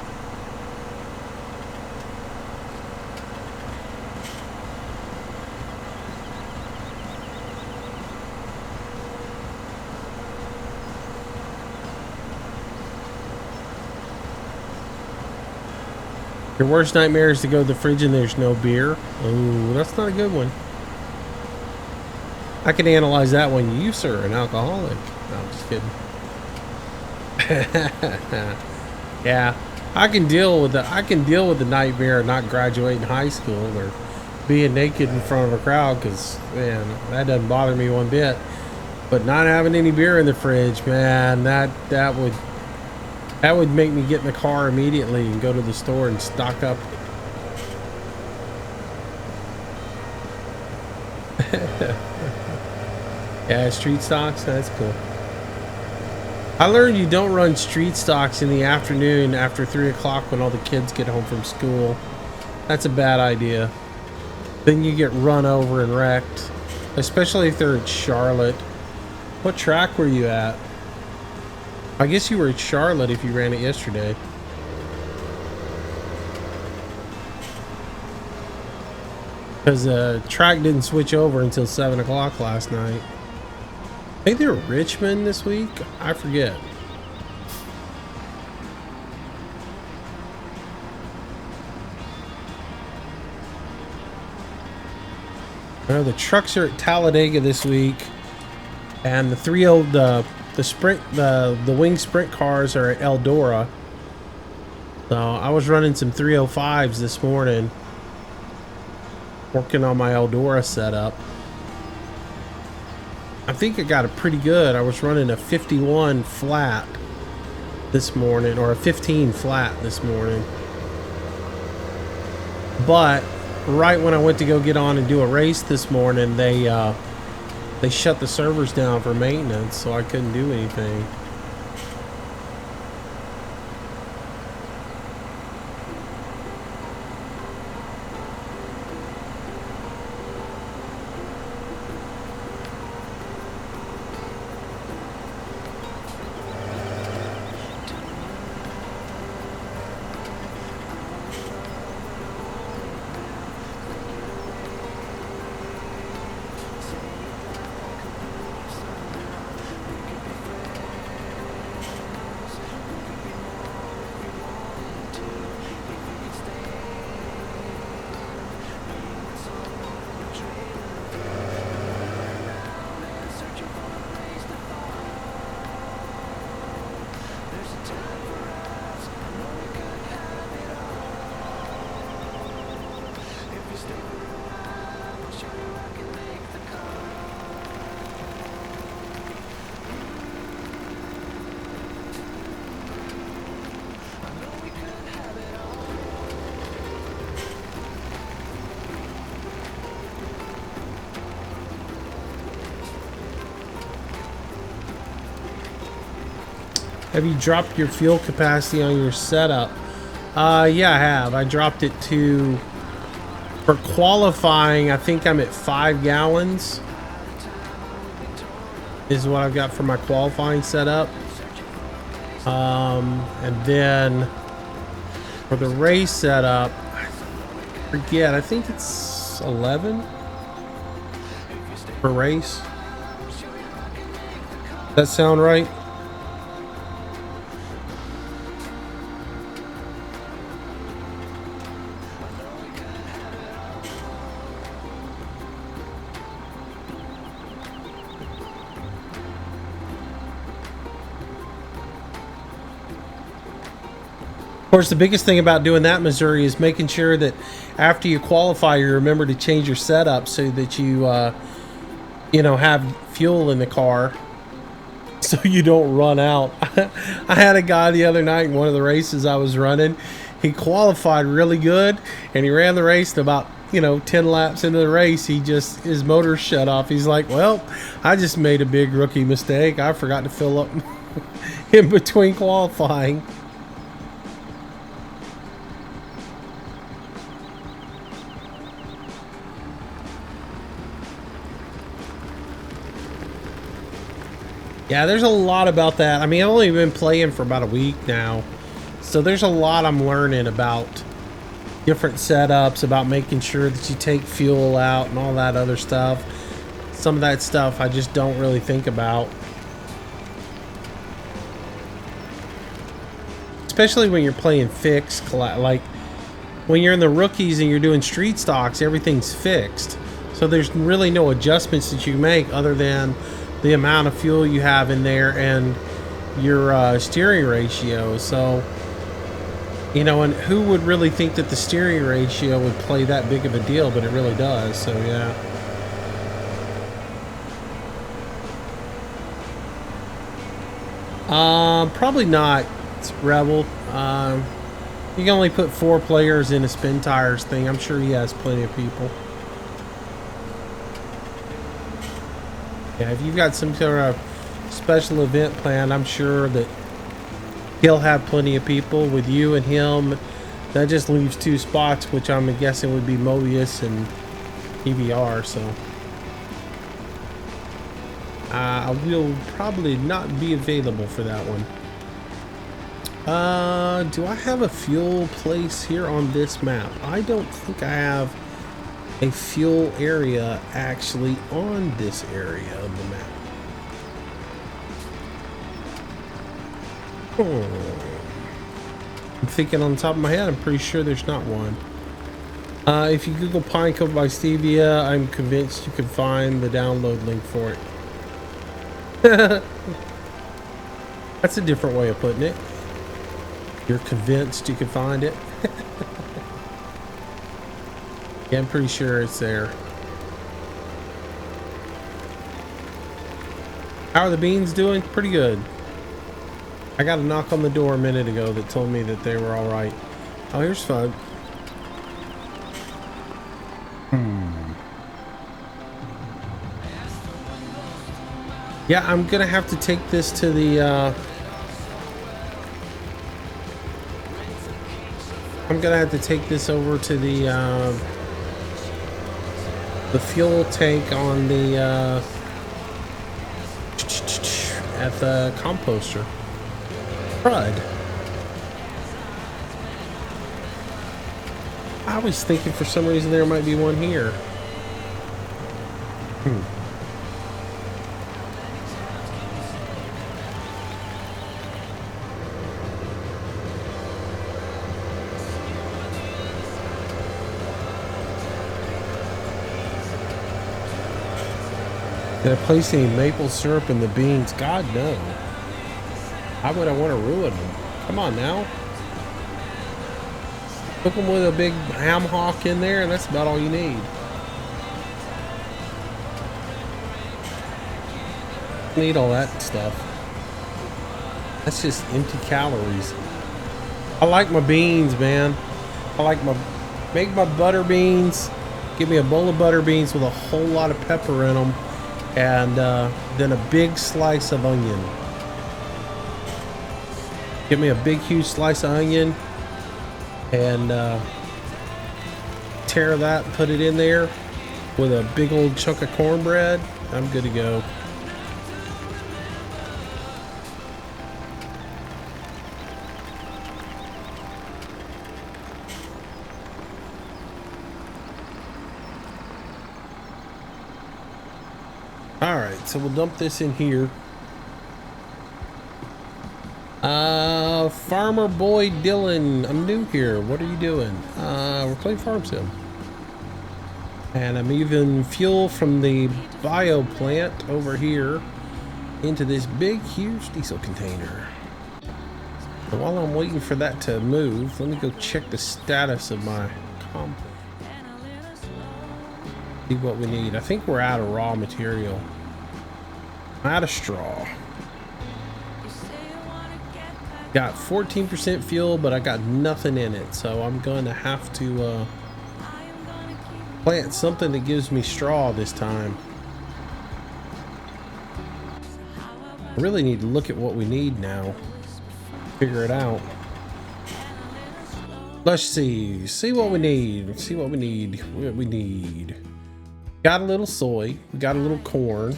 Your worst nightmare is to go to the fridge and there's no beer. Oh, that's not a good one. I can analyze that one. You, sir, an alcoholic. No, I'm just kidding. Yeah, I can deal with the nightmare of not graduating high school or being naked in front of a crowd, because man, that doesn't bother me one bit. But not having any beer in the fridge, man, that would make me get in the car immediately and go to the store and stock up. Yeah, street stocks, that's cool. I learned you don't run street stocks in the afternoon after 3 o'clock when all the kids get home from school. That's a bad idea. Then you get run over and wrecked, especially if they're in Charlotte. What track were you at? I guess you were at Charlotte if you ran it yesterday. Because the track didn't switch over until 7 o'clock last night. I think they're Richmond this week. I forget. I know the trucks are at Talladega this week, and the wing sprint cars are at Eldora. So I was running some 305s this morning, working on my Eldora setup. I think I got it pretty good. I was running a 51 flat this morning, or a 15 flat this morning. But right when I went to go get on and do a race this morning, they shut the servers down for maintenance, so I couldn't do anything. Have you dropped your fuel capacity on your setup? Yeah, I have. I dropped it to, for qualifying, I think I'm at 5 gallons is what I've got for my qualifying setup. And then for the race setup, I forget, I think it's 11 per race. Does that sound right? Of course, the biggest thing about doing that, Missouri, is making sure that after you qualify, you remember to change your setup so that you know, have fuel in the car, so you don't run out. I had a guy the other night in one of the races I was running. He qualified really good, and he ran the race. And about 10 laps into the race, his motor shut off. He's like, "Well, I just made a big rookie mistake. I forgot to fill up in between qualifying." Yeah, there's a lot about that. I mean, I've only been playing for about a week now, so there's a lot I'm learning about different setups, about making sure that you take fuel out and all that other stuff. Some of that stuff I just don't really think about. Especially when you're playing fixed, like when you're in the rookies and you're doing street stocks, everything's fixed. So there's really no adjustments that you make other than the amount of fuel you have in there and your steering ratio. So, and who would really think that the steering ratio would play that big of a deal, but it really does. So yeah. Probably not, Rebel. You can only put 4 players in a spin tires thing. I'm sure he has plenty of people. Yeah, if you've got some sort of special event planned, I'm sure that he'll have plenty of people. With you and him, that just leaves 2 spots, which I'm guessing would be Mobius and EVR. So I will probably not be available for that one. Do I have a fuel place here on this map? I don't think I have a fuel area actually on this area of the map. I'm thinking on the top of my head, I'm pretty sure there's not one. If you Google Pine Cove by Stevia, I'm convinced you can find the download link for it. That's a different way of putting it. You're convinced you can find it? Yeah, I'm pretty sure it's there. How are the beans doing? Pretty good. I got a knock on the door a minute ago that told me that they were all right. Oh, here's fun. Yeah, I'm gonna have to take this to the I'm gonna have to take this over to the fuel tank on the at the composter. Crud. I was thinking for some reason there might be one here. Did I place any maple syrup in the beans? God, no. How would I want to ruin them? Come on now. Cook them with a big ham hock in there, and that's about all you need. Need all that stuff. That's just empty calories. I like my beans, man. Make my butter beans. Give me a bowl of butter beans with a whole lot of pepper in them. And then a big slice of onion. Give me a big huge slice of onion and tear that, put it in there with a big old chunk of cornbread. I'm good to go. so we'll dump this in here. Farmer boy Dylan, I'm new here. What are you doing? We're playing Farm Sim. And I'm moving fuel from the bio plant over here into this big, huge diesel container. So while I'm waiting for that to move, let me go check the status of my comp. See what we need. I think we're out of raw material. I'm out of straw. Got 14% fuel, but I got nothing in it, so I'm gonna have to plant something that gives me straw this time. I really need to look at what we need now. Figure it out. Let's see what we need. See what we need. What we need. Got a little soy. We got a little corn.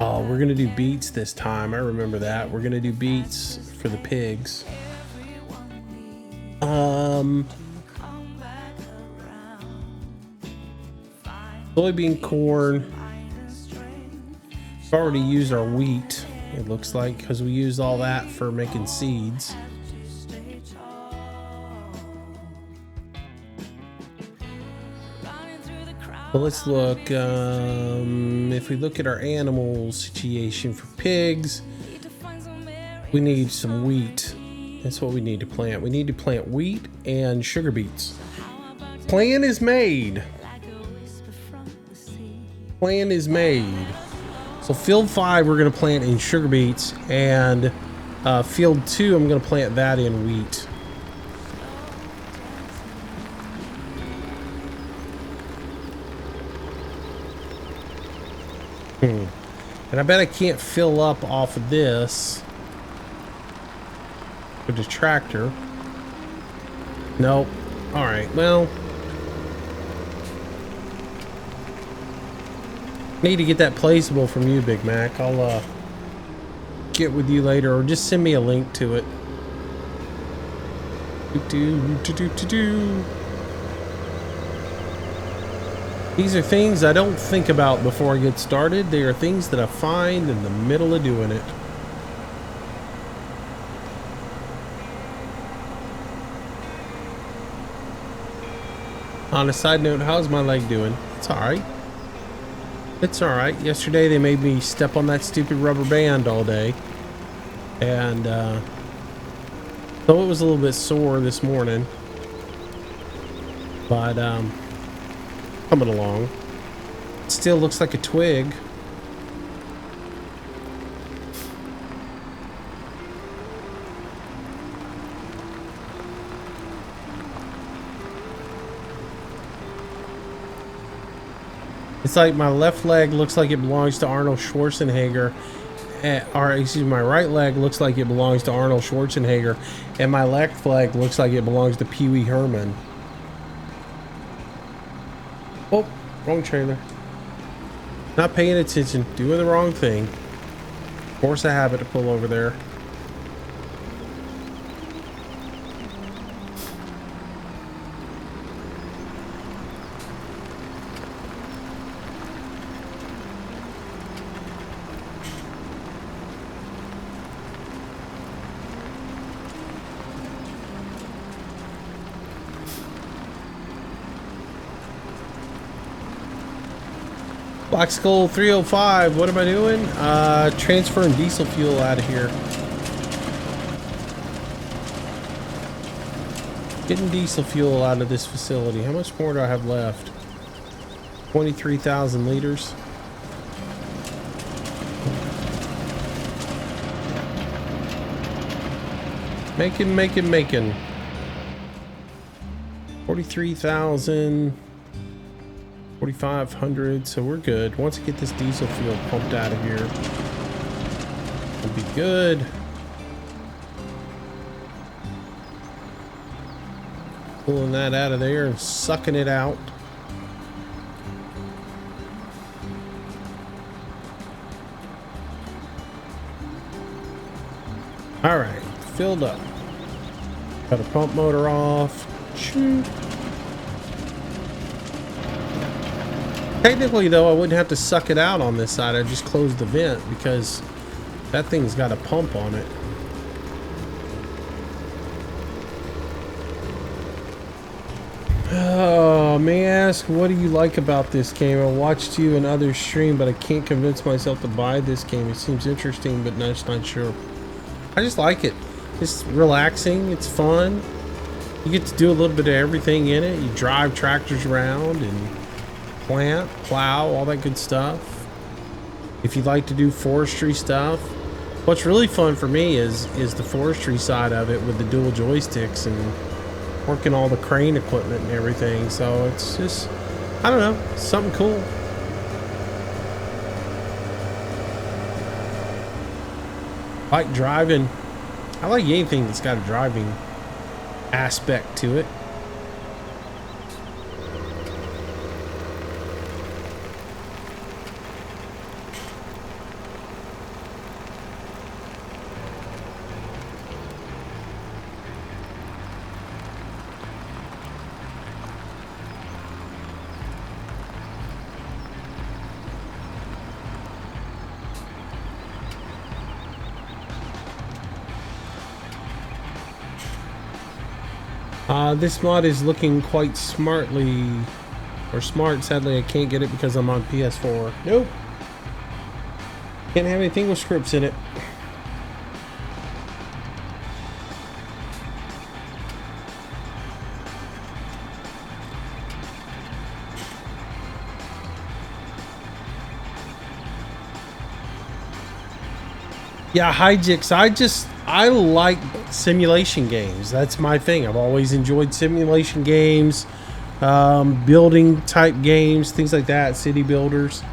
Oh, we're gonna do beets this time. I remember that. We're gonna do beets for the pigs. Soybean, corn. We've already used our wheat, it looks like, because we used all that for making seeds. But let's look, if we look at our animal situation for pigs, we need some wheat. That's what we need to plant. We need to plant wheat and sugar beets. Plan is made. Plan is made. So field 5 we're gonna plant in sugar beets, and field 2 I'm gonna plant that in wheat. And I bet I can't fill up off of this with the tractor. Nope. All right, well, need to get that placeable from you, Big Mac. I'll get with you later, or just send me a link to it. These are things I don't think about before I get started. They are things that I find in the middle of doing it. On a side note, how's my leg doing? It's alright. It's alright. Yesterday they made me step on that stupid rubber band all day. And so it was a little bit sore this morning. But coming along. It still looks like a twig. It's like my left leg looks like it belongs to Arnold Schwarzenegger, or excuse me, my right leg looks like it belongs to Arnold Schwarzenegger, and my left leg looks like it belongs to Pee Wee Herman. Oh, wrong trailer. Not paying attention, doing the wrong thing. Force a habit to pull over there. Black Skull 305, what am I doing? Transferring diesel fuel out of here. Getting diesel fuel out of this facility. How much more do I have left? 23,000 liters. Making. 43,000. 4,500, so we're good. Once I get this diesel fuel pumped out of here, we'll be good. Pulling that out of there and sucking it out. All right, filled up. Got a pump motor off. Shoot. Technically, though, I wouldn't have to suck it out on this side. I'd just close the vent because that thing's got a pump on it. Oh, may I ask, what do you like about this game? I watched you and others stream, but I can't convince myself to buy this game. It seems interesting, but not sure. I just like it. It's relaxing. It's fun. You get to do a little bit of everything in it. You drive tractors around and plant, plow, all that good stuff. If you like to do forestry stuff, what's really fun for me is the forestry side of it with the dual joysticks and working all the crane equipment and everything. So it's just, I don't know, something cool. I like driving. I like anything that's got a driving aspect to it. This mod is looking quite smart. Sadly, I can't get it because I'm on PS4. Nope. Can't have anything with scripts in it. Yeah, Hijix, I like simulation games. That's my thing. I've always enjoyed simulation games, building type games, things like that, city builders.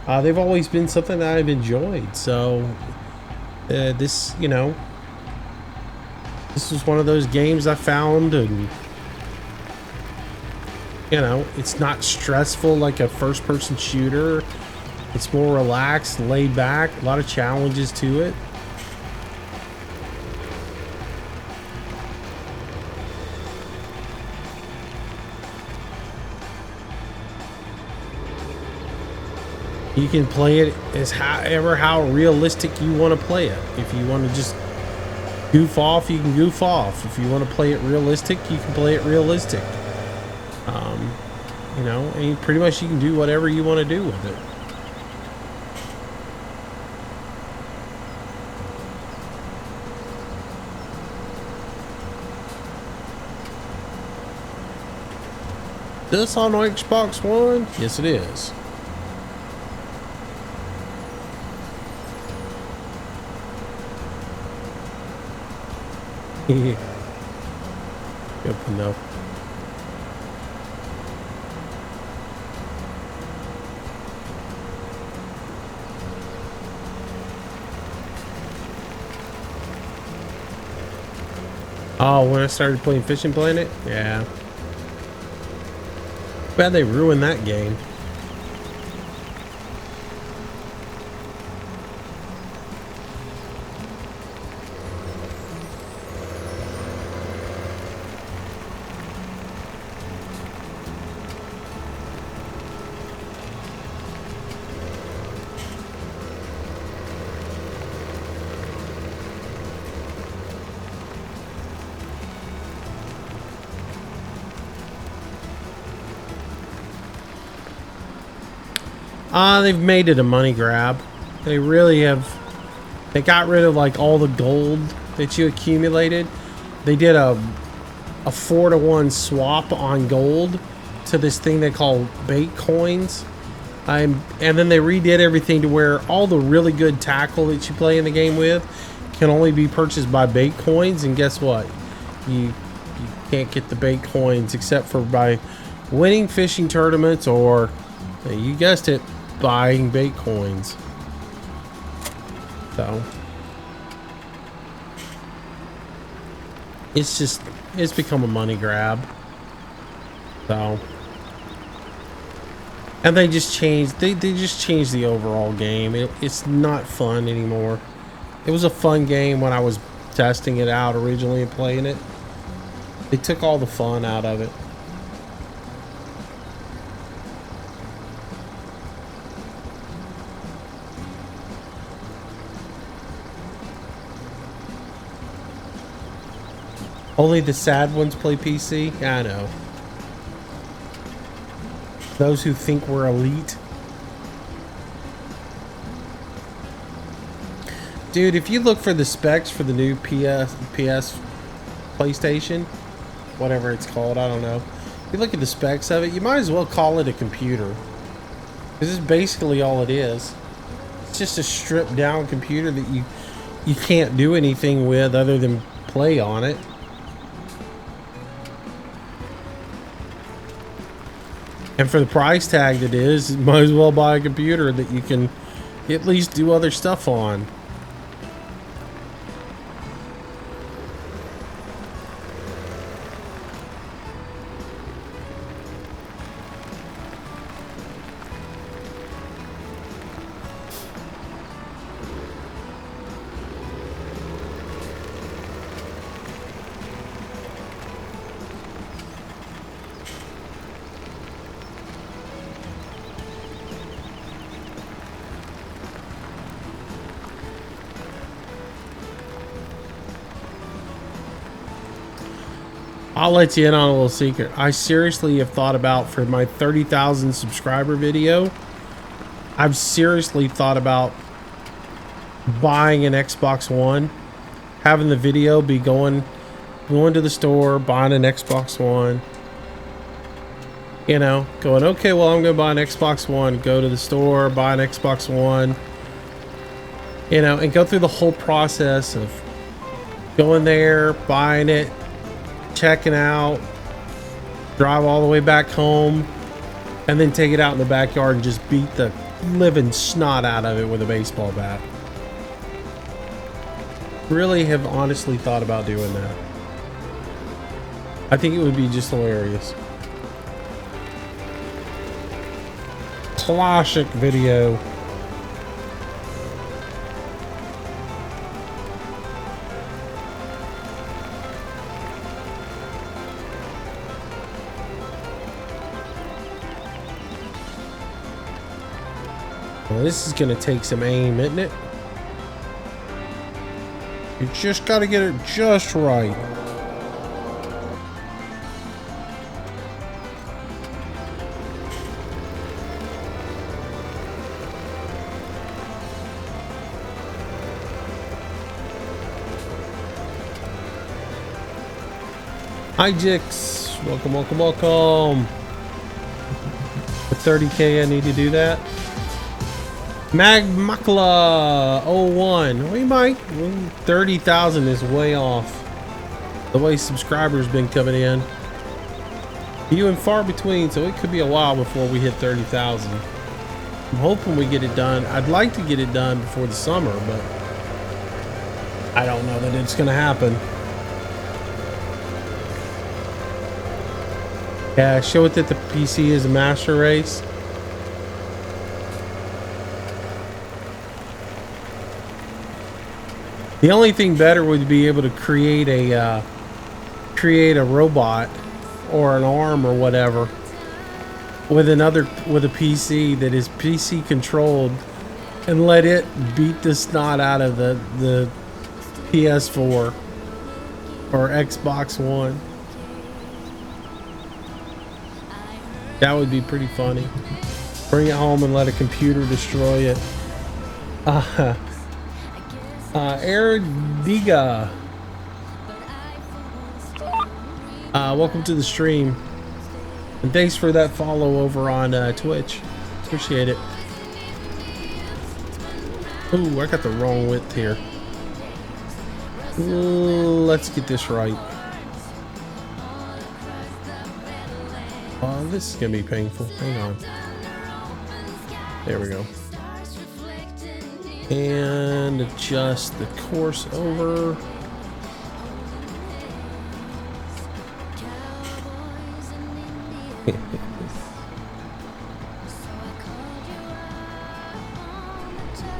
They've always been something that I've enjoyed. So this, you know, this was one of those games I found, and you know, it's not stressful like a first-person shooter. It's more relaxed, laid back, a lot of challenges to it. You can play it as how realistic you want to play it. If you want to just goof off, you can goof off. If you want to play it realistic, you can play it realistic. You know, and pretty much you can do whatever you want to do with it. This on Xbox One? Yes, it is. Good enough. Oh, when I started playing Fishing Planet? Yeah. Bad they ruined that game. They've made it a money grab. They really have. They got rid of like all the gold that you accumulated. They did a 4-to-1 swap on gold to this thing they call bait coins. And then they redid everything to where all the really good tackle that you play in the game with can only be purchased by bait coins. And guess what? You can't get the bait coins except for by winning fishing tournaments or, you guessed it, buying bait coins. So it's become a money grab. So, and they just changed the overall game. It's not fun anymore. It was a fun game when I was testing it out originally and playing it. They took all the fun out of it. Only the sad ones play PC? Yeah, I know. Those who think we're elite. Dude, if you look for the specs for the new PS PlayStation, whatever it's called, I don't know. If you look at the specs of it, you might as well call it a computer. This is basically all it is. It's just a stripped down computer that you can't do anything with other than play on it. And for the price tag that is, you might as well buy a computer that you can at least do other stuff on. I'll let you in on a little secret. I seriously have thought about, for my 30,000 subscriber video, I've seriously thought about buying an Xbox One, having the video be going to the store, buying an Xbox One, you know, going, okay, well, I'm going to buy an Xbox One, go to the store, buy an Xbox One, you know, and go through the whole process of going there, buying it, checking out, drive all the way back home, and then take it out in the backyard and just beat the living snot out of it with a baseball bat. Really have honestly thought about doing that. I think it would be just hilarious. Classic video. Well, this is gonna take some aim, isn't it? You just gotta get it just right. Hi Jix, welcome, welcome, welcome. For 30K I need to do that. Magmakla 01. We might. 30,000 is way off. The way subscribers been coming in. Few and far between, so it could be a while before we hit 30,000. I'm hoping we get it done. I'd like to get it done before the summer, but I don't know that it's gonna happen. Yeah, show it that the PC is a master race. The only thing better would be able to create a robot or an arm or whatever with a PC that is PC controlled, and let it beat the snot out of the PS4 or Xbox One. That would be pretty funny. Bring it home and let a computer destroy it. Erdiga. Welcome to the stream. And thanks for that follow over on Twitch. Appreciate it. Ooh, I got the wrong width here. Let's get this right. Oh, this is gonna be painful. Hang on. There we go. And adjust the course over.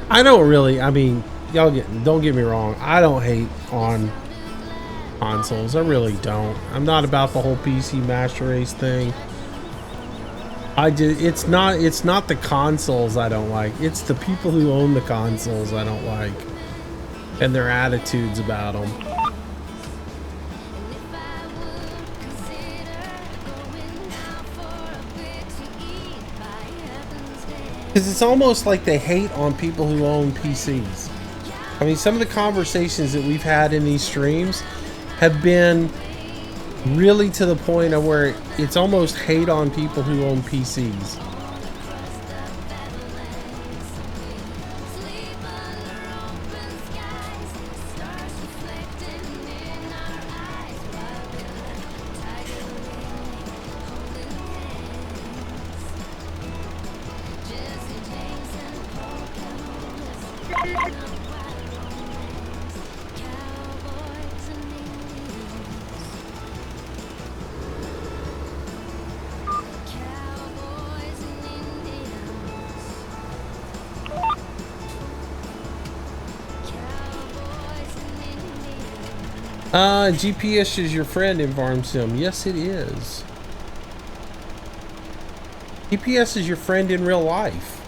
I don't really, I mean, don't get me wrong, I don't hate on consoles. I really don't. I'm not about the whole PC master race thing. It's not the consoles I don't like. It's the people who own the consoles I don't like, and their attitudes about them. Because it's almost like they hate on people who own PCs. I mean, some of the conversations that we've had in these streams have been really to the point of where it's almost hate on people who own PCs. GPS is your friend in Farm Sim. Yes, it is. GPS is your friend in real life.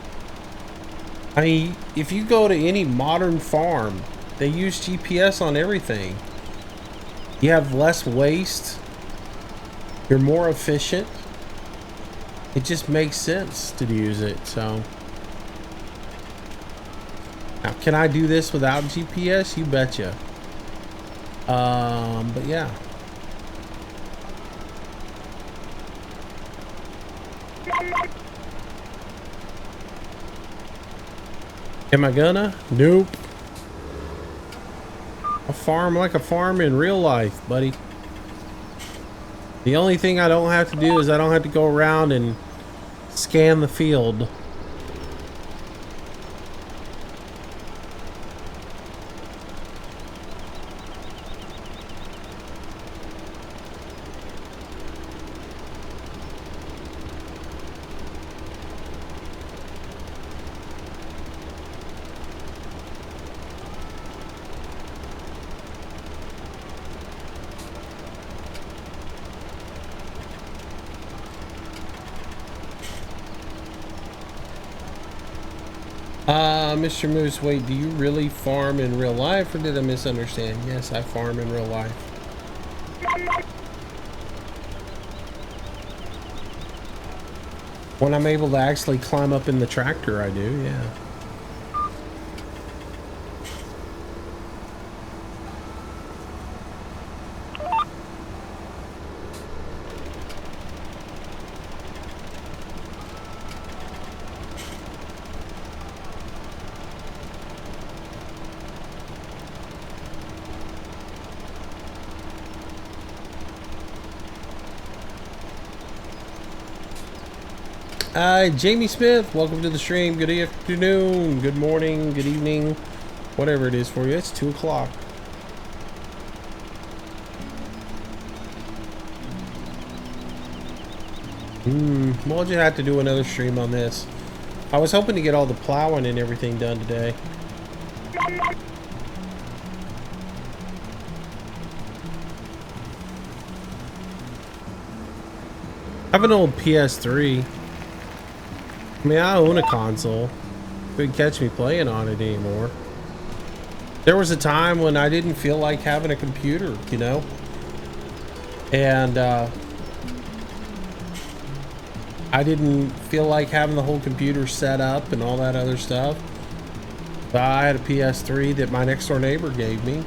I mean, if you go to any modern farm, they use GPS on everything. You have less waste. You're more efficient. It just makes sense to use it, so. Now, can I do this without GPS? You betcha. But yeah. Am I gonna? Nope. A farm like a farm in real life, buddy. The only thing I don't have to do is I don't have to go around and scan the field. Mr. Moose, wait, do you really farm in real life or did I misunderstand? Yes, I farm in real life. When I'm able to actually climb up in the tractor, I do, yeah. Jamie Smith, welcome to the stream. Good afternoon, good morning, good evening, whatever it is for you. It's 2 o'clock. We'll just have to do another stream on this. I was hoping to get all the plowing and everything done today. I have an old PS3. I mean, I own a console. You couldn't catch me playing on it anymore. There was a time when I didn't feel like having a computer, you know? And, I didn't feel like having the whole computer set up and all that other stuff. But I had a PS3 that my next door neighbor gave me.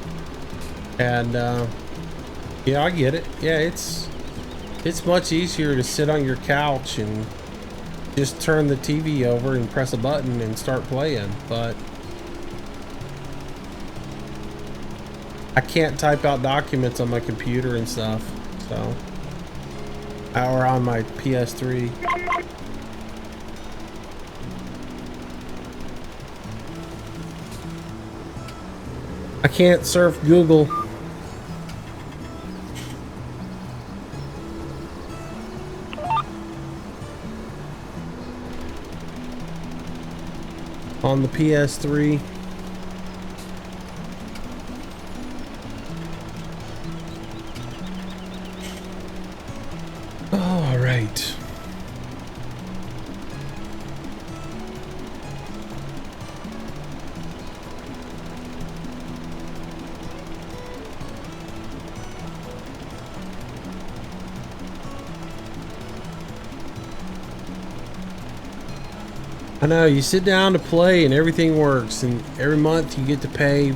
And, yeah, I get it. Yeah, it's much easier to sit on your couch and just turn the TV over and press a button and start playing, but I can't type out documents on my computer and stuff, so, or on my PS3. I can't surf Google. On the PS3. All right. I know, you sit down to play and everything works, and every month you get to pay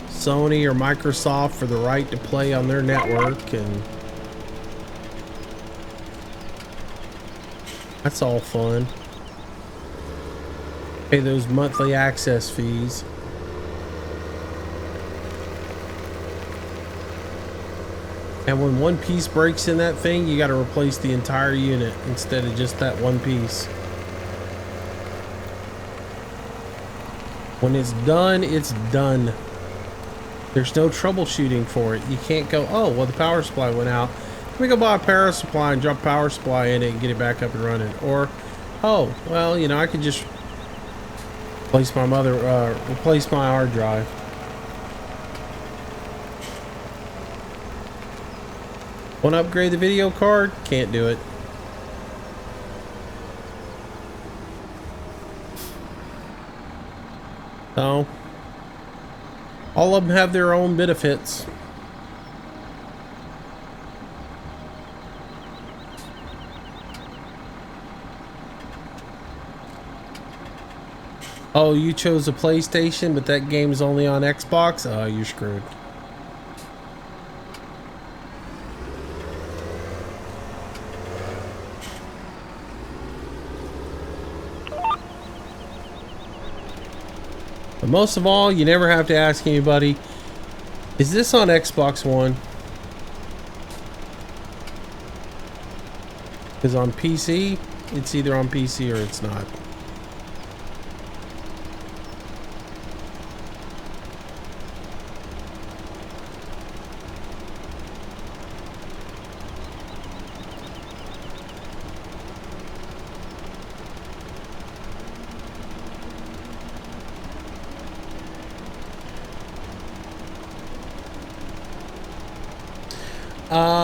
Sony or Microsoft for the right to play on their network, and that's all fun. Pay those monthly access fees. And when one piece breaks in that thing, you got to replace the entire unit instead of just that one piece. When it's done, it's done. There's no troubleshooting for it. You can't go, oh, well, the power supply went out. Let me go buy a power supply and drop power supply in it and get it back up and running. Or, oh, well, you know, I could just replace my hard drive. Want to upgrade the video card? Can't do it. So, all of them have their own benefits. Oh, you chose a PlayStation, but that game's only on Xbox? Oh, you're screwed. But most of all, you never have to ask anybody, is this on Xbox One? Because on PC, it's either on PC or it's not.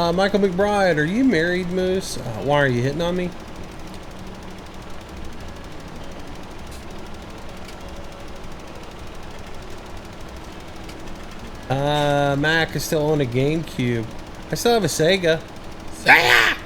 Michael McBride, are you married, Moose? Why are you hitting on me? Mac is still on a GameCube. I still have a Sega. Sega!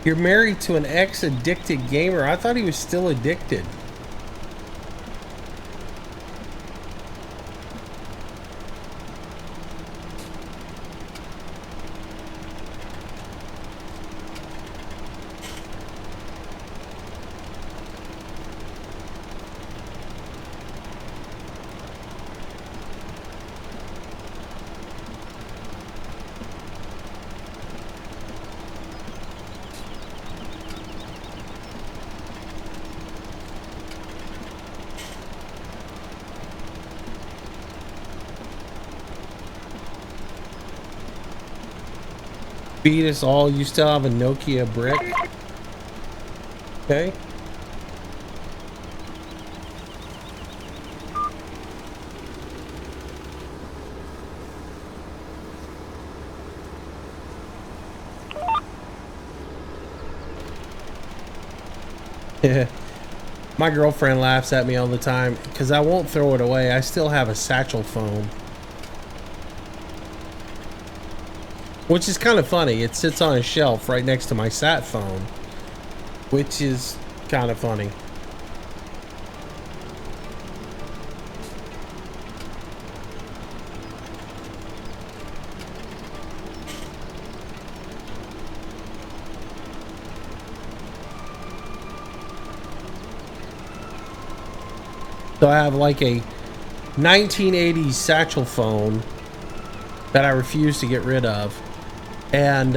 You're married to an ex-addicted gamer. I thought he was still addicted. Beat us all. You still have a Nokia brick? Okay. Yeah. My girlfriend laughs at me all the time because I won't throw it away. I still have a satchel phone. Which is kind of funny. It sits on a shelf right next to my sat phone, which is kind of funny. So I have like a 1980s satchel phone that I refuse to get rid of. And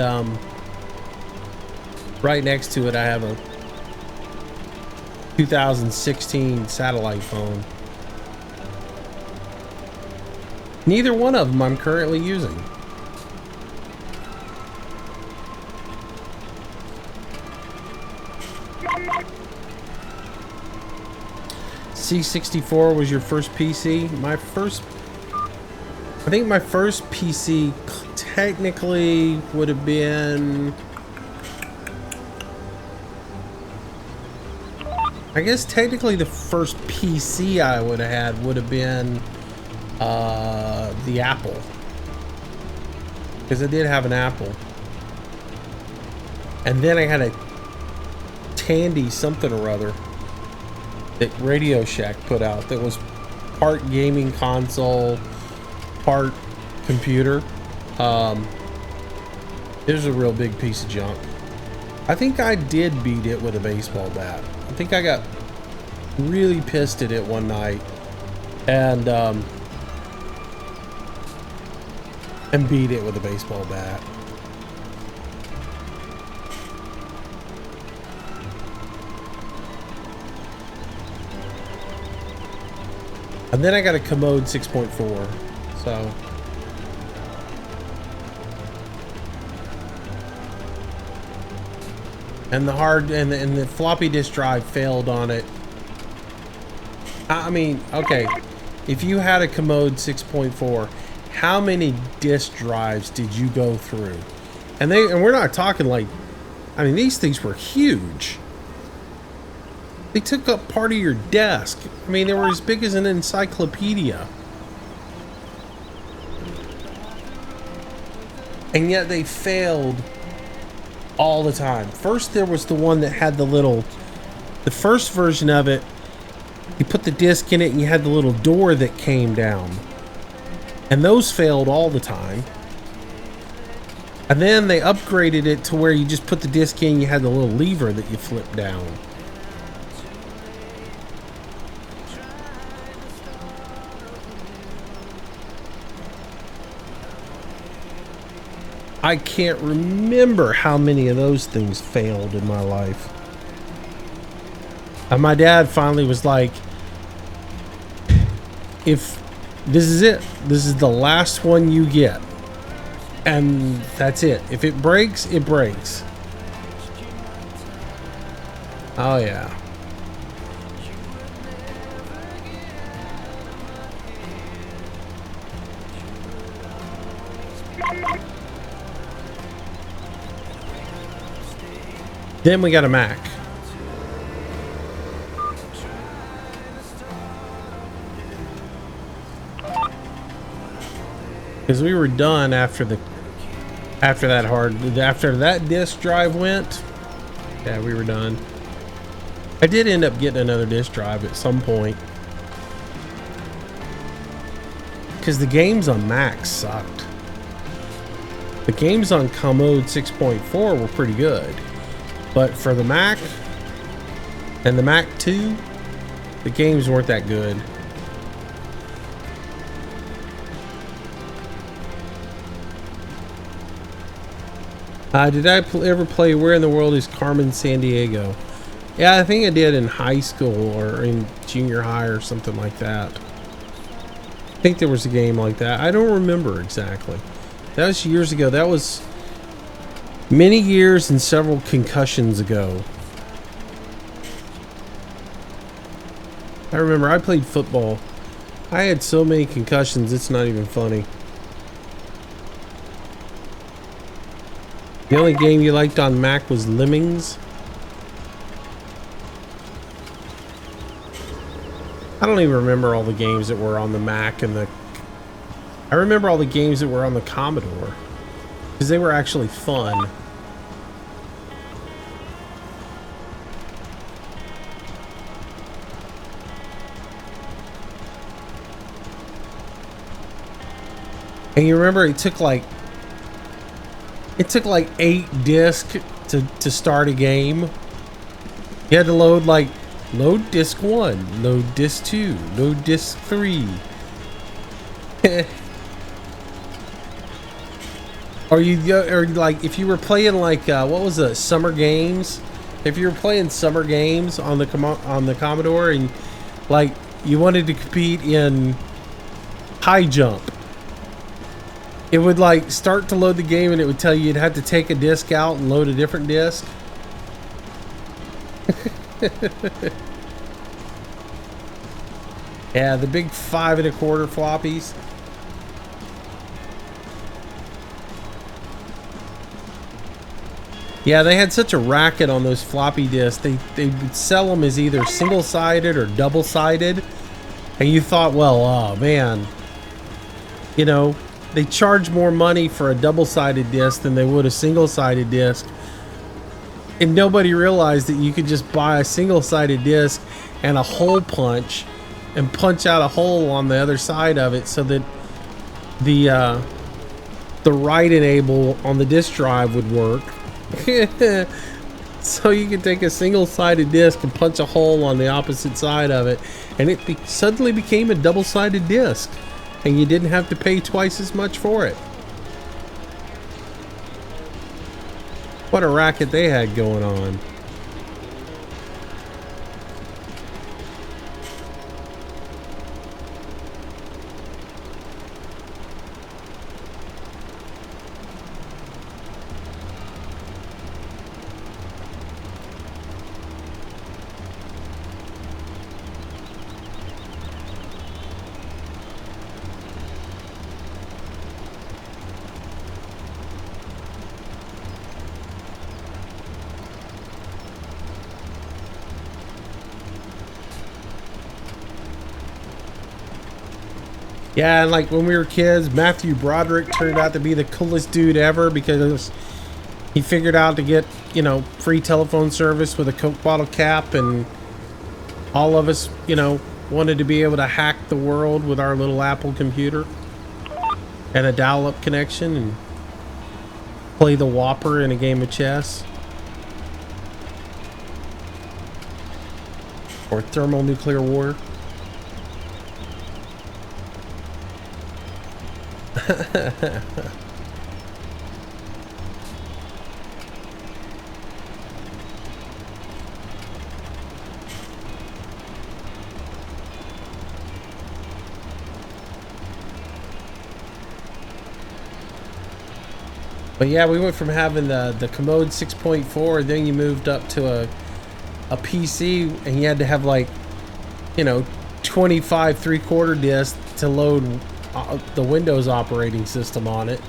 right next to it, I have a 2016 satellite phone. Neither one of them I'm currently using. C64 was your first PC? I think my first PC technically would have been... I guess technically the first PC I would have had would have been the Apple. Because I did have an Apple. And then I had a Tandy something or other that Radio Shack put out that was part gaming console, part computer. It was a real big piece of junk. I think I did beat it with a baseball bat. I think I got really pissed at it one night and beat it with a baseball bat. And then I got a Commode 6.4. So and the floppy disk drive failed on it. I mean, okay, if you had a Commode 6.4, how many disk drives did you go through? And we're not talking like, I mean, these things were huge. They took up part of your desk. I mean, they were as big as an encyclopedia. And yet they failed all the time. First, there was the one that had the first version of it, you put the disc in it and you had the little door that came down. And those failed all the time. And then they upgraded it to where you just put the disc in, you had the little lever that you flip down. I can't remember how many of those things failed in my life. And my dad finally was like, if this is it, this is the last one you get. And that's it. If it breaks, it breaks. Oh yeah. Then we got a Mac. Because we were done after that disk drive went. Yeah, we were done. I did end up getting another disk drive at some point. Because the games on Mac sucked. The games on Commode 6.4 were pretty good. But for the Mac and the Mac 2, the games weren't that good. Did I ever play Where in the World is Carmen Sandiego? Yeah, I think I did in high school or in junior high or something like that. I think there was a game like that. I don't remember exactly. That was years ago. That was many years and several concussions ago. I remember I played football. I had so many concussions, it's not even funny. The only game you liked on Mac was Lemmings. I don't even remember all the games that were on the Mac and I remember all the games that were on the Commodore. Because they were actually fun. And you remember it took like 8 discs to start a game. You had to load disc 1, load disc 2, load disc 3. Or like if you were playing like what was it, Summer Games? If you were playing Summer Games on the Commodore and like you wanted to compete in high jump, It would like start to load the game and it would tell you you'd have to take a disc out and load a different disc. Yeah, the big 5 1/4 floppies. Yeah, they had such a racket on those floppy disks. They would sell them as either single-sided or double-sided. And you thought, well, oh man, you know, they charge more money for a double-sided disc than they would a single-sided disc. And nobody realized that you could just buy a single-sided disc and a hole punch and punch out a hole on the other side of it so that the write enable on the disk drive would work. So you could take a single-sided disc and punch a hole on the opposite side of it, and it suddenly became a double-sided disc, and you didn't have to pay twice as much for it. What a racket they had going on. Yeah, and like when we were kids, Matthew Broderick turned out to be the coolest dude ever because he figured out to get, you know, free telephone service with a Coke bottle cap, and all of us, you know, wanted to be able to hack the world with our little Apple computer and a dial-up connection and play the Whopper in a game of chess or thermonuclear war. But yeah, we went from having the Commode 6.4, then you moved up to a PC, and you had to have like, you know, 25 3/4 discs to load the Windows operating system on it.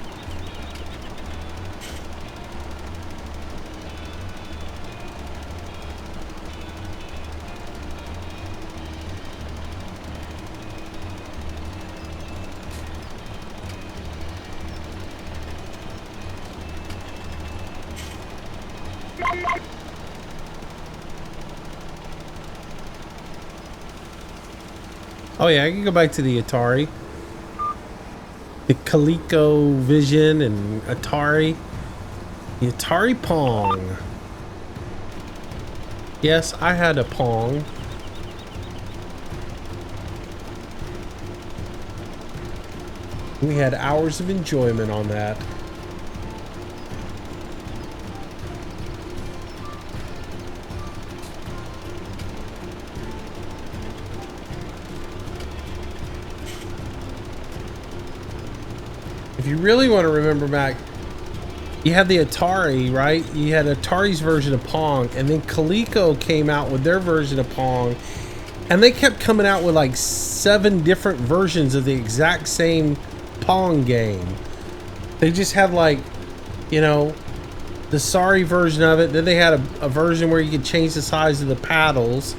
Oh yeah, I can go back to the Atari. The ColecoVision and Atari. The Atari Pong. Yes, I had a Pong. We had hours of enjoyment on that. If you really want to remember back, you had the Atari, right? You had Atari's version of Pong, and then Coleco came out with their version of Pong, and they kept coming out with like 7 different versions of the exact same Pong game. They just had like, you know, the sorry version of it. Then they had a version where you could change the size of the paddles.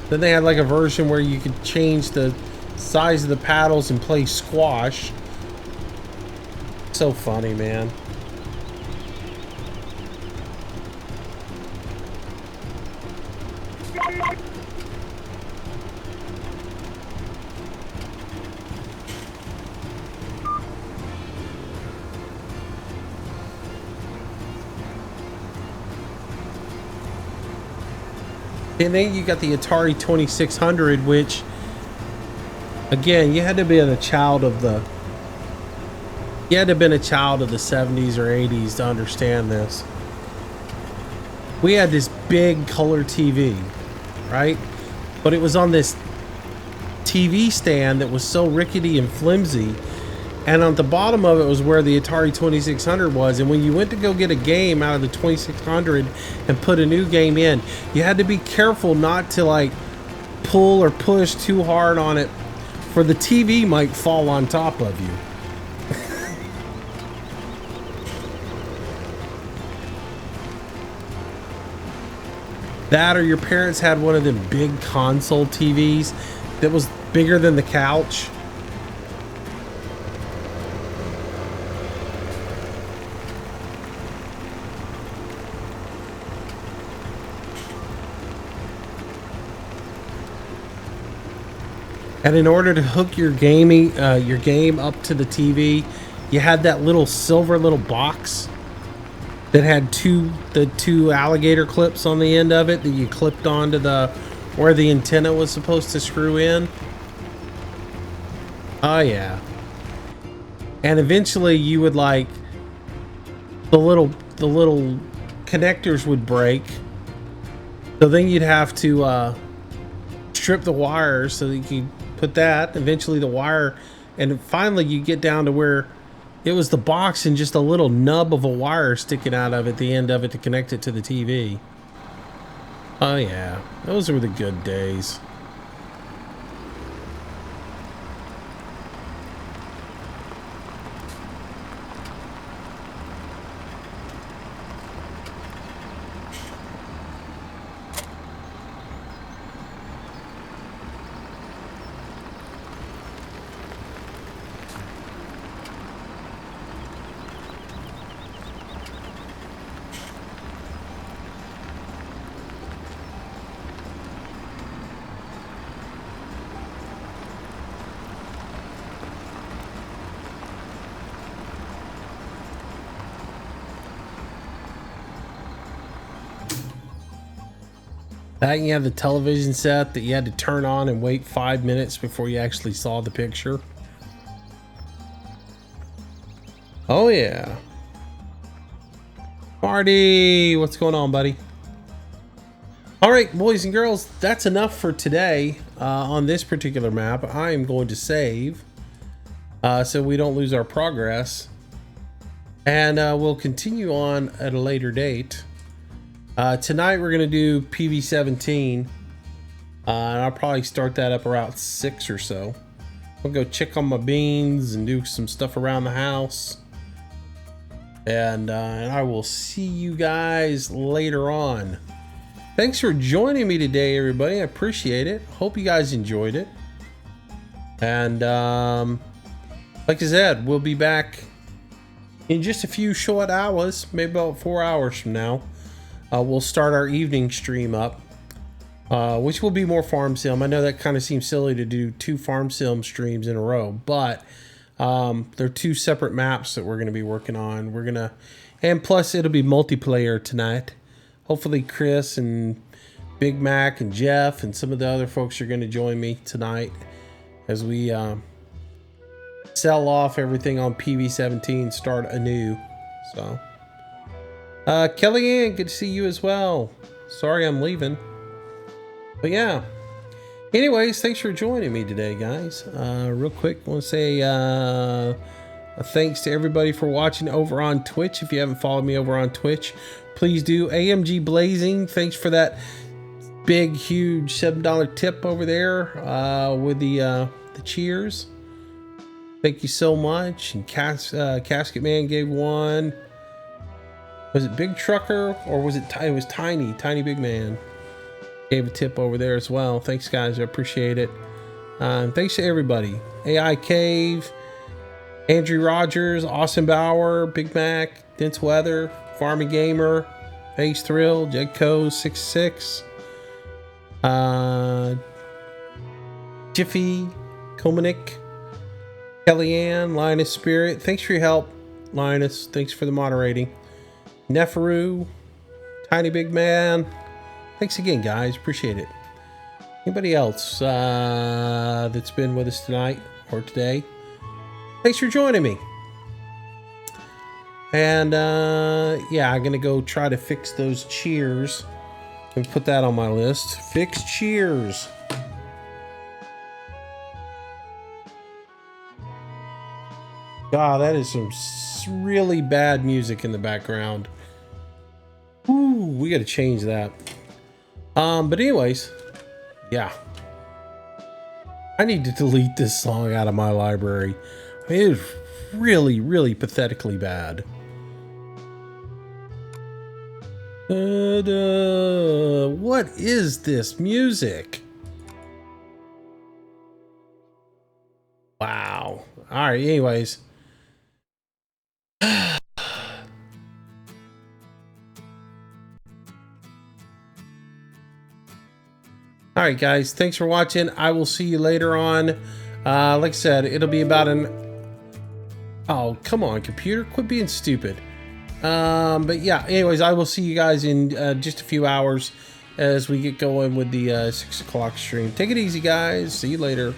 Then they had like a version where you could change the size of the paddles and play squash. So funny, man. And then you got the Atari 2600, which, again, you had to be a child of the... You had to have been a child of the 70s or 80s to understand this. We had this big color TV, right? But it was on this TV stand that was so rickety and flimsy, and on the bottom of it was where the Atari 2600 was. And when you went to go get a game out of the 2600 and put a new game in, you had to be careful not to like pull or push too hard on it, for the TV might fall on top of you. That, or your parents had one of them big console TVs that was bigger than the couch. And in order to hook your game up to the TV, you had that little silver little box that had the two alligator clips on the end of it that you clipped onto where the antenna was supposed to screw in. Oh yeah. And eventually you would like the little connectors would break. So then you'd have to strip the wires so that you could put that. Eventually the wire, and finally you get down to where it was the box and just a little nub of a wire sticking out of it, the end of it, to connect it to the TV. Oh yeah, those were the good days. That, you have the television set that you had to turn on and wait 5 minutes before you actually saw the picture. Oh yeah. Marty, what's going on, buddy? All right, boys and girls, that's enough for today on this particular map. I am going to save so we don't lose our progress. And we'll continue on at a later date. Tonight we're going to do PV17. And I'll probably start that up around 6 or so. I'll go check on my beans and do some stuff around the house. And I will see you guys later on. Thanks for joining me today, everybody. I appreciate it. Hope you guys enjoyed it. And like I said, we'll be back in just a few short hours, maybe about 4 hours from now. We'll start our evening stream up, which will be more farm sim. I know that kind of seems silly to do 2 farm sim streams in a row, but they're 2 separate maps that we're going to be working on. And plus it'll be multiplayer tonight. Hopefully Chris and Big Mac and Jeff and some of the other folks are going to join me tonight as we sell off everything on PV17, start anew. So Kellyanne, good to see you as well. Sorry I'm leaving, but yeah. Anyways, thanks for joining me today, guys. Real quick, I want to say a thanks to everybody for watching over on Twitch. If you haven't followed me over on Twitch, please do. AMG Blazing, thanks for that big, huge $7 tip over there with the cheers. Thank you so much. And Casket Man gave one. Was it Big Trucker or was it was Tiny Big Man? Gave a tip over there as well. Thanks, guys. I appreciate it. Thanks to everybody. AI Cave, Andrew Rogers, Austin Bauer, Big Mac, Dense Weather, Farming Gamer, Face Thrill, Jedco 66, Jiffy, Komanik, Kellyanne, Linus Spirit. Thanks for your help, Linus. Thanks for the moderating. Neferu, Tiny Big Man. Thanks again, guys. Appreciate it. Anybody else that's been with us tonight or today? Thanks for joining me. And yeah, I'm gonna go try to fix those cheers and put that on my list. Fix cheers. God, that is some really bad music in the background. Ooh, we got to change that. But anyways, yeah. I need to delete this song out of my library. I mean, it is really, really pathetically bad. What is this music? Wow. All right, anyways. All right, guys, thanks for watching. I will see you later on. Like I said, it'll be about an... Oh, come on, computer. Quit being stupid. But yeah, anyways, I will see you guys in just a few hours as we get going with the 6 o'clock stream. Take it easy, guys. See you later.